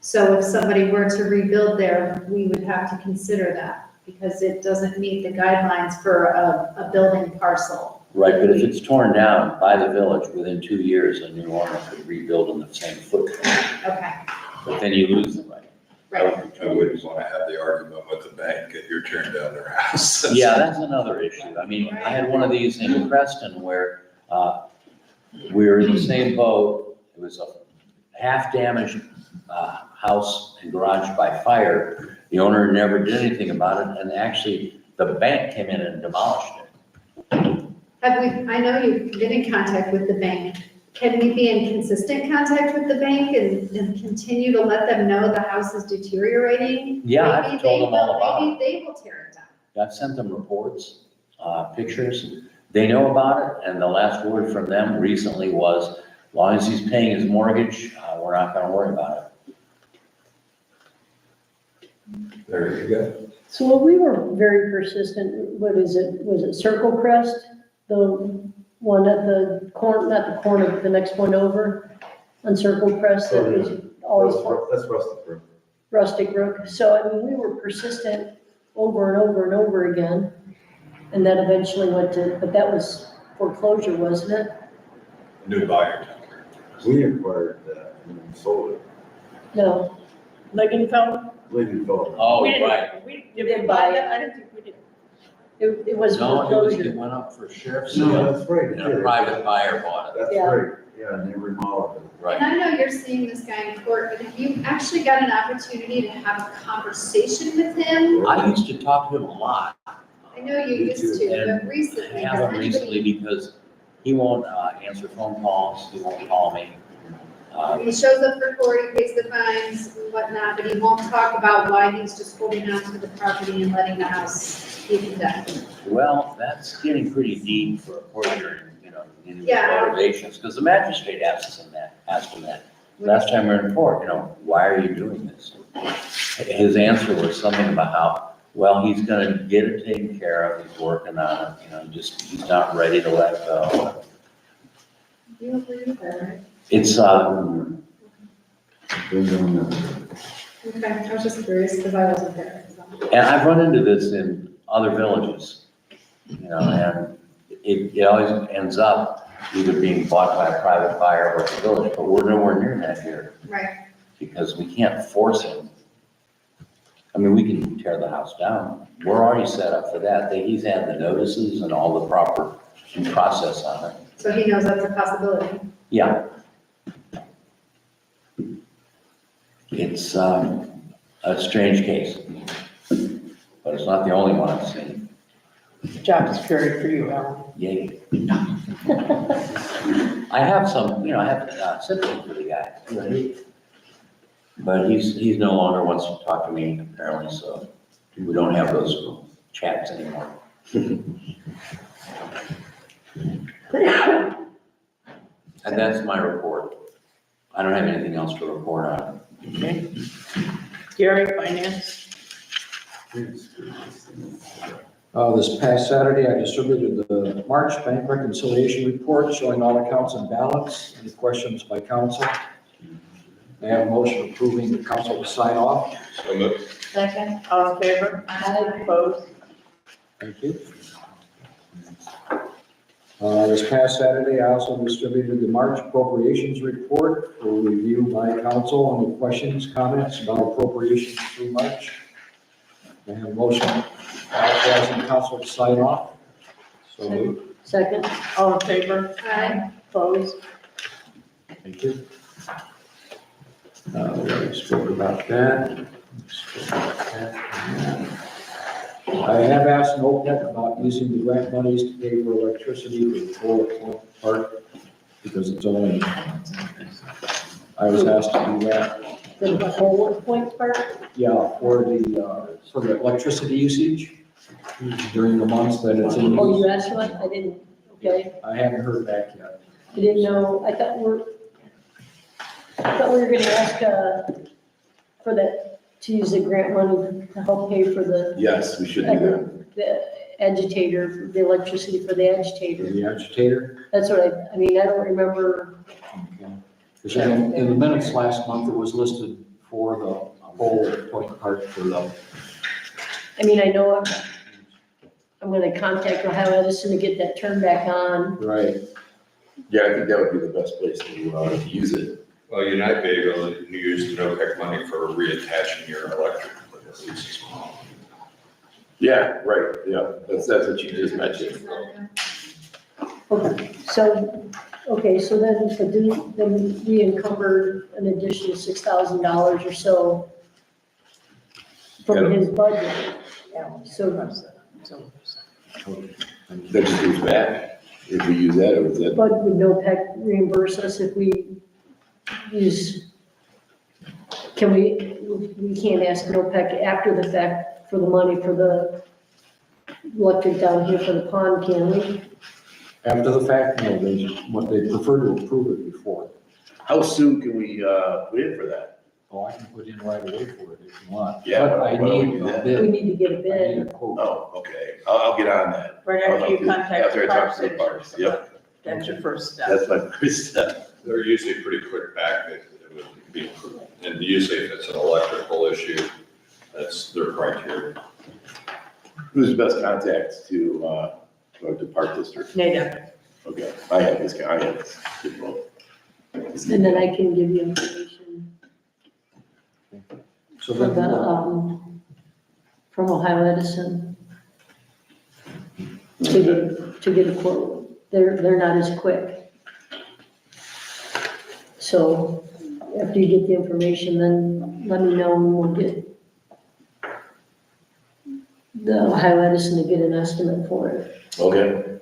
So if somebody were to rebuild there, we would have to consider that because it doesn't meet the guidelines for a building parcel. right, but if it's torn down by the village, within 2 years, a new owner could rebuild in the same footprint, Okay, but then you lose the right. right. I wouldn't want to have the argument with the bank that you're tearing down their house. Yeah, that's another issue. I mean, I had one of these in Preston where we were in the same boat. It was a half-damaged house and garage by fire. The owner never did anything about it, and actually, the bank came in and demolished it. I know you've been in contact with the bank. Can we be in consistent contact with the bank and continue to let them know the house is deteriorating? Yeah, I've Maybe told they them all will- about Maybe they will tear it down. I've sent them reports, pictures. They know about it, and the last word from them recently was, as long as he's paying his mortgage, we're not gonna worry about it. There you go. So we were very persistent, what is it, was it Circle Crest? The one at the corner, not the corner, but the next one over on Circle Crest that was always That's Rustic Brook. Rustic Brook. So, I mean, we were persistent over and over and over again. And that eventually went to, but that was foreclosure, wasn't it? New buyer. We acquired that and then sold it. No, Lingenfeld? Lincoln Phillips. Oh, We didn't- right. Did we buy that? I don't think we did. it was No, it foreclosure. went up for sheriff's No, sale, that's right. and a private buyer bought it. That's Yeah. right. Yeah, and they remodeled it. Right. And I know you're seeing this guy in court, but if you actually got an opportunity to have a conversation with him, I used to talk to him a lot. I know you used to, but I recently, has haven't recently anybody, because he won't answer phone calls, he won't call me. he shows up for court, he pays the fines and whatnot, but he won't talk about why he's just holding on to the property and letting the house be condemned. Well, that's getting pretty deep for a court hearing, in his Yeah. motivations, because the magistrate asked him that. Last time we were in court, why are you doing this? His answer was something about how, well, he's gonna get it taken care of, he's working on it, he's not ready to let go. You agree with that, right? It's, Okay, I was just curious because I wasn't there. So. and I've run into this in other villages, and it always ends up either being bought by a private buyer or the village, but we're nowhere near that here, Right. because we can't force him. I mean, we can tear the house down. We're already set up for that. He's had the notices and all the proper process on it. So he knows that's a possibility. Yeah. It's a strange case, but it's not the only one I've seen. Job is carried for you, Alan. Yay. I have some, I have sympathy for the guy. But he's no longer wants to talk to me apparently, so we don't have those chats anymore. And that's my report. I don't have anything else to report on. Okay. Gary, finance? This past Saturday, I distributed the March bank reconciliation report showing all accounts in balance. Any questions by council? May I have a motion approving the council to sign off? So moved. Second. All in favor? Aye. Opposed? Thank you. This past Saturday, I also distributed the March appropriations report for review by council. Any questions, comments about appropriations through March? May I have a motion authorizing council to sign off? So moved. Second? All in favor? Aye. Opposed? Thank you. We already spoke about that. I have asked NOPEC about using the grant monies to pay for electricity for the Point Park because it's only, I was asked to do that. The whole Point Park? Yeah, for the electricity usage during the months that it's in. Oh, you asked what? I didn't, okay. I haven't heard back yet. I didn't know, I thought we were gonna ask, for that, to use the grant money to help pay for the, Yes, we should do that. the agitator, the electricity for the agitator. The agitator. That's what I mean, I don't remember, Because in the minutes last month, it was listed for the whole Point Park for the. I mean, I know I'm gonna contact Ohio Edison to get that turned back on. Right. Yeah, I think that would be the best place to use it. Well, you might be able to use the NOPEC money for reattaching your electric, at least. Yeah, right, yeah, that's what you just mentioned. Okay, so then we encumbered an additional $6,000 or so from his budget. So, That just goes back, if we use that, or is that? but would NOPEC reimburse us if we use, we can't ask NOPEC after the fact for the money for the electric down here for the pond, can we? After the fact, no, they prefer to approve it before. How soon can we, put in for that? Oh, I can put in right away for it if you want. Yeah, But I why don't we need do a that? We bid. need to get a I bid. need a quote. Oh, okay, I'll get on that. Right after you contact After the I talk park to the parks, yep, That's your first step. that's my first step. They're usually pretty quick back, it would be, and usually if it's an electrical issue, that's their criteria. Who's the best contacts to Park District? Nada. Okay, I have this guy, I have this. info. And then I can give you information So from then, from Ohio Edison to get a quote. They're not as quick. So after you get the information, then let me know and we'll get the Ohio Edison to get an estimate for it. Okay,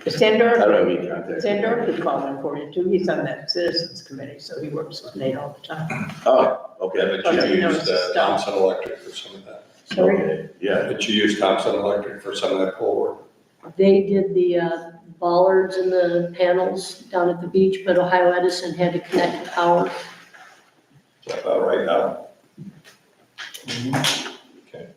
I Sandor, don't have any contacts. Sandor could call in for you too. He's on that citizens committee, so he works with Nate all the time. Oh, okay, Yeah, but Okay, you no, used it's just, Thompson Electric for some of that. Sorry, okay, yeah, But you used Thompson Electric for some of that pole work. they did the bollards and the panels down at the beach, but Ohio Edison had to connect the power. Is that about right now? Okay.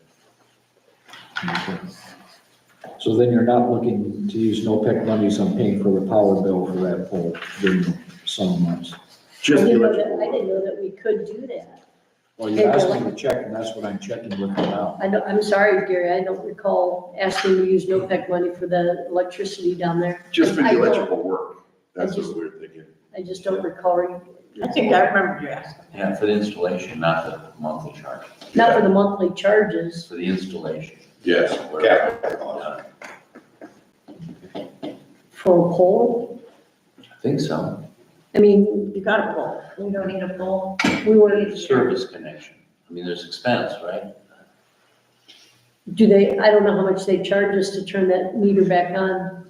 so then you're not looking to use NOPEC monies on paying for the power bill for that pole during some months. just the I electrical. didn't know that we could do that. Well, you asked me to check, and that's what I'm checking with you now. I know, I'm sorry, Gary, I don't recall asking to use NOPEC money for the electricity down there. Just for I the don't- electrical work, that's just- what we're thinking. I just don't recall, I think I remember you asking. Yeah, for the installation, not the monthly charge, not for the monthly charges. for the installation. Yes, Capital cost. For a pole? I think so. I mean, You got a pole. We don't need a pole. we were, Service connection. I mean, there's expense, right? I don't know how much they charge us to turn that meter back on.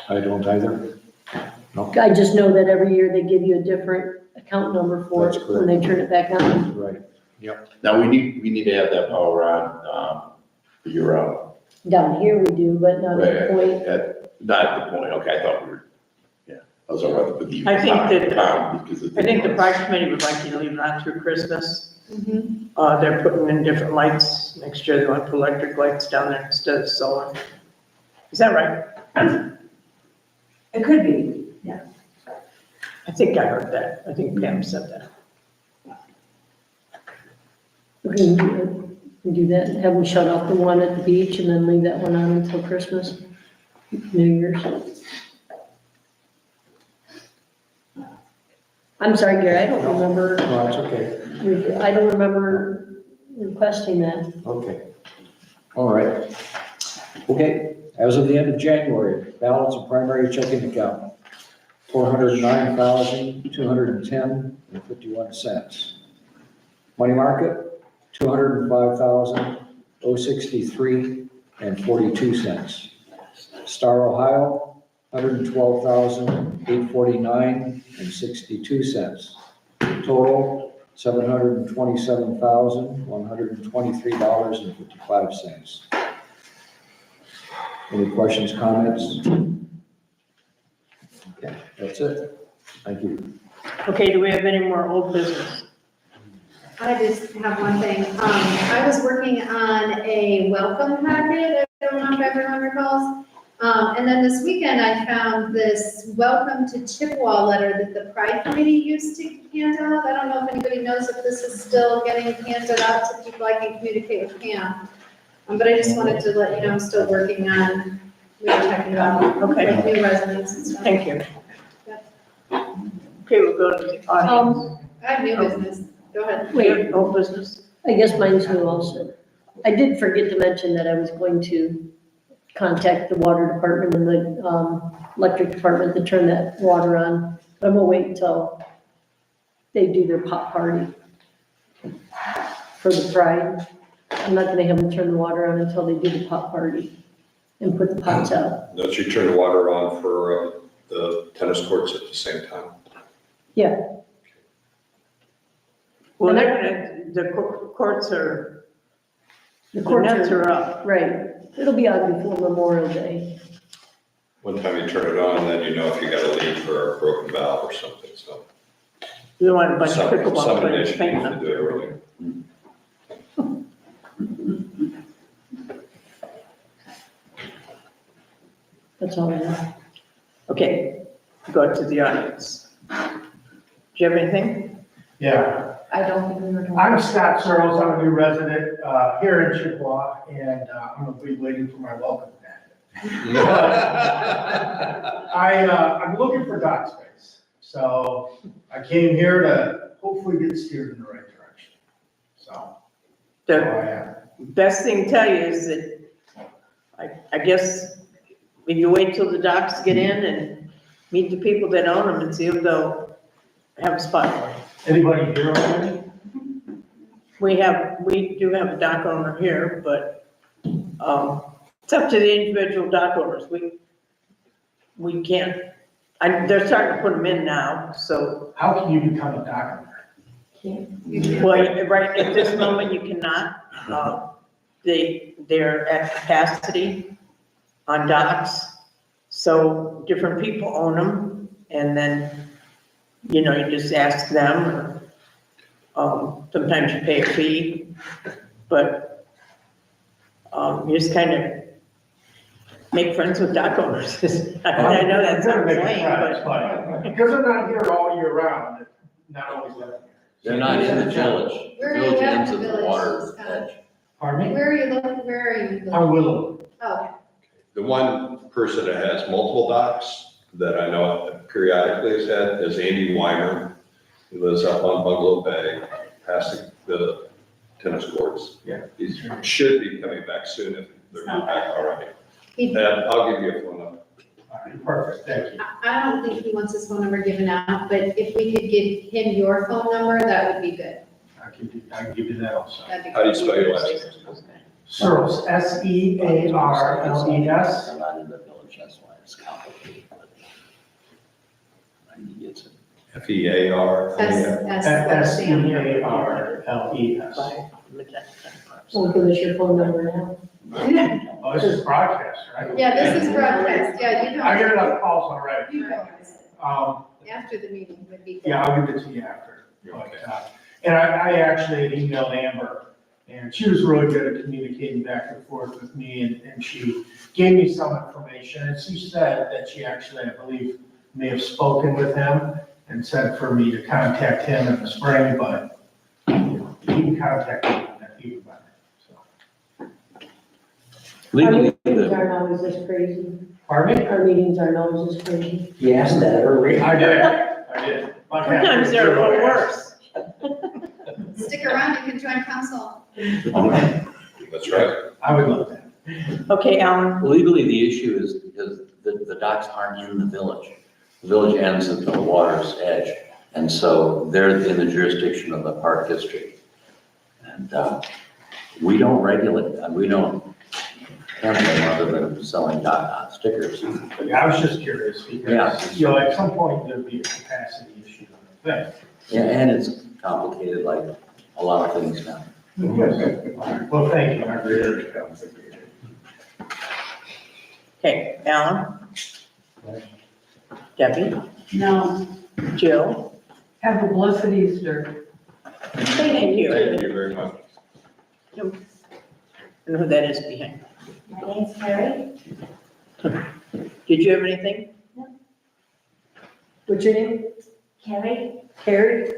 I don't either. I just know that every year they give you a different account number for That's it when they turn it back on. Right. Now, we need to have that power on, year round. Down here we do, but not at the point. Not at the point, okay, I thought we were, yeah, I was all right with the. I think that, because I think the park committee would like you to leave it on through Christmas. Mhm. They're putting in different lights. Next year they want to put electric lights down there instead of solar. Is that right? It could be, yeah. I think I heard that. I think Pam said that. We can do that, have them shut off the one at the beach and then leave that one on until Christmas, New Year's. I'm sorry, Gary, I don't remember, No, it's okay. I don't remember requesting that. Okay. All right. Okay, as of the end of January, balance of primary checking account, $409,210.51. Money market, $205,063.42. Star Ohio, $112,849.62. Total, $727,123.55. Any questions, comments? Okay, that's it. Thank you. Okay, do we have any more old business? I just have one thing. I was working on a welcome packet. I don't know if everyone recalls. And then this weekend I found this welcome to Chippewa letter that the Pride Committee used to hand out. I don't know if anybody knows if this is still getting handed out to people. I can communicate with Pam. But I just wanted to let you know I'm still working on, we were talking about like new residents and stuff. Thank you. Okay, we'll go to the audience. I have new business. Go ahead. We have old business. I guess mine's new also. I did forget to mention that I was going to contact the water department and the electric department to turn that water on. But I'm gonna wait until they do their pop party for the Pride. I'm not gonna have them turn the water on until they do the pop party and put the pots out. Don't you turn the water on for the tennis courts at the same time? Yeah, Well, the courts are, the the courts nets are up. right. It'll be on before Memorial Day. One time you turn it on, then you know if you got a leak or a broken valve or something, so. We don't want a bunch of Some pickleball players initiatives painting to up do it there. early. That's all I know. Okay, go to the audience. Do you have anything? Yeah, I don't think we were talking. I'm Scott Searles, I'm a new resident, here in Chippewa, and, I'm gonna be waiting for my welcome packet. I'm looking for dock space, so I came here to hopefully get steered in the right direction, so. The I am. best thing to tell you is that, I guess, if you wait till the docks get in and meet the people that own them and see if they'll have a spot for you. Anybody here already? We do have a dock owner here, but, it's up to the individual dock owners. We can't, they're starting to put them in now, so, How can you become a dock owner? well, right at this moment, you cannot. They're at capacity on docks, so different people own them, and then, you just ask them, or, sometimes you pay a fee, but, you just kind of make friends with dock owners. I know that sounds lame, but. Because they're not here all year round, they're not always living here. They're not in the village. Where are you at Village in the ends at the village? water Scott? edge. Pardon me? Where are you looking, where are you? I'm Willow. Oh, The one person that has multiple docks that I know periodically has had is Andy Weimer. He lives up on Bungalow Bay, past the tennis courts. Yeah. He should be coming back soon if they're not back already. he, I'll give you a phone number. All right, perfect, thank you. I don't think he wants his phone number given out, but if we could give him your phone number, that would be good. I can give you that also. That'd be How do you good. spell your last name? Searles, S-E-A-R-L-E-S. I'm not in the village, that's why it's complicated. but I need to get some- FEAR. S-E-A-R-L-E-S. We'll give us your phone number now. Oh, this is broadcast, right? Yeah, this is broadcast, yeah, you know. I get enough calls already. You know. After the meeting would be good. Yeah, I'll give it to you after. But, and I actually had emailed Amber, and she was really good at communicating back and forth with me, and she gave me some information, and she said that she actually, I believe, may have spoken with him and said for me to contact him in the spring, but you can contact him, that'd be better, so. Our Legally, meetings the, aren't always this crazy. Pardon me? Our meetings aren't always this crazy. You asked that earlier. I did. Sometimes they're a little worse. Stick around, you can join council. That's right. I would love that. Okay, legally, the issue is because the docks aren't in the village. The village ends at the water's edge, and so they're in the jurisdiction of the park district. And we don't regulate them, we don't have them other than selling stickers. Yeah, I was just curious because, you know, at some point there'd be a capacity issue on the thing. Yeah, and it's complicated like a lot of things now. Well, thank you, I really appreciate it. okay, Alan? Debbie? No, Jill? have a blessed Easter. Thank you. Thank you very much. I don't know who that is behind. My name's Carrie. Did you have anything? What's your name? Carrie? Carrie?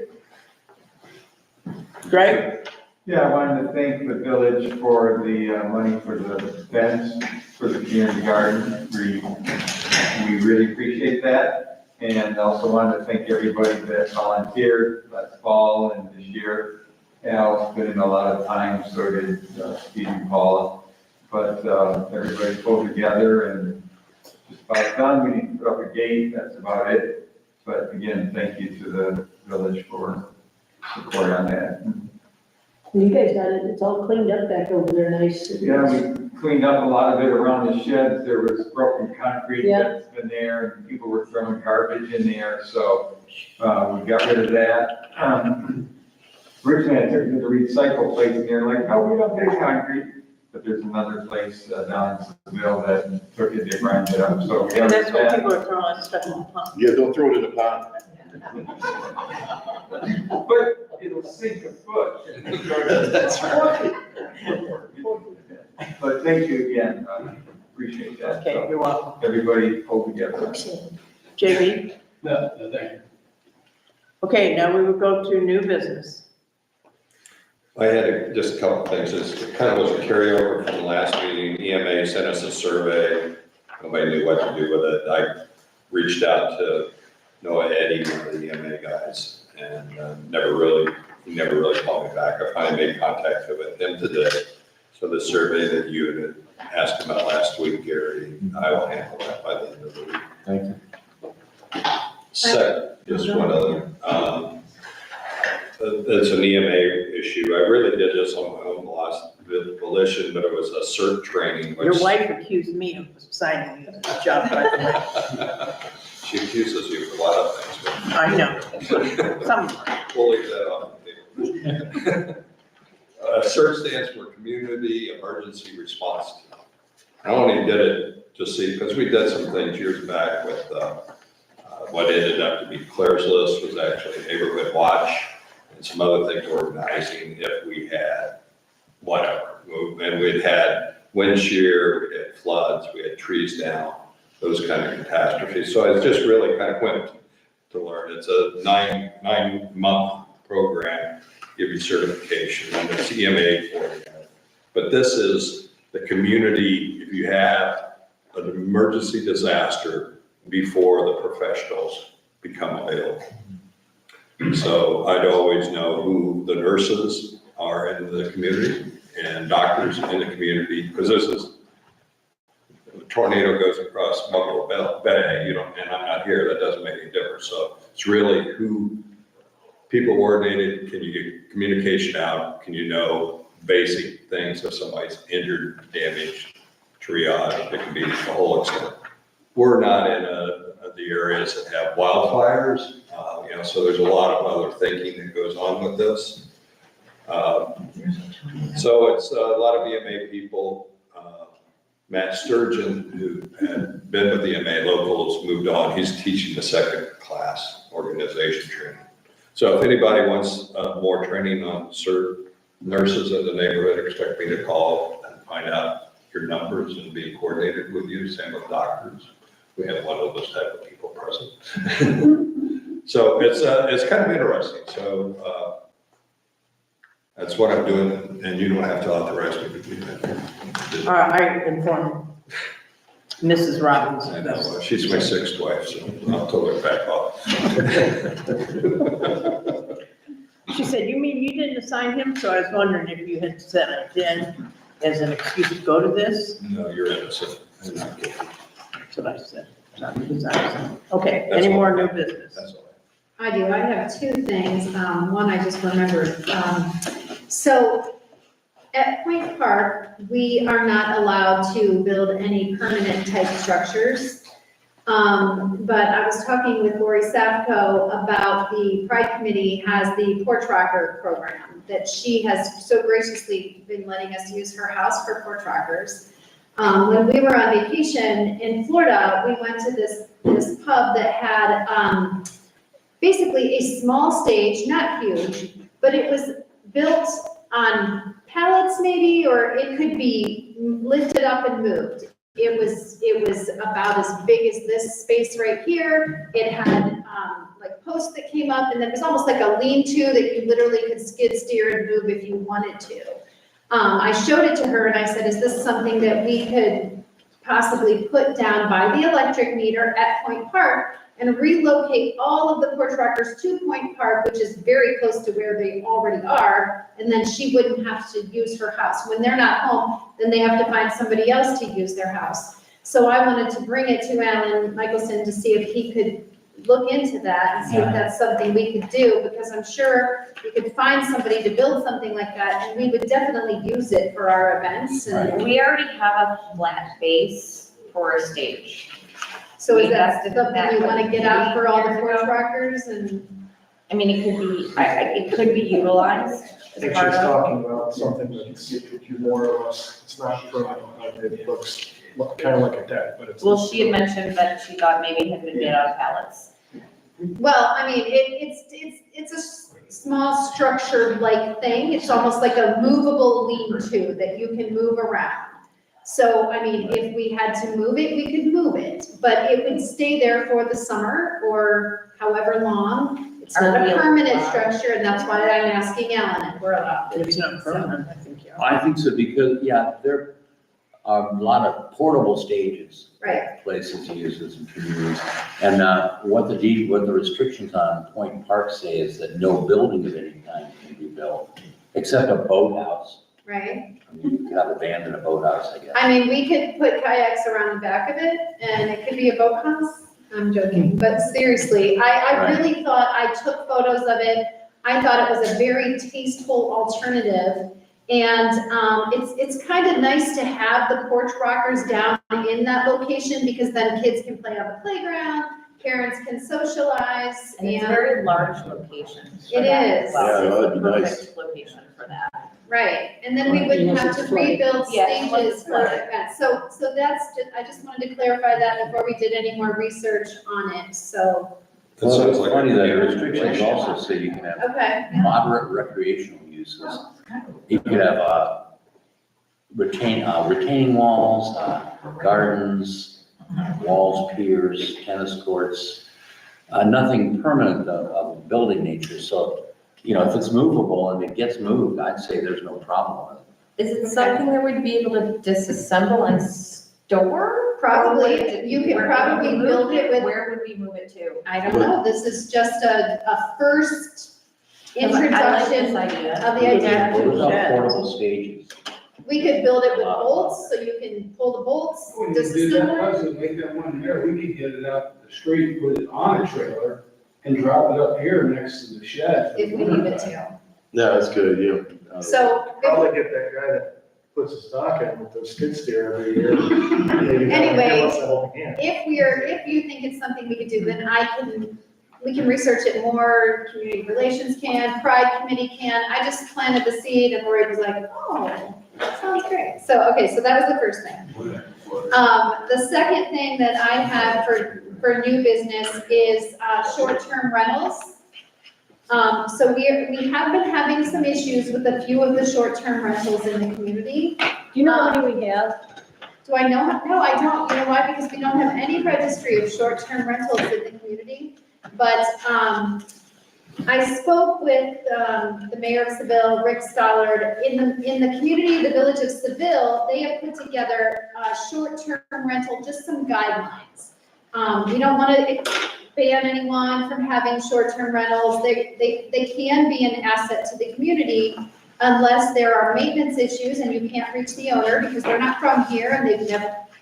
Greg? Yeah, I wanted to thank the village for the money for the fence, for the community garden. We really appreciate that. And also wanted to thank everybody that volunteered last fall and this year. Al's put in a lot of time, so did Steve and Paula. But everybody pulled together and just about done. We need to put up a gate, that's about it. But again, thank you to the village for support on that. You guys got it, it's all cleaned up back over there, nice. Yeah, we cleaned up a lot of it around the sheds. There was broken concrete Yeah. that's been there, and people were throwing garbage in there, so, we got rid of that. Originally, I took it to the recycle place, and they're like, oh, we don't take concrete. But there's another place down in Seville that took it, they ground it up, so we have That's what that. people are throwing stuff in the pond. Yeah, don't throw it in the pond. But it'll sink a foot. That's right. But thank you again, appreciate that. Okay, you're welcome. Everybody pulled together. JB? No, thank you. Okay, now we will go to new business. I had just a couple of things. It kind of was a carryover from the last meeting. EMA sent us a survey. Nobody knew what to do with it. I reached out to Noah Eddy, one of the EMA guys, and he never really called me back. I finally made contact with him today. So the survey that you had asked about last week, Gary, I will handle that by the end of the week. Thank you. Second, just one other, it's an EMA issue. I really did this on my own last volition, but it was a CERT training, which. Your wife accused me of signing the job, by the way. She accuses you of a lot of things, I know. Some, but we'll leave that off the table. CERT stands for Community Emergency Response Team. I only did it to see, because we did some things years back with, what ended up to be Claire's List was actually Neighborhood Watch and some other things organizing if we had whatever. And we'd had wind shear, we had floods, we had trees down, those kind of catastrophes. So I just really kind of went to learn. It's a nine-month program, give you certification, and it's EMA for you. But this is the community, if you have an emergency disaster, before the professionals become available. So I'd always know who the nurses are in the community and doctors in the community, because this is, a tornado goes across Buffalo Bay, and I'm not here, that doesn't make any difference. So it's really who people coordinated, can you get communication out, can you know basic things. If somebody's injured, damaged, triage, it can be the whole extent. We're not in the areas that have wildfires, so there's a lot of other thinking that goes on with this. So it's a lot of EMA people. Matt Sturgeon, who had been with EMA locals, moved on. He's teaching the second class organization training. So if anybody wants more training on certain nurses in the neighborhood, expect me to call and find out your numbers and be coordinated with you. Same with doctors. We have one of those type of people present. So it's kind of interesting. So that's what I'm doing, and you don't have to authorize me to do that. I informed Mrs. Robbins. I know, she's my sixth wife, so I'll tell her back off. She said, you mean you didn't assign him? So I was wondering if you had sent it in as an excuse to go to this? No, you're innocent. I'm not guilty. That's what I said. Not because I was- Okay, That's any all. more new business? That's all. I do, I have two things, one I just remembered. So at Point Park, we are not allowed to build any permanent type structures. But I was talking with Lori Safco about the Pride Committee has the porch rocker program that she has so graciously been letting us use her house for porch rockers. When we were on vacation in Florida, we went to this pub that had, basically a small stage, not huge, but it was built on pallets maybe, or it could be lifted up and moved. It was about as big as this space right here. It had, like posts that came up, and then it was almost like a lean-to that you literally could skid steer and move if you wanted to. I showed it to her and I said, is this something that we could possibly put down by the electric meter at Point Park and relocate all of the porch rockers to Point Park, which is very close to where they already are, and then she wouldn't have to use her house. When they're not home, then they have to find somebody else to use their house. So I wanted to bring it to Alan Michelson to see if he could look into that and see if that's something we could do, because I'm sure we could find somebody to build something like that, and we would definitely use it for our events. And We already have a flat base for a stage. so is We that invested in something that, you like, want to get out for all the 3 porch years ago. rockers and? I mean, it could be, it could be utilized I as think part she's of. talking about something that's more or less, it's not permanent, it looks kind of like a deck, but it's. Well, she had mentioned that she thought maybe it had been made out of pallets. Well, I mean, it's a small structured-like thing. It's almost like a movable lean-to that you can move around. So, I mean, if we had to move it, we could move it, but it would stay there for the summer or however long. It's not a permanent structure, and that's why I'm asking Alan if we're allowed. It's not permanent, I think, yeah. I think so, because, there are a lot of portable stages. Right. Places uses and communities. And what the restrictions on Point Park say is that no building of any kind can be built, except a boathouse. Right? I mean, you could have abandoned a boathouse, I guess. I mean, we could put kayaks around the back of it, and it could be a boathouse. I'm joking, but seriously, I Right. really thought, I took photos of it. I thought it was a very tasteful alternative. And it's kind of nice to have the porch rockers down in that location, because then kids can play on the playground, parents can socialize, And it's a and, very large location. for It that is. as well. Yeah, It's that'd the be nice. perfect location for that. right, and then we wouldn't have to rebuild Yeah, stages for flooded. events. So that's, I just wanted to clarify that before we did any more research on it, so, That sounds like. Funny that the restrictions also say you can have okay. moderate recreational uses. You could have retaining walls, gardens, walls, piers, tennis courts, nothing permanent of a building nature. So, if it's movable and it gets moved, I'd say there's no problem with it. Is it something that we'd be able to disassemble and store? Probably. Or would it- You could where would probably we move build it with- Where would we move it to? I don't know, this is just a first I like introduction this idea. of the idea. What about portable stages? We could build it with bolts, so you can pull the bolts, When you do that disassemble it. puzzle, make that one there, we could get it out the street, put it on a trailer, and drop it up here next to the shed. If we needed to. Yeah, that's a good idea. So, Probably get that guy that puts a stock in with the skid steer every year. Maybe that would give us a helping hand. if you think it's something we could do, then we can research it more, community relations can, pride committee can. I just planted the seed and Lori was like, oh, that sounds great. So, okay, so that was the first thing. The second thing that I had for new business is, short-term rentals. So we have been having some issues with a few of the short-term rentals in the community. Do you know how many we have? Do I know? No, I don't. You know why? Because we don't have any registry of short-term rentals in the community. But, I spoke with, the mayor of Seville, Rick Stollard. In the community, the village of Seville, they have put together a short-term rental, just some guidelines. We don't want to ban anyone from having short-term rentals. They can be an asset to the community unless there are maintenance issues and you can't reach the owner because they're not from here and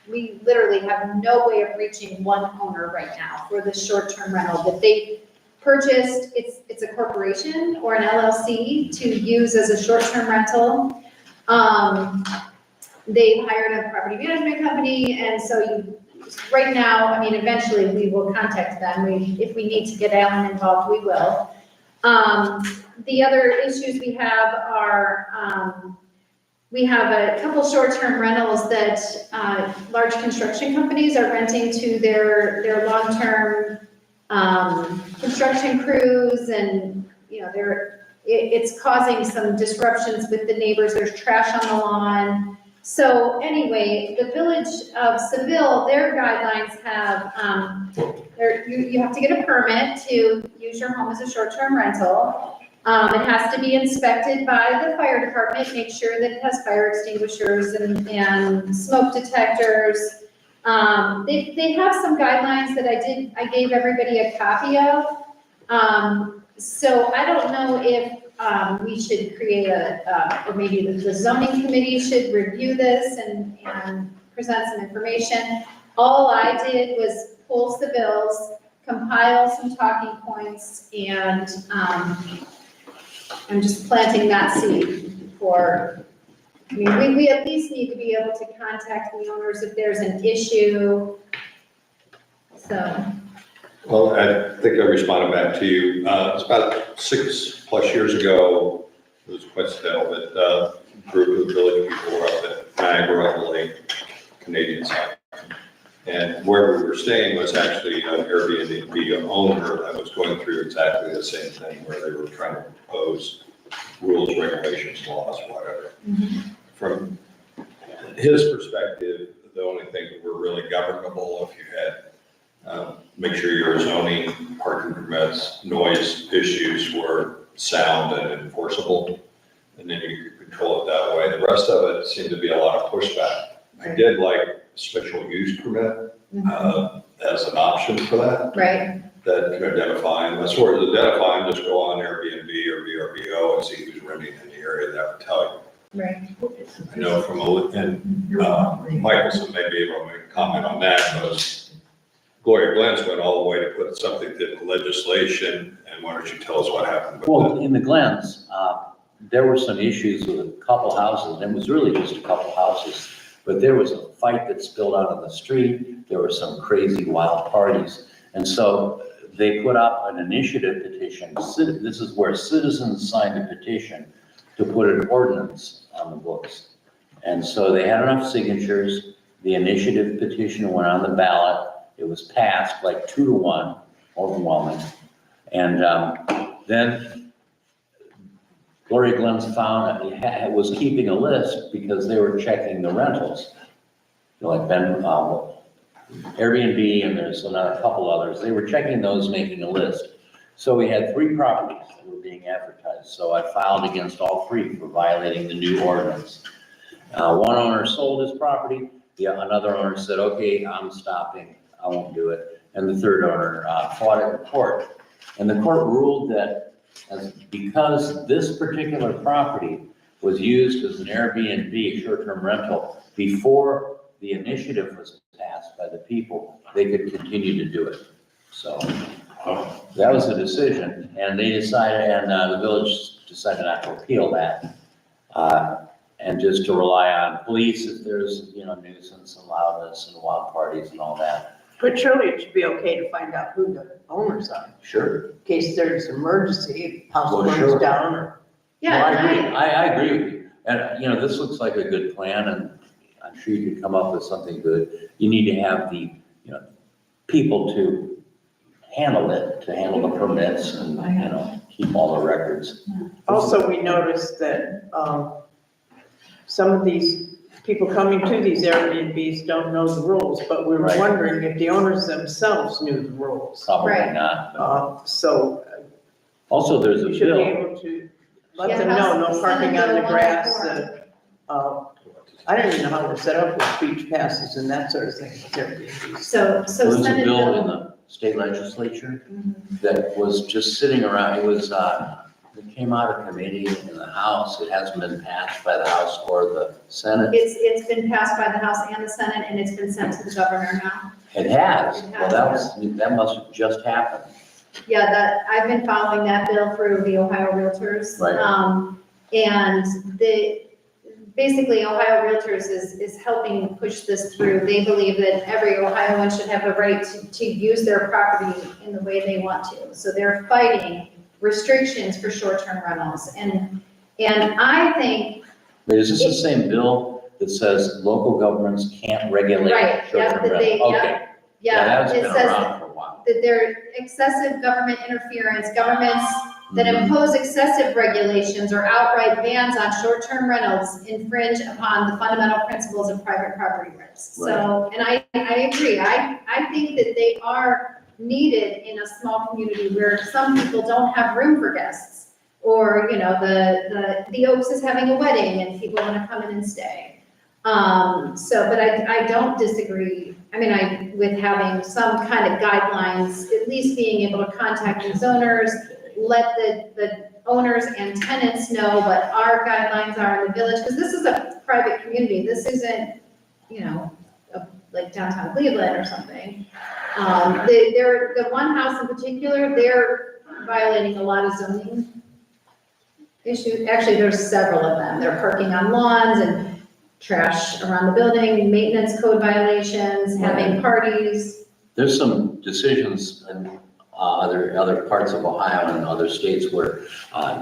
we literally have no way of reaching one owner right now for the short-term rental that they purchased. It's a corporation or an LLC to use as a short-term rental. They hired a property management company, and so right now, I mean, eventually we will contact them. If we need to get Alan involved, we will. The other issues we have are, we have a couple short-term rentals that large construction companies are renting to their long-term construction crews, and it's causing some disruptions with the neighbors. There's trash on the lawn. So anyway, the village of Seville, their guidelines have you have to get a permit to use your home as a short-term rental. It has to be inspected by the fire department, make sure that it has fire extinguishers and smoke detectors. They have some guidelines that I gave everybody a copy of. So I don't know if we should create or maybe the zoning committee should review this and present some information. All I did was pull the bills, compile some talking points, and I'm just planting that seed for, I mean, we at least need to be able to contact the owners if there's an issue. So. Well, I think I responded back to you. It's about 6+ years ago, it was coincidental that a group of village people were up at Niagara on the Lake, Canadian side. And where we were staying was actually an Airbnb owner that was going through exactly the same thing, where they were trying to propose rules, regulations, laws, whatever. Mm-hmm. From his perspective, the only thing that were really governable if you had make sure your zoning, parking permits, noise issues were sound and enforceable, and then you could control it that way. The rest of it seemed to be a lot of pushback. I did like special use permit as an option for that. Right. That can identify them. As far as identifying, just go on Airbnb or VRBO and see who's renting in the area. That would tell you. Right. I know from Michelson may be able to make a comment on that, because Gloria Glenn's went all the way to put something to the legislation, and why don't you tell us what happened with Well, in the Glens, there were some issues with a couple houses, and it was really just a couple houses, but there was a fight that spilled out on the street. There were some crazy wild parties. And so they put up an initiative petition. This is where citizens signed a petition to put an ordinance on the books. And so they had enough signatures. The initiative petition went on the ballot. It was passed like 2-1, overwhelming. And then Gloria Glenn's found it was keeping a list because they were checking the rentals. Like Airbnb, and there's another couple others. They were checking those, making a list. So we had 3 properties that were being advertised. So I filed against all 3 for violating the new ordinance. One owner sold his property. Another owner said, okay, I'm stopping. I won't do it. And the third owner fought it in court. And the court ruled that because this particular property was used as an Airbnb, short-term rental, before the initiative was passed by the people, they could continue to do it. So that was the decision. And they decided, and the village decided not to appeal that. And just to rely on police if there's, nuisance and loudness and wild parties and all that. But surely it should be okay to find out who the owners are, Sure. in case there's an emergency, house Well, burns sure. down or. Well, Yeah, I and agree, I agree with you. And, this looks like a good plan, and I'm sure you could come up with something good. You need to have the, people to handle it, to handle the permits and, keep all the records. Also, we noticed that, some of these people coming to these Airbnbs don't know the rules, but we were Right. wondering if the owners themselves knew the rules. Probably Right. not. So Also, there's a we should be bill. able to let Yeah, them know, no House parking on the Senate Bill grass. 104. I don't even know how we're set up with beach passes and that sort of thing with Airbnbs. so There was a Senate bill in Bill. the state legislature Mhm. that was just sitting around. It was, it came out of committee in the House. It hasn't been passed by the House or the Senate. It's been passed by the House and the Senate, and it's been sent to the governor now. It has. It Well, that must have just happened. Yeah, I've been following that bill through the Ohio Realtors. Right. And basically Ohio Realtors is helping push this through. They believe that every Ohioan should have a right to use their property in the way they want to. So they're fighting restrictions for short-term rentals. And I think, But is this the same bill that says local governments can't regulate Right, yeah, short-term that they- rental? Okay. yeah, That's it been says around for a while. that there excessive government interference, governments that impose excessive regulations or outright bans on short-term rentals infringe upon the fundamental principles of private property rights. So, and I agree, I think that they are needed in a small community where some people don't have room for guests. Or, the Oaks is having a wedding and people wanna come in and stay. But I don't disagree, with having some kind of guidelines, at least being able to contact these owners, let the owners and tenants know what our guidelines are in the village, because this is a private community, this isn't, like downtown Cleveland or something. The one house in particular, they're violating a lot of zoning issues, actually, there's several of them, they're parking on lawns and trash around the building, maintenance code violations, having parties. There's some decisions in other parts of Ohio and other states where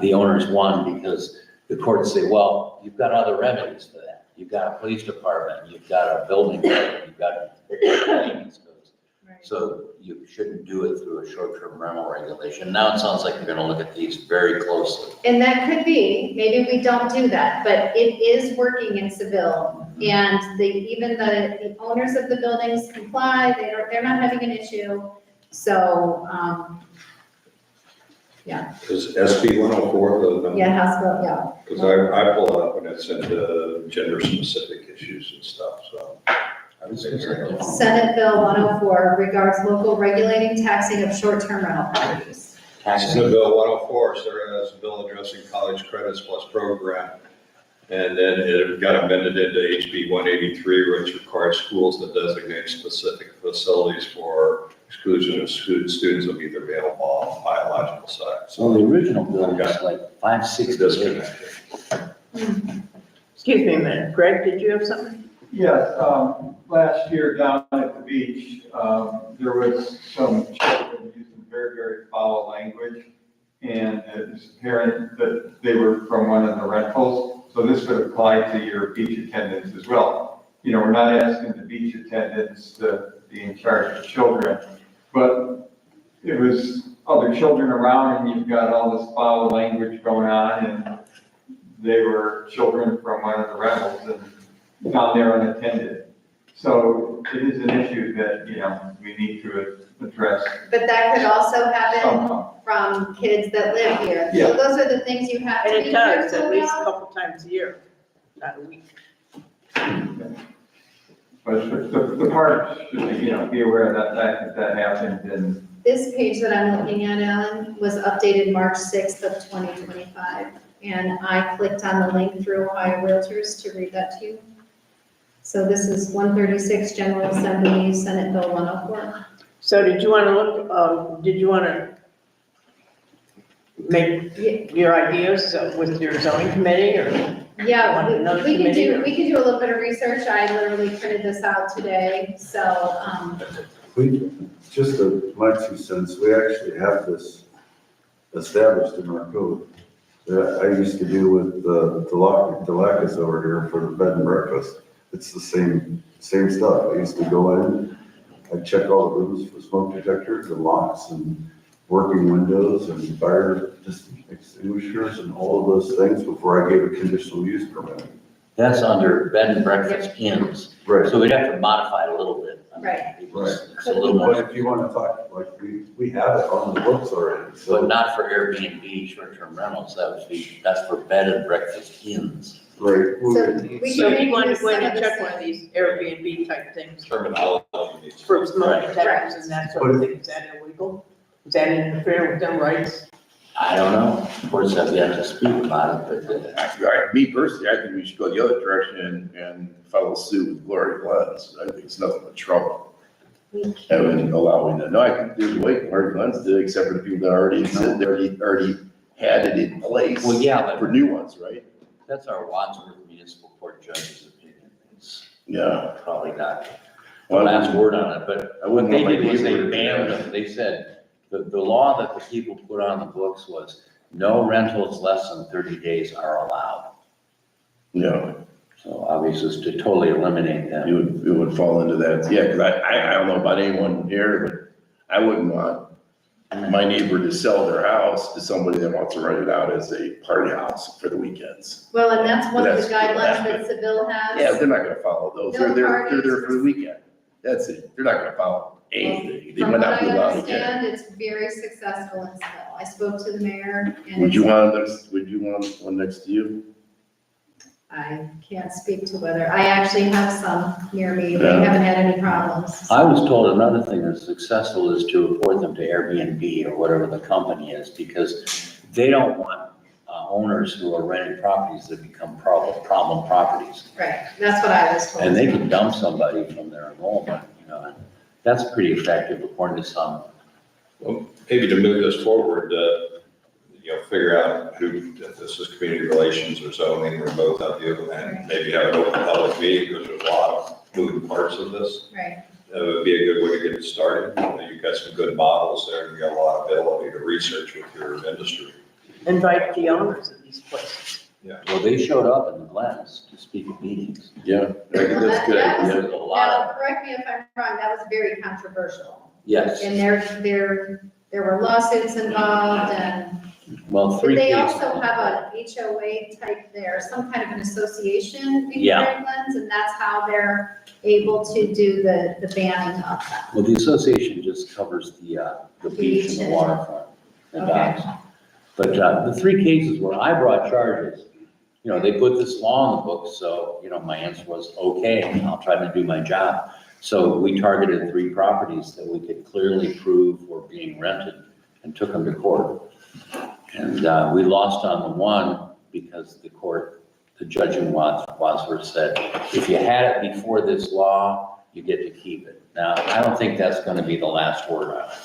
the owners won because the courts say, well, you've got other remedies for that. You've got a police department, you've got a building code, you've got maintenance codes. So you shouldn't do it through a short-term rental regulation. Now it sounds like you're gonna look at these very closely. And that could be, maybe we don't do that, but it is working in Seville. And even the owners of the buildings comply, they're not having an issue. So, yeah, Is SB 104 the number? yeah, House Bill, yeah. Because I pull it up and it's into gender-specific issues and stuff, so. I would say very Senate Bill 104 regards local regulating taxing of short-term rental properties. Senate Bill 104, Sarah has a bill addressing college credits plus program. And then it got amended into HB 183, which requires schools to designate specific facilities for exclusion of students of either male or biological sex. So the original bill was like 568. Disconnected. Excuse me a minute, Greg, did you have something? Yes, last year down at the beach, there was some children using very, very foul language. And it was apparent that they were from one of the rentals. So this would apply to your beach attendants as well. We're not asking the beach attendants to be in charge of children, but it was other children around and you've got all this foul language going on and they were children from one of the rentals and down there unattended. So it is an issue that, we need to address But that could also happen somehow. from kids that live here. Yeah. So those are the things you have to And be it does, careful at least a about. couple times a year, not a week. But the park should, be aware of that fact that happened and This page that I'm looking at, Alan, was updated March 6th of 2025. And I clicked on the link through Ohio Realtors to read that to you. So this is 136 General Assembly, Senate Bill 104. So did you want to look, did you want to make your ideas with your zoning committee or? Yeah, Want another we can committee do, or- we can do a little bit of research. I literally printed this out today, so, My 2 cents, we actually have this established in our code. That I used to do with the Delacus over here for the bed and breakfast. It's the same stuff. I used to go in, I'd check all the rooms for smoke detectors and locks and working windows and fire extinguishers and all of those things before I gave a conditional use permit. That's under bed and breakfast inns, Right. so we'd have to modify it a little bit. Right. It's a little more, But if you want to talk, like, we have it on the books already, but so. not for Airbnb, short-term rentals, that's for bed and breakfast inns. Right. so we So can you want make to go in some and of the check one of same. these Airbnb type things Terminology needs. for smoke Right. detectors and that sort of thing, is that illegal? Is that interfere with their rights? I don't know, of course, I've yet to speak about it, but Me personally, I think we should go the other direction and follow suit with Glory Glens. I think it's nothing but trouble. Having, allowing that. No, I think there's a way Glory Glens did, except for the people that already exist, they already had it in place. Well, yeah, but- For new ones, right? that's our Wadsworth Municipal Court judge's opinion. It's Yeah. probably not the last word on it, but I what wouldn't they want my did was they neighbor to do banned that. them. They said, the law that the people put on the books was no rentals less than 30 days are allowed. Yeah, So obviously it's to totally eliminate them. it would fall into that, yeah, because I don't know about anyone here, but I wouldn't want my neighbor to sell their house to somebody that wants to rent it out as a party house for the weekends. Well, and that's one of the That's- guidelines that Seville has. Yeah, they're not gonna follow those, No they're parties. there for the weekend, that's it, they're not gonna follow anything, they From might what not be I allowed to get. understand, it's very successful in Seville. I spoke to the mayor and Would you it's- want one next to you? I can't speak to whether, I actually have some near me. They Yeah. haven't had any problems. I was told another thing that's successful is to report them to Airbnb or whatever the company is, because they don't want owners who are renting properties that become problem properties. Right, that's what I was told. And they can dump somebody from their enrollment, and that's pretty effective according to some. Well, maybe to move this forward, figure out who, if this is community relations or zoning or both of you, and maybe have an open public meeting, because there's a lot of moving parts of this. Right, It would be a good way to get it started. You've got some good models there, and you've got a lot of ability to research with your industry. Invite the owners of these places. Well, they showed up in the Glens to speak at meetings. Yeah, I think that's a good Well, idea. There's a lot of, now, correct me if I'm wrong, that was very controversial. yes, And there were lawsuits involved and well, did 3 they cases. also have a HOA type there, some kind of an association in Yeah. Franklin? And that's how they're able to do the banning of that? Well, the association just covers the beach and the waterfront, the Okay. docks. But the 3 cases where I brought charges, they put this law in the books, so, my answer was, okay, I'll try to do my job. So we targeted 3 properties that we could clearly prove were being rented and took them to court. And we lost on the one because the judge in Wadsworth said, if you had it before this law, you get to keep it. Now, I don't think that's gonna be the last word on it.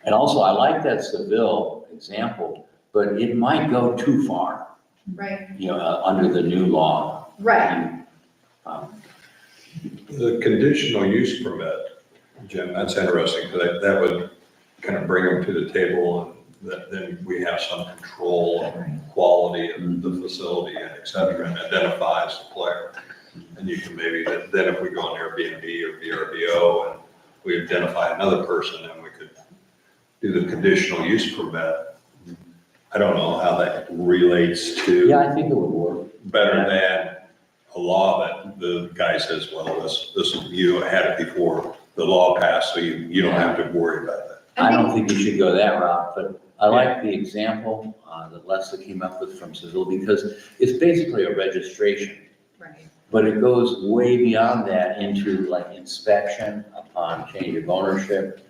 And also, I like that Seville example, but it might go too far, Right, under the new law. right. The conditional use permit, Jim, that's interesting, because that would kind of bring them to the table, and then we have some control of quality of the facility and et cetera, and identifies the player. And you can maybe, then if we go on Airbnb or VRBO and we identify another person, then we could do the conditional use permit. I don't know how that relates to. Yeah, I think it would work. Better than a law that the guy says, well, this, you had it before the law passed, so you don't have to worry about that. I don't think you should go that route, but I like the example that Leslie came up with from Seville, because it's basically a registration. Right. But it goes way beyond that into like inspection upon change of ownership,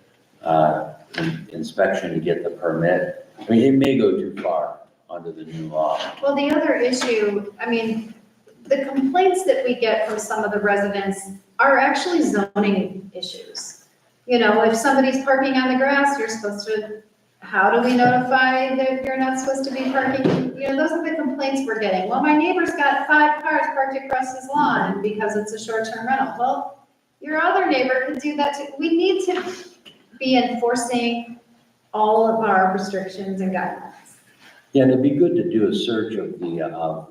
inspection to get the permit. I mean, it may go too far under the new law. Well, the other issue, I mean, the complaints that we get from some of the residents are actually zoning issues. If somebody's parking on the grass, you're supposed to how do we notify that you're not supposed to be parking? You know, those are the complaints we're getting. Well, my neighbor's got 5 cars parked across his lawn because it's a short-term rental. Well, your other neighbor could do that too. We need to be enforcing all of our restrictions and guidelines. Yeah, and it'd be good to do a search of the,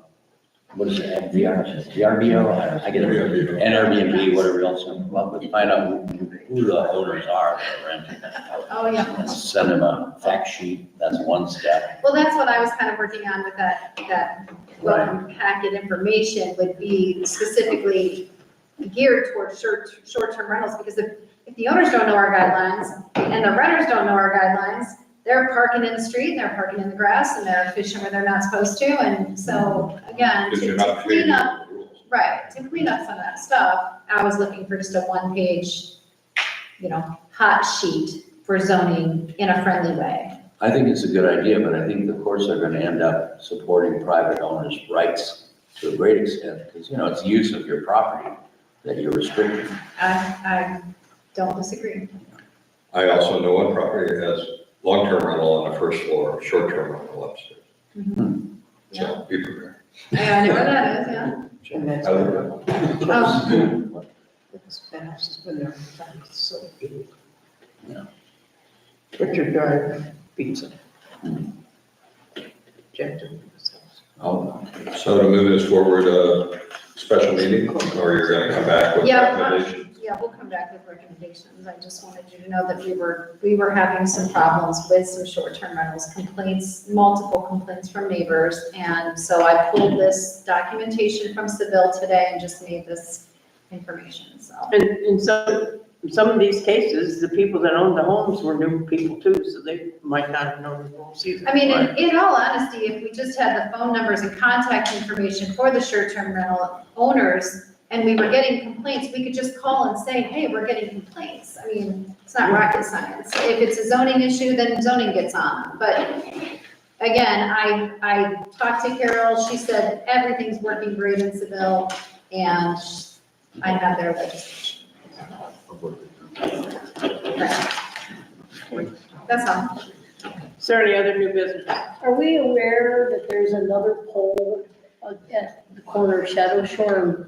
what is it, VRBO? I get it, NRBNB, whatever else, come up with, find out who the owners are that are renting it. Oh, yeah. And send them a fact sheet, that's one step. Well, that's what I was kind of working on with that welcome packet information would be specifically geared towards short-term rentals, because if the owners don't know our guidelines and the renters don't know our guidelines, they're parking in the street, and they're parking in the grass, and they're fishing where they're not supposed to, and so, again, Because you're to not clean figuring up, out the rules. right, to clean up some of that stuff, I was looking for just a one-page, hot sheet for zoning in a friendly way. I think it's a good idea, but I think the courts are gonna end up supporting private owners' rights to a great extent, because, it's the use of your property that you're restricting. I don't disagree. I also know one property that has long-term rental on the first floor, short-term rental upstairs. So be prepared. I know where that is, yeah. And that's I live there. Oh, It's fast, it's been there for time, it's so big. Yeah. Richard Drive pizza. Jack Daniels. Oh, So to move this forward, special meeting, or you're gonna come back with Yeah. recommendations? yeah, we'll come back with recommendations. I just wanted you to know that we were having some problems with some short-term rentals, multiple complaints from neighbors. And so I pulled this documentation from Seville today and just made this information, so. And in some of these cases, the people that owned the homes were new people too, so they might not have known the rules either. I mean, in all honesty, if we just had the phone numbers and contact information for the short-term rental owners, and we were getting complaints, we could just call and say, hey, we're getting complaints. I mean, it's not rocket science. If it's a zoning issue, then zoning gets on. But again, I talked to Carol, she said everything's working great in Seville, and I have their legislation. Right. That's all. Is there any other new business? Are we aware that there's another pole at the corner of Shadow Shore and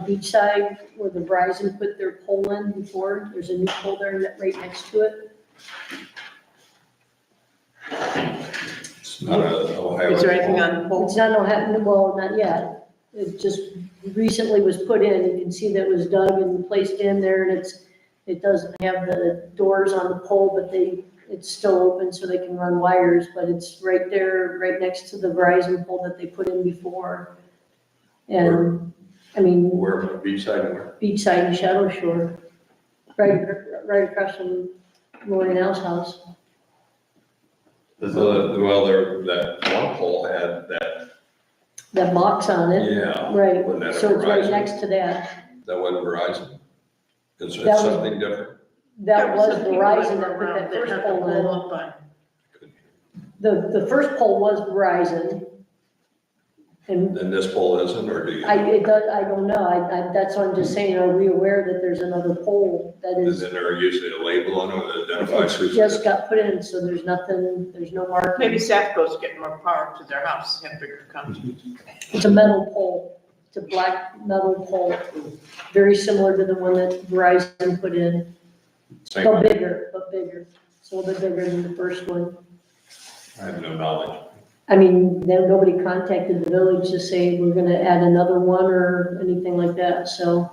Beachside where the Verizon put their pole in before? There's a new pole there right next to it. It's not a Ohio. Is there anything on the pole? It's not, well, not yet. It just recently was put in. You can see that it was dug and placed in there, and it doesn't have the doors on the pole, but it's still open so they can run wires, but it's right there, right next to the Verizon pole that they put in before. And, I mean, Where, beachside and where? Beachside and Shadow Shore, right across from Lori Nell's house. Well, that one pole had That box on it. yeah. Right, Wasn't that a so it's right Verizon? next to that. That wasn't Verizon. It's That was- something different. That was some people Verizon that put around that first had the pole in. up on. The first pole was Verizon. And And this pole isn't, or do you? I don't know, that's what I'm just saying, are we aware that there's another pole that And is, then they're using a label on it that identifies who's. just got put in, so there's no mark. Maybe Safco's getting more power to their house, have bigger companies. It's a metal pole, it's a black metal pole, very similar to the one that Verizon put in, Same but thing. bigger, it's a little bit bigger than the first one. I have no knowledge. I mean, then nobody contacted the village to say we're gonna add another one or anything like that, so,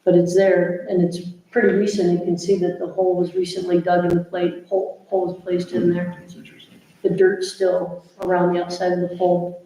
but it's there, and it's pretty recent, you can see that the hole was recently dug in the pole was placed in there. That's interesting. The dirt's still around the outside of the pole.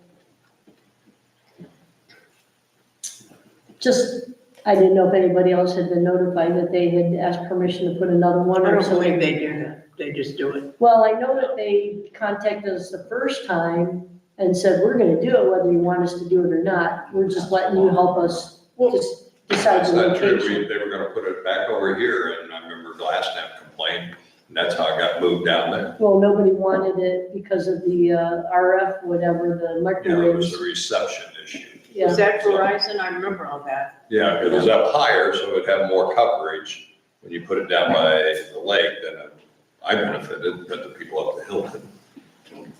Just, I didn't know if anybody else had been notified that they had asked permission to put another one I or don't something. believe they do that, they just do it. Well, I know that they contacted us the first time and said, we're gonna do it whether you want us to do it or not. We're just letting you help us just decide That's the not true. location. They were gonna put it back over here, and I remember Glassnap complained, and that's how it got moved down there. Well, nobody wanted it because of the RF, whatever, the Yeah, it was microwaves. a reception issue. Yeah, Is that Verizon? I remember all that. Yeah, it was up higher, so it'd have more coverage when you put it down by the lake than I benefited, but the people up the hill didn't.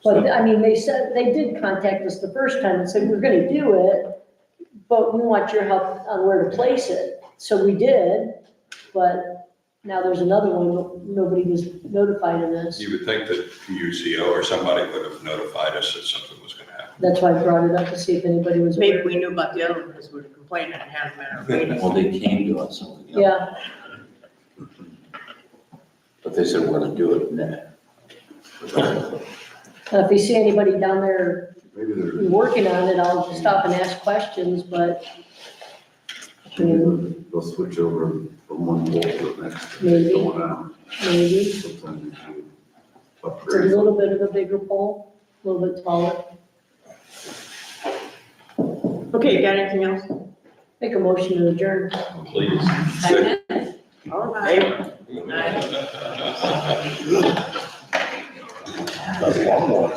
But, I mean, they said, they did contact us the first time and said, we're gonna do it, but we want your help on where to place it. So we did, but now there's another one, but nobody was notified of this. You would think that UCO or somebody would have notified us that something was gonna happen. That's why I brought it up to see if anybody was Maybe aware. we knew about the other one because we were complaining it hasn't been a meeting. Well, they came to us, Yeah, but they said, we're gonna do it. if you see anybody down there Maybe they're, working on it, I'll stop and ask questions, but I mean, they'll switch over from one pole to the next. Maybe. Going on. maybe. Sometimes you do It's a upgrades. little bit of a bigger pole, a little bit taller. Okay, you got anything else? Make a motion to adjourn. Please. All right. That's one more.